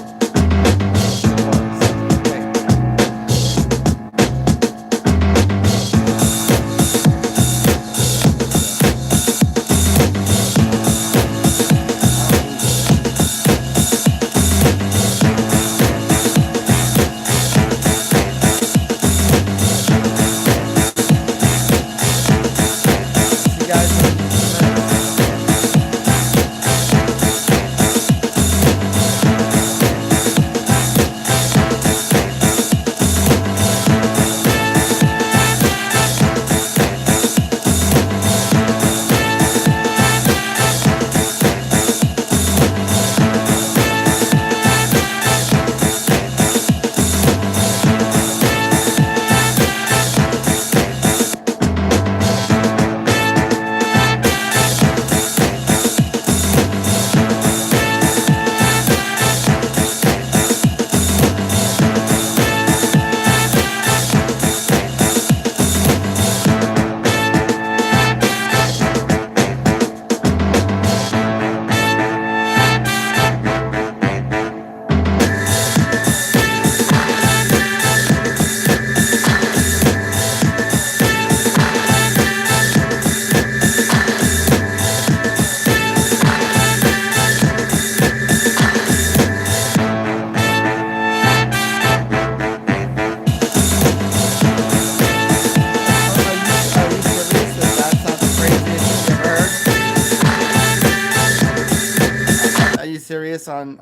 Serious on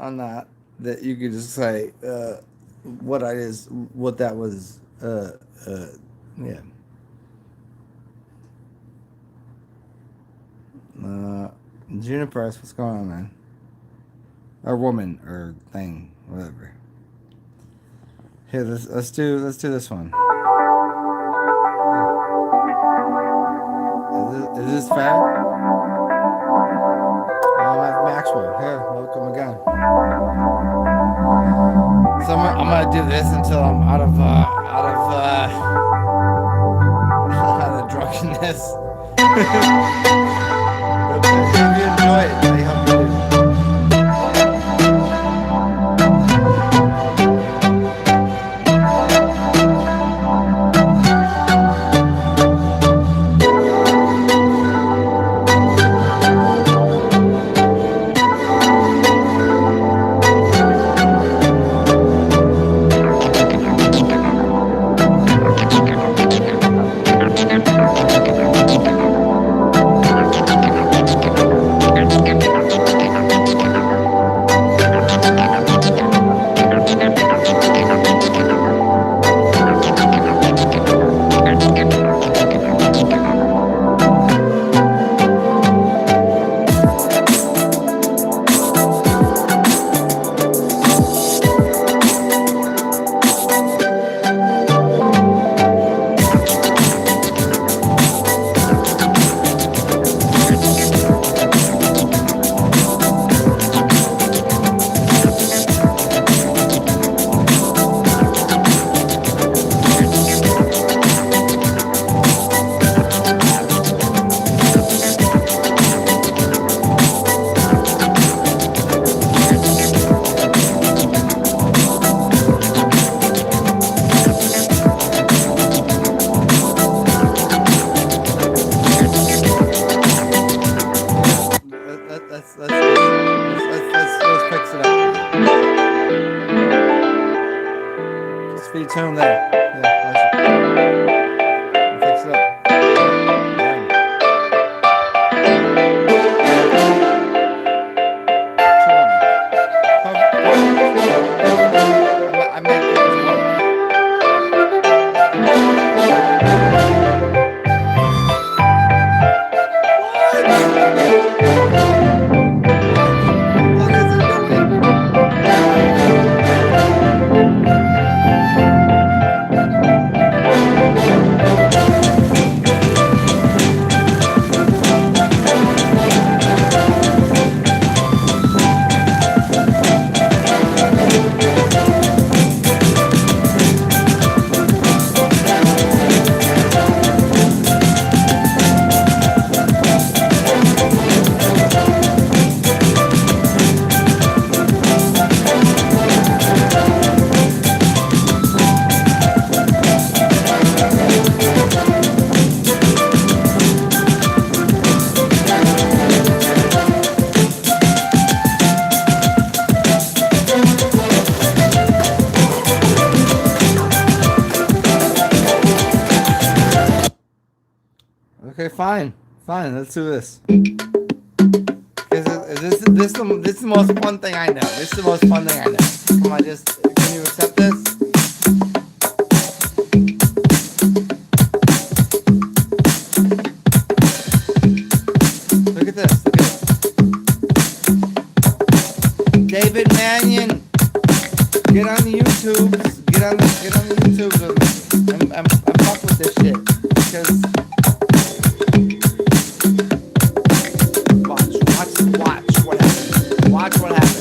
that you could just say what that was yeah Juniper's, what's going on, man? Or woman, or thing, whatever. Here, let's do this one. Is this fair? Maxwell. Here, welcome again. So I'm gonna do this until I'm out of drunkenness. But if you enjoy it, I hope you do. Okay, fine. Let's do this. This is the most fun thing I know. This is the most fun thing I know. Come on, can you accept this? Look at this. David Mannion, get on the YouTubes. Get on the YouTubes with me. I'm fucked with this shit because. Watch what happens.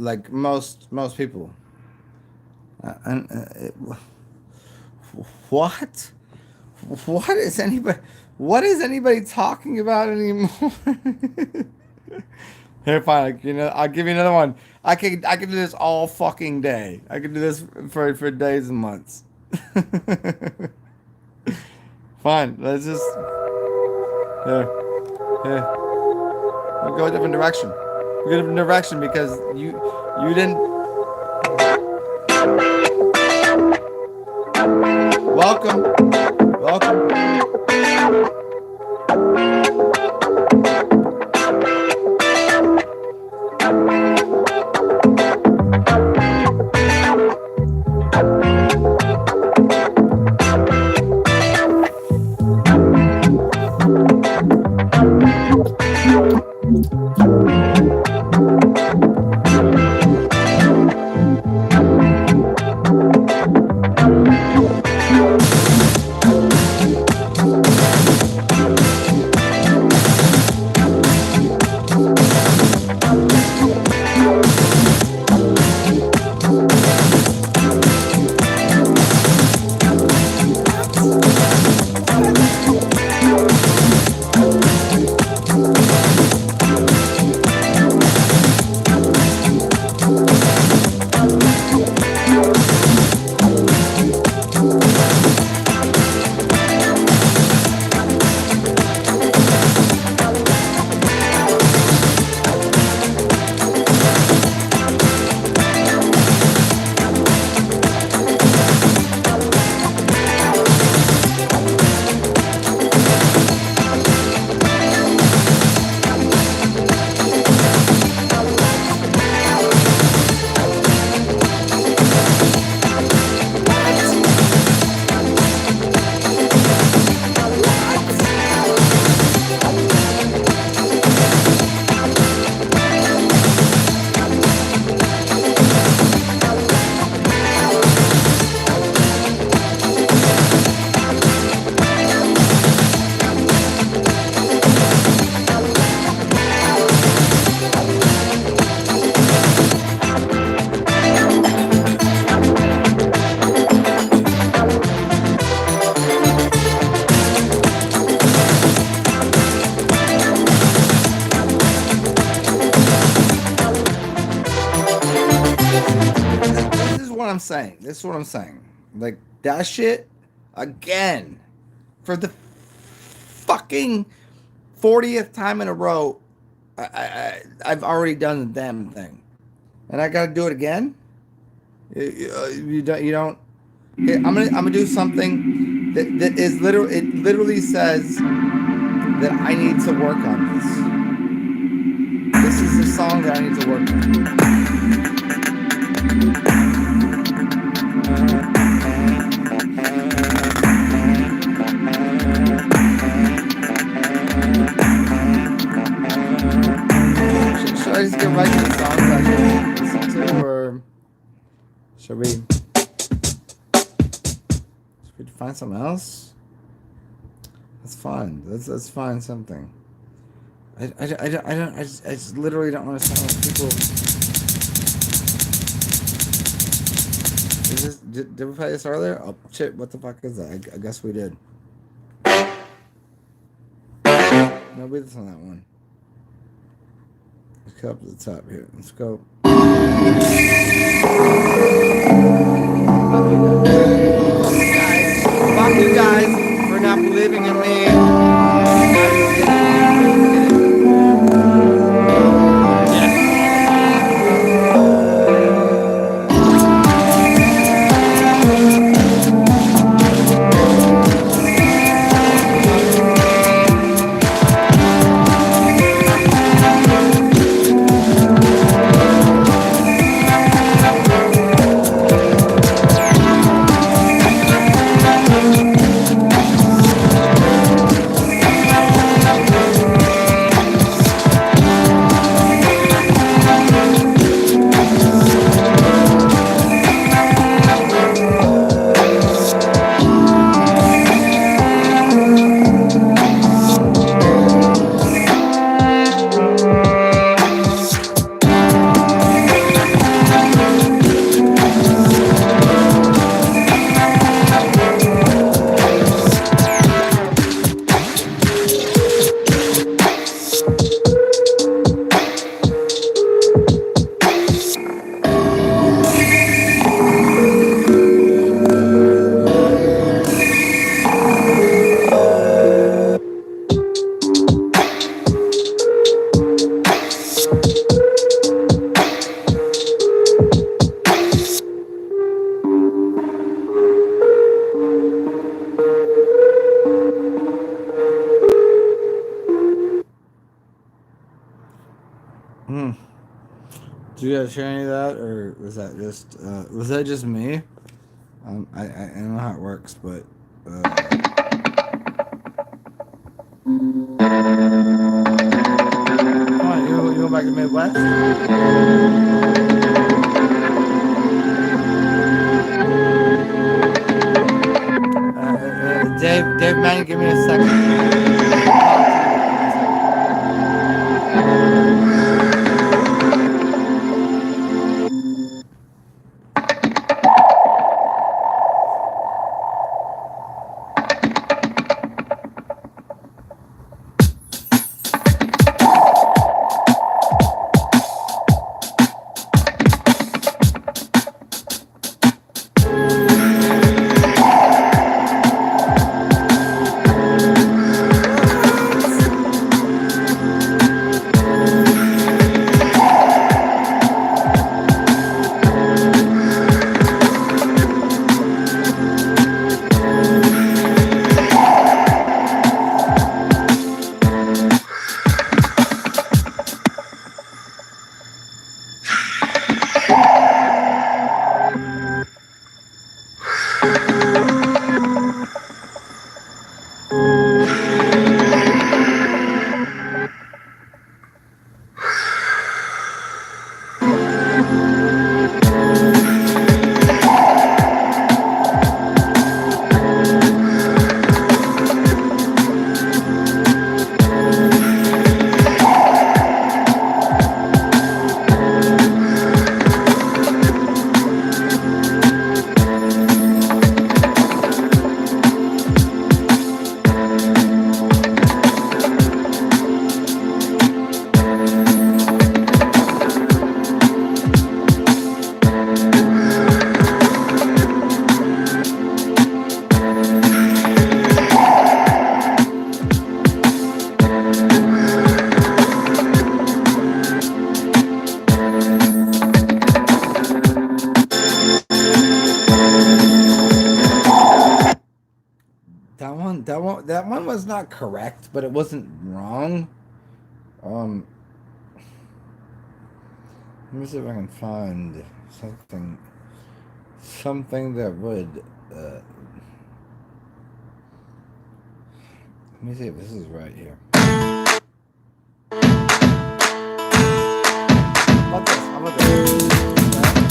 like most people. And what? What is anybody? What is anybody talking about anymore? Here, fine. You know, I'll give you another one. I could do this all fucking day. I could do this for days and months. Fine. Let's just here. We'll go a different direction. We'll go a different direction because you didn't. Welcome. This is what I'm saying. Like that shit again for the fucking 40th time in a row. I've already done the damn thing, and I gotta do it again. You don't. I'm gonna do something that is literally. It literally says that I need to work on this. This is the song that I need to work on. Should I just get right to the songs I should listen to, or should we find something else? That's fine. Let's find something. I just literally don't want to sound like people. Is this, did we play this earlier? Oh shit! What the fuck is that? I guess we did. No, we did on that one. Let's go up to the top here. Let's go. Fuck you guys for not believing in me. Did you guys hear any of that, or was that just me? I don't know how it works, but come on, you go back to Midwest. Dave, man, give me a second. That one was not correct, but it wasn't wrong. Um, Let me see if I can find something that would. Let me see if this is right here. How about this? How about this? Okay.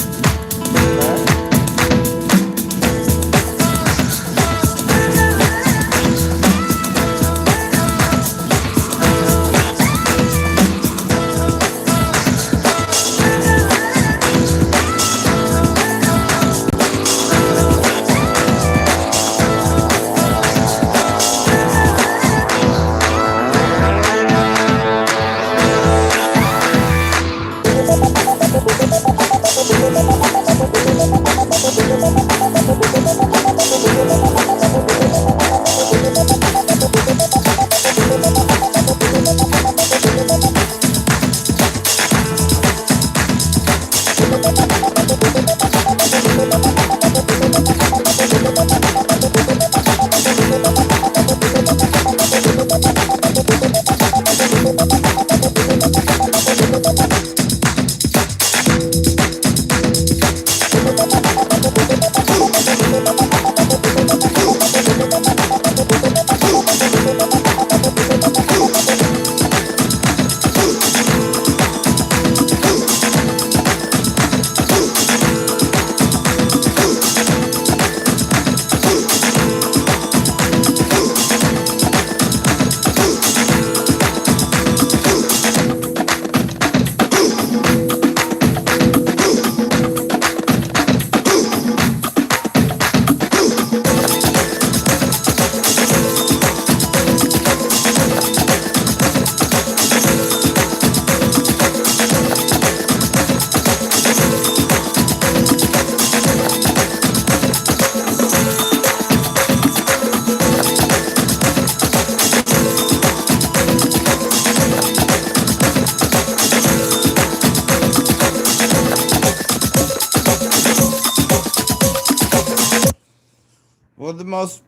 Well, the most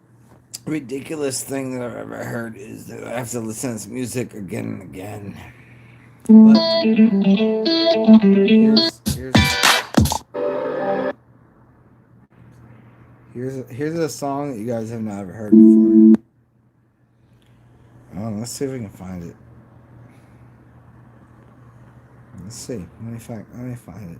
ridiculous thing that I've ever heard is that I have to listen to this music again and again. But here's a song that you guys have not ever heard before. Let's see if we can find it. Let's see. Let me find it.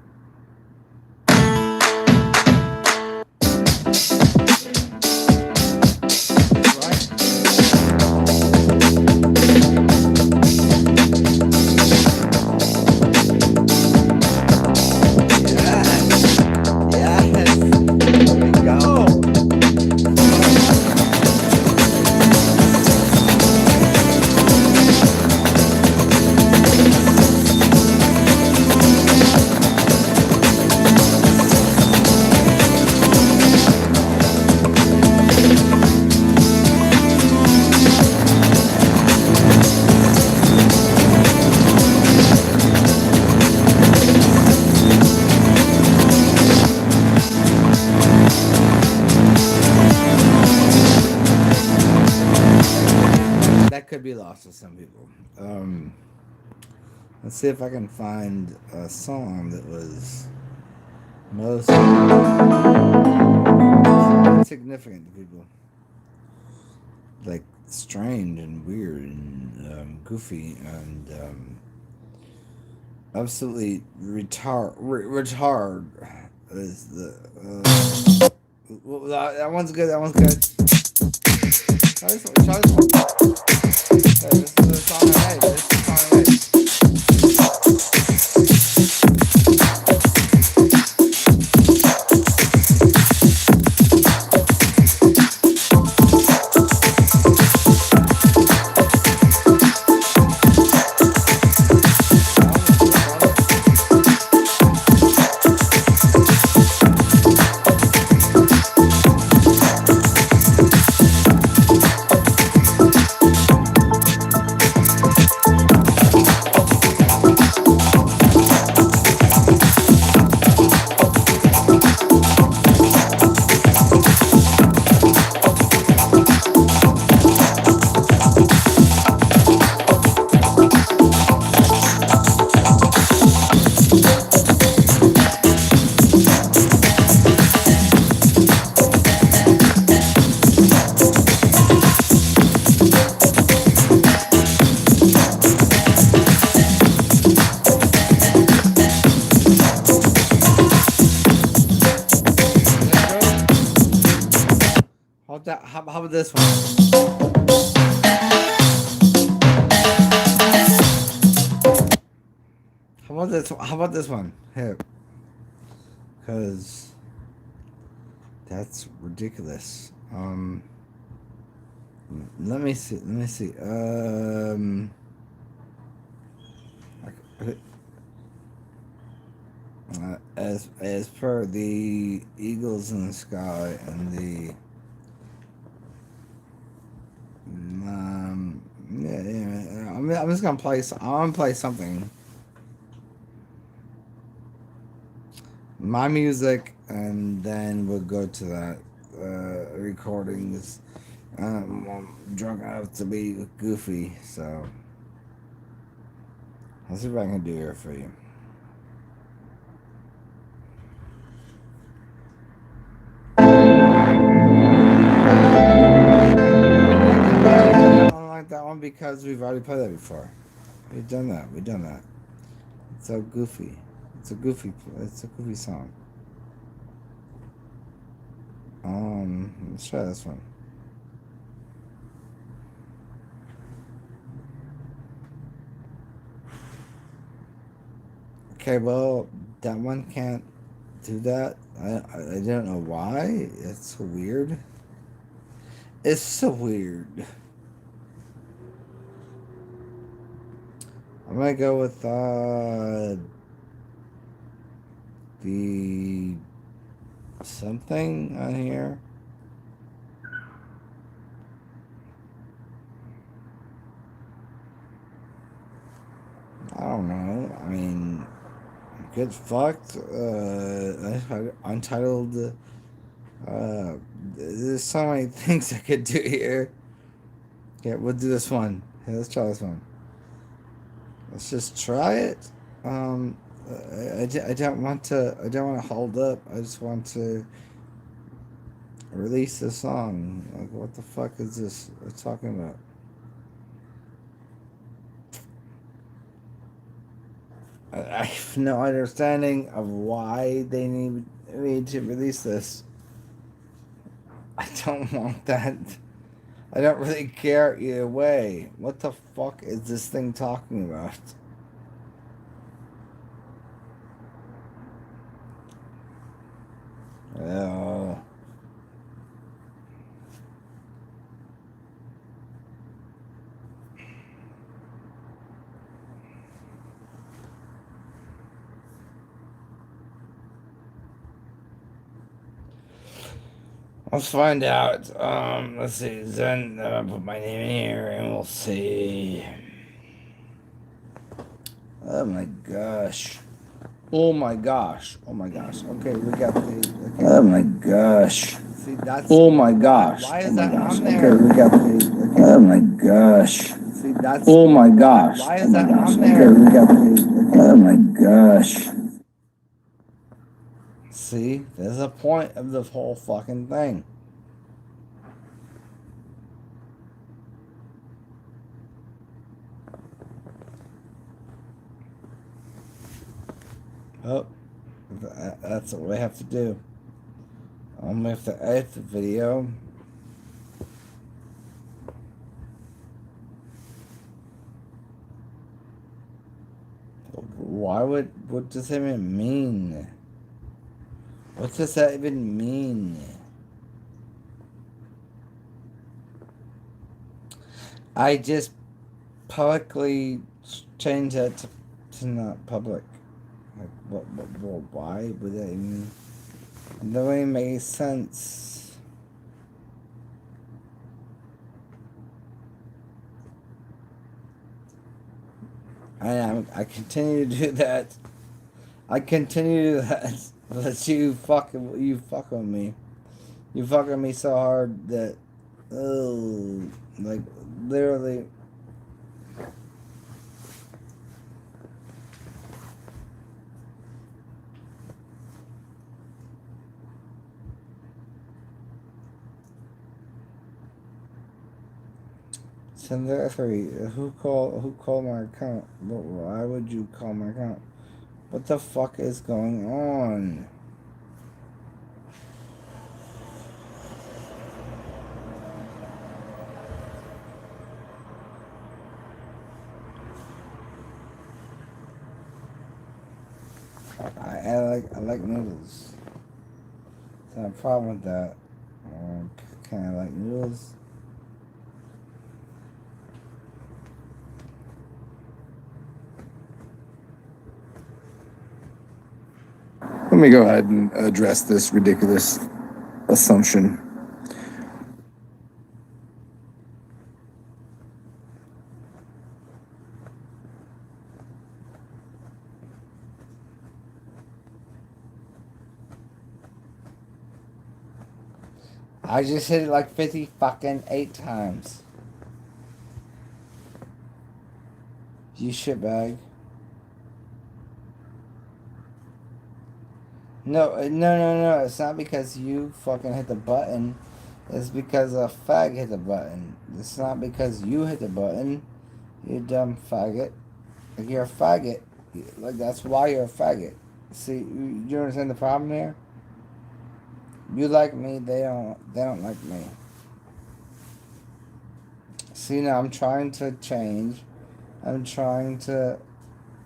That could be lost to some people. Let's see if I can find a song that was most insignificant to people, like strange and weird and goofy and absolutely retard is the that one's good. That one's good. Try this one. Try this one. This is the song I made. This is the song I made. How about this one? How about this? How about this one? Here, because that's ridiculous. Let me see. Let me see. As per the eagles in the sky and the yeah, I'm just gonna play. I'm gonna play something. My music, and then we'll go to that recordings. I'm drunk enough to be goofy, so let's see what I can do here for you. I don't like that one because we've already played that before. We've done that. We've done that. It's so goofy. It's a goofy. It's a goofy song. Let's try this one. Okay, well, that one can't do that. I don't know why. It's so weird. It's so weird. I'm gonna go with the something on here. I don't know. I mean, get fucked. Untitled. There's so many things I could do here. Yeah, we'll do this one. Hey, let's try this one. Let's just try it. I don't want to. I don't want to hold up. I just want to release a song. Like, what the fuck is this we're talking about? I have no understanding of why they need me to release this. I don't want that. I don't really care either way. What the fuck is this thing talking about? Oh. Let's find out. Let's see. Then put my name in here and we'll see. Oh my gosh. Oh my gosh. Oh my gosh. Okay, we got the. Okay. Oh my gosh. See, that's. Oh my gosh. Why is that on there? Okay, we got the. Okay. Oh my gosh. See, that's. Oh my gosh. Why is that on there? Okay, we got the. Okay. Oh my gosh. See, there's a point of the whole fucking thing. Oh, that's what we have to do. I'm gonna have to edit the video. Why would, what does that even mean? What does that even mean? I just publicly changed that to not public. Like, why would that even... It doesn't even make sense. I continue to do that. I continue to do that. But you fuck with me. You fucking me so hard that, oh, like, literally. Sender 3, who called my account? Why would you call my account? What the fuck is going on? I like noodles. There's no problem with that. Can I like noodles? Let me go ahead and address this ridiculous assumption. I just hit it like 50 fucking 8 times. You shitbag. No. It's not because you fucking hit the button. It's because a fag hit the button. It's not because you hit the button. You dumb faggot. Like, you're a faggot. Like, that's why you're a faggot. See, you understand the problem here? You like me, they don't like me. See, now I'm trying to change. I'm trying to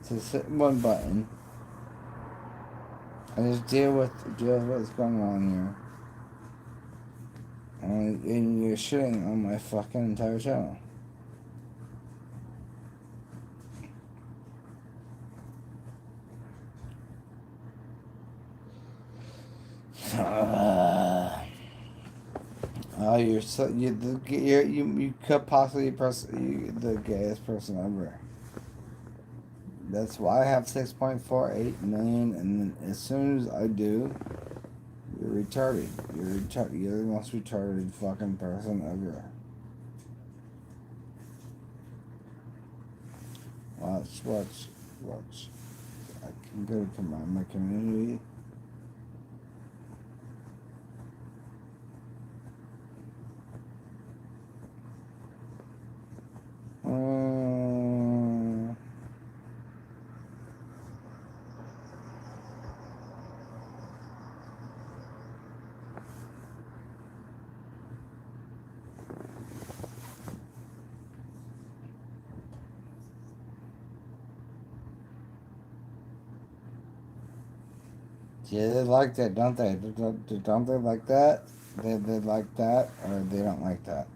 hit one button. And just deal with what's going on here. And you're shitting on my fucking entire channel. Oh, you're so you could possibly the gayest person ever. That's why I have 6.48 million, and then as soon as I do, you're retarded. You're the most retarded fucking person ever. Watch. I can go to my community. Yeah, they like that, don't they? Don't they like that? They like that, or they don't like that?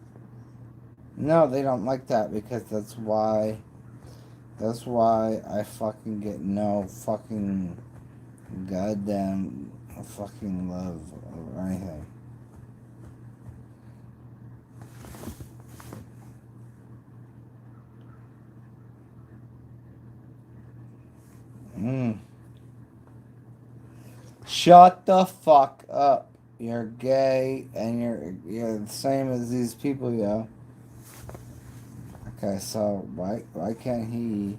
No, they don't like that because that's why. That's why I fucking get no fucking goddamn fucking love or anything. Mm. Shut the fuck up. You're gay and you're the same as these people, yo. Okay, so why can't he?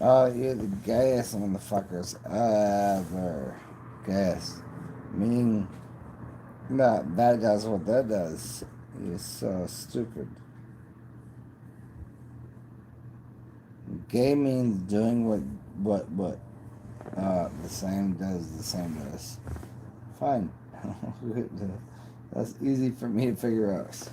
Oh, you're the gayest motherfuckers ever. Gayest. Meaning that does what that does. You're so stupid. Gay means doing what the same does the same does. Fine. That's easy for me to figure out.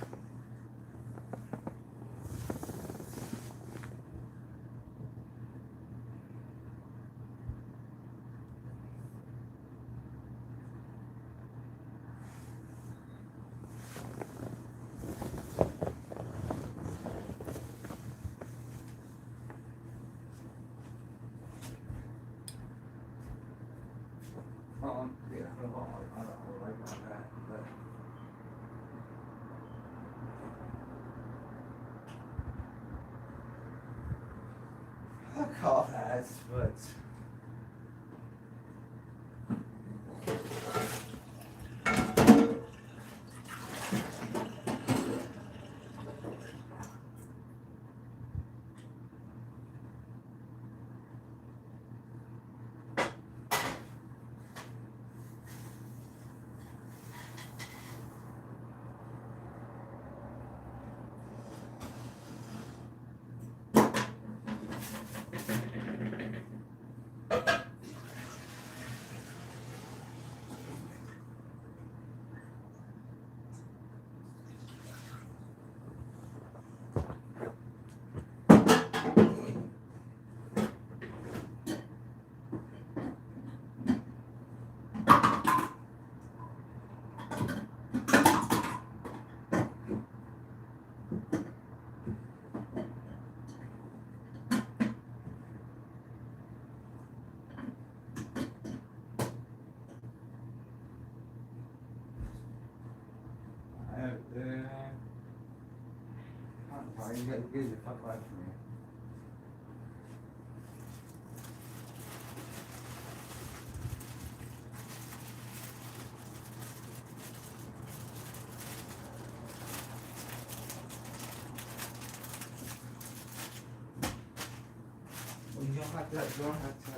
Yeah, I don't like that, but I'll call that, but I have you get the fuck away from me. Well, you don't have to. You don't have to.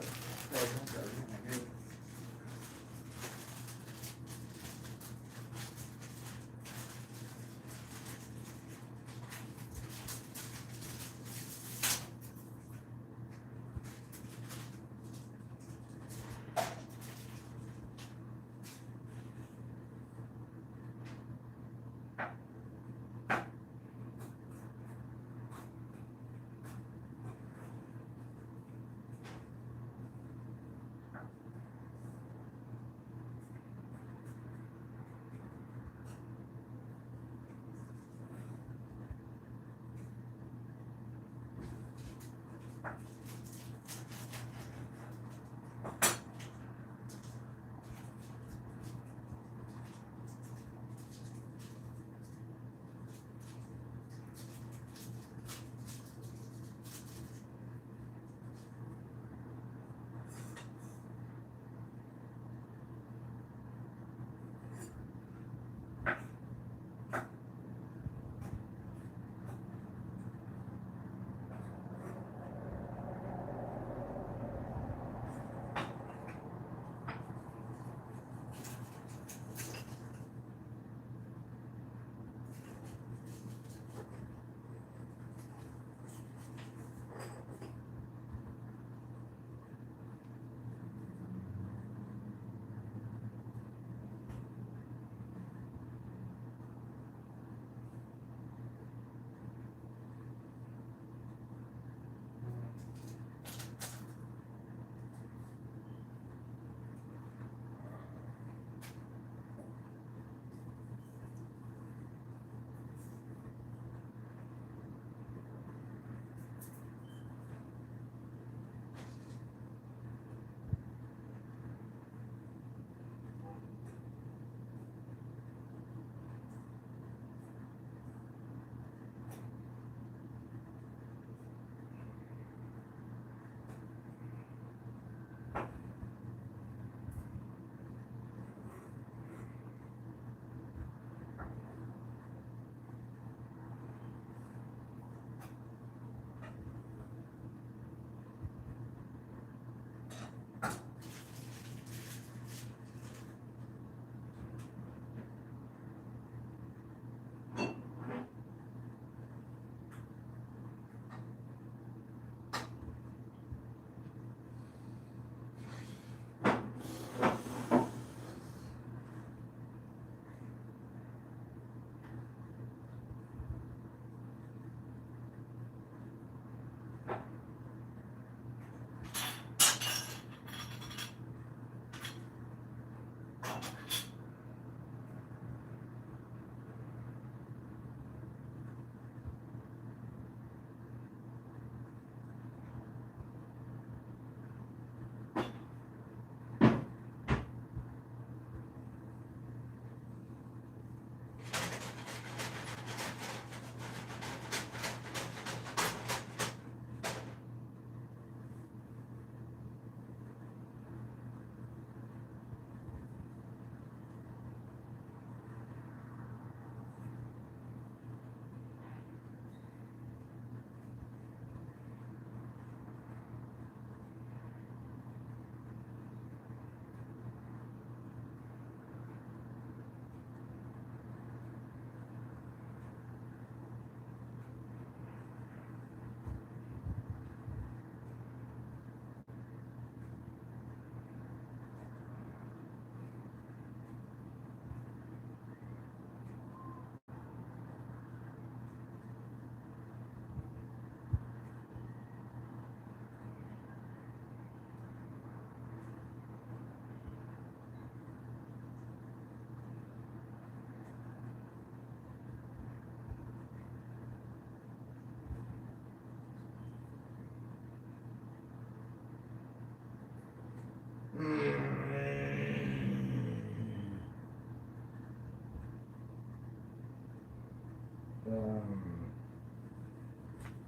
Um,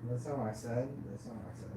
that's how I said. That's how I said.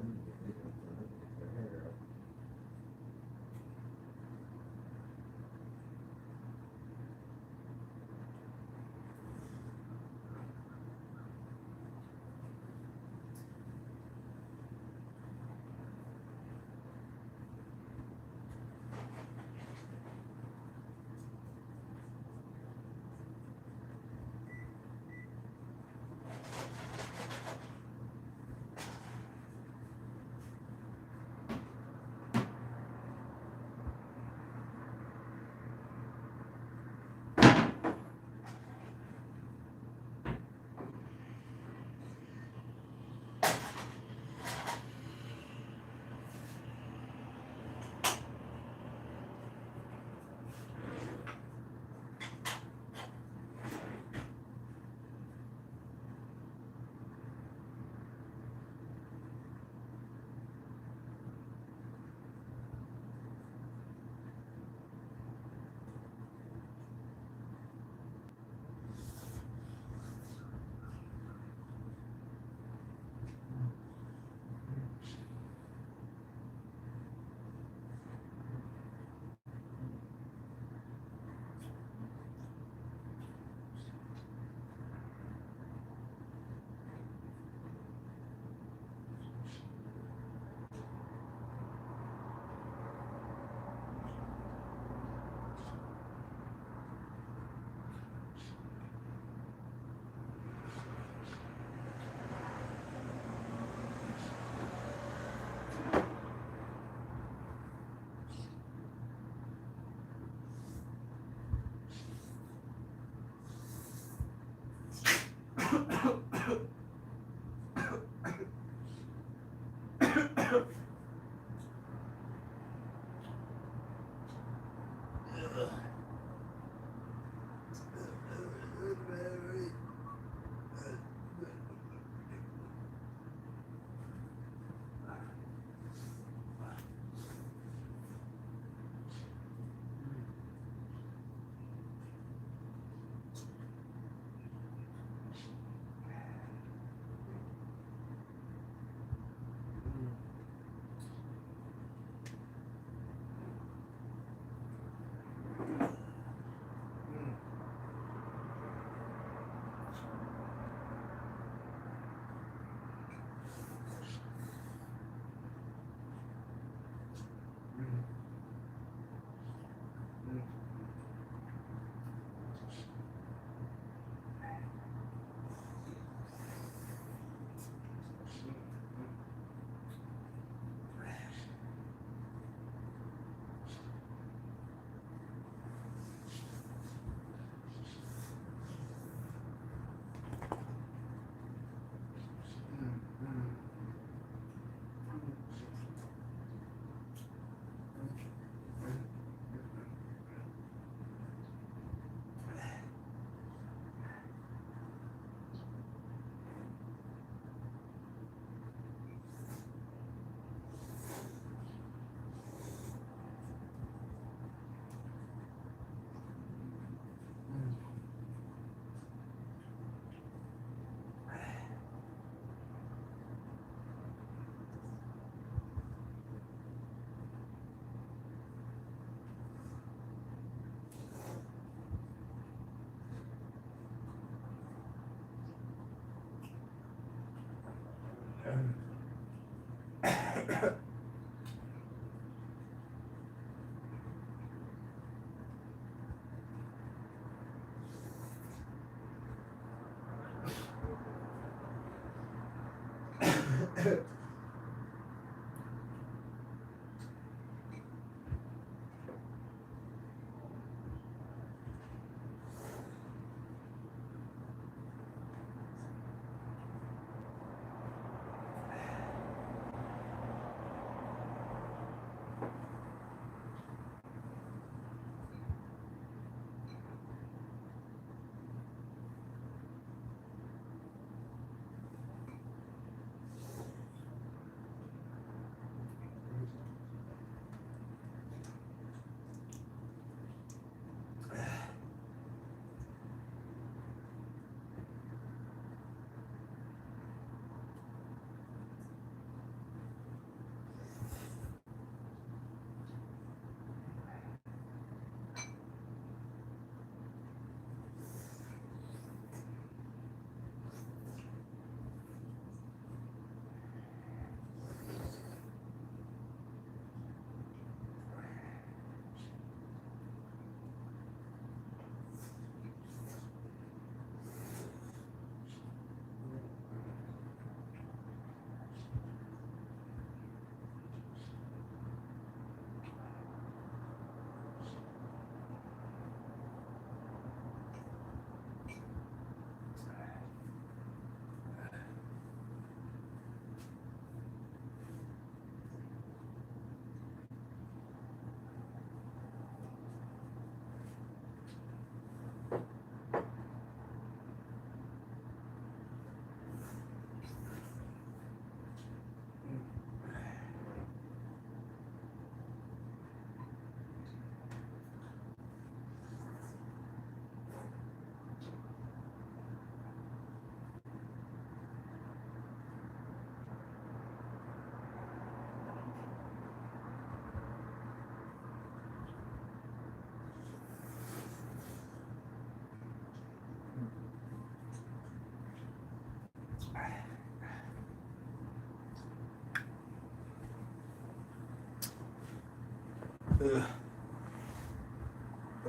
Ugh.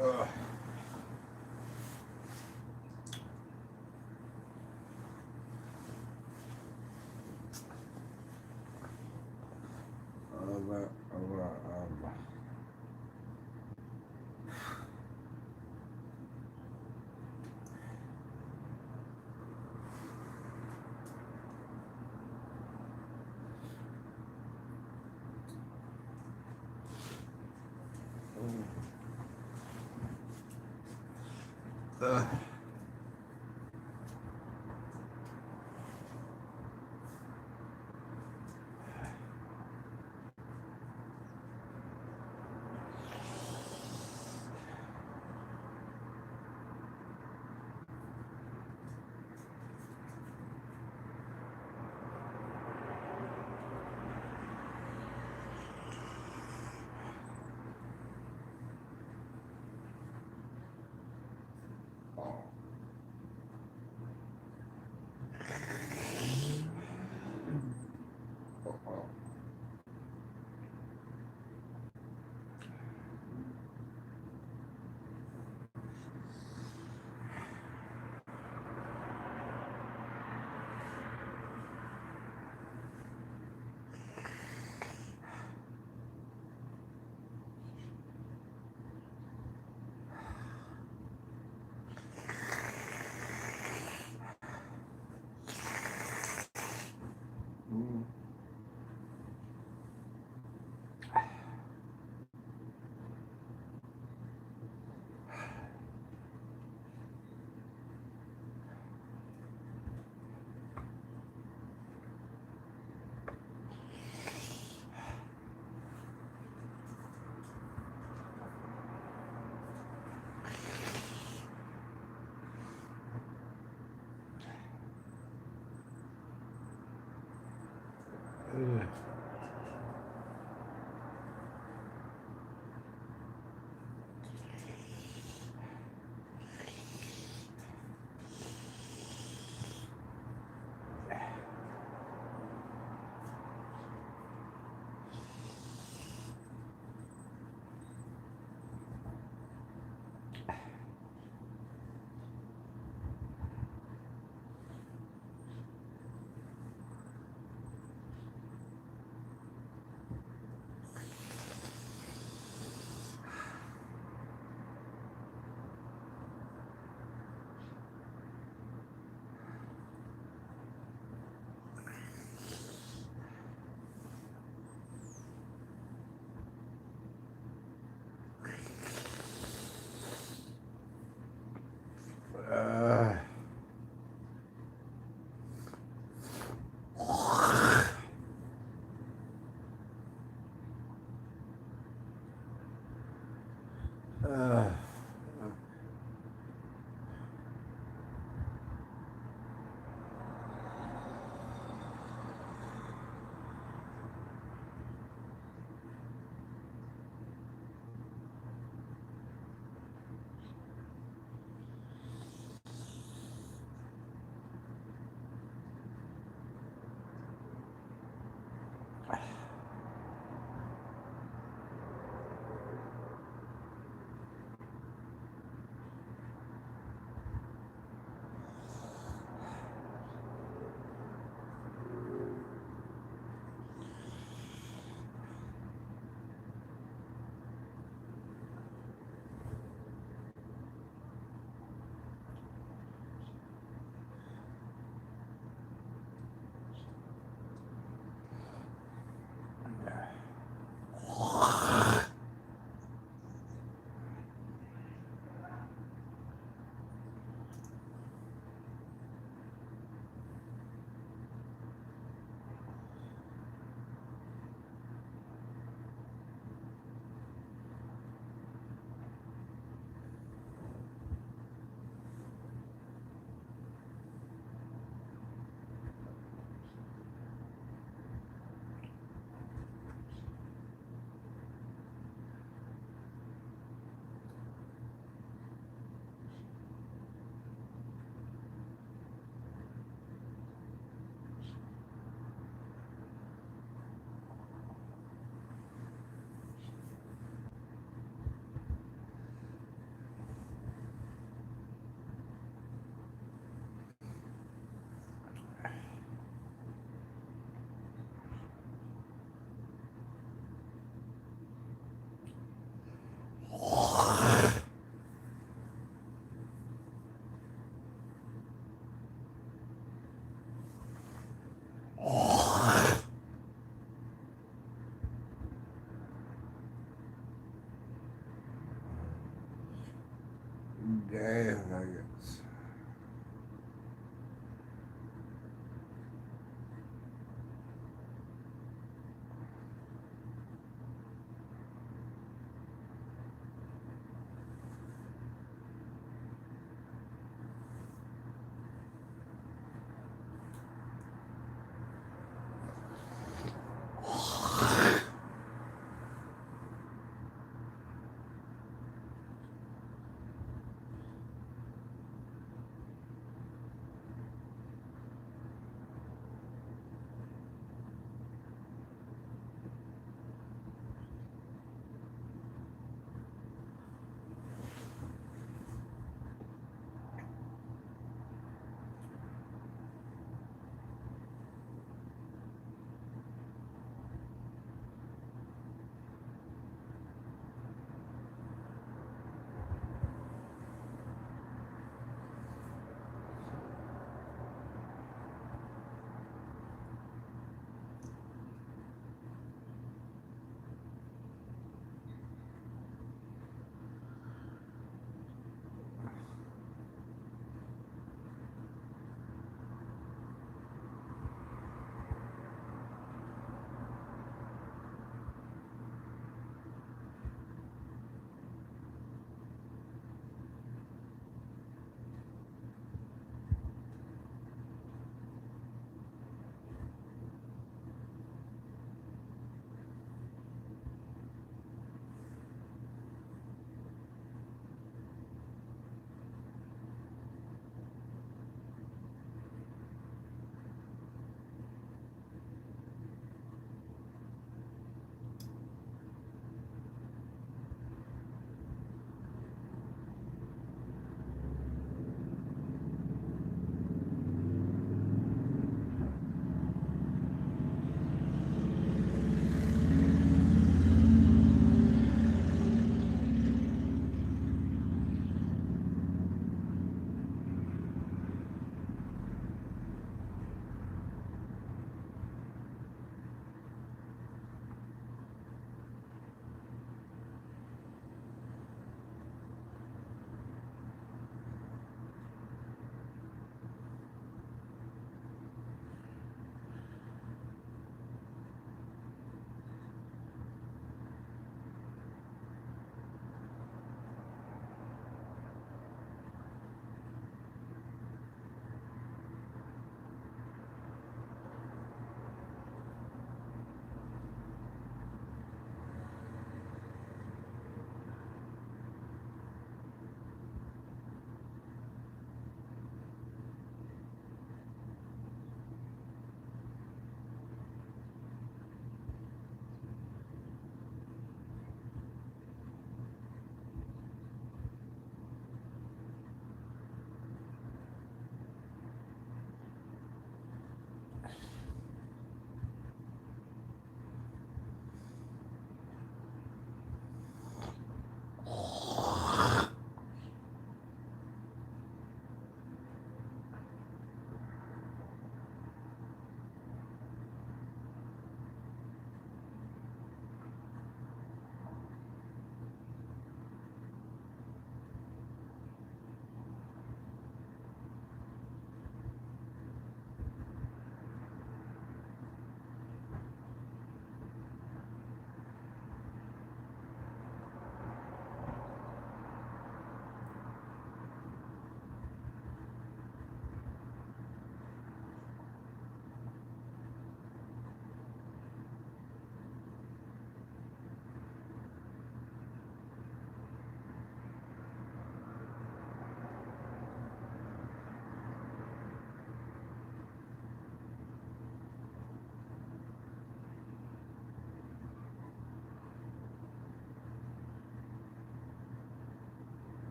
Ugh. Ugh.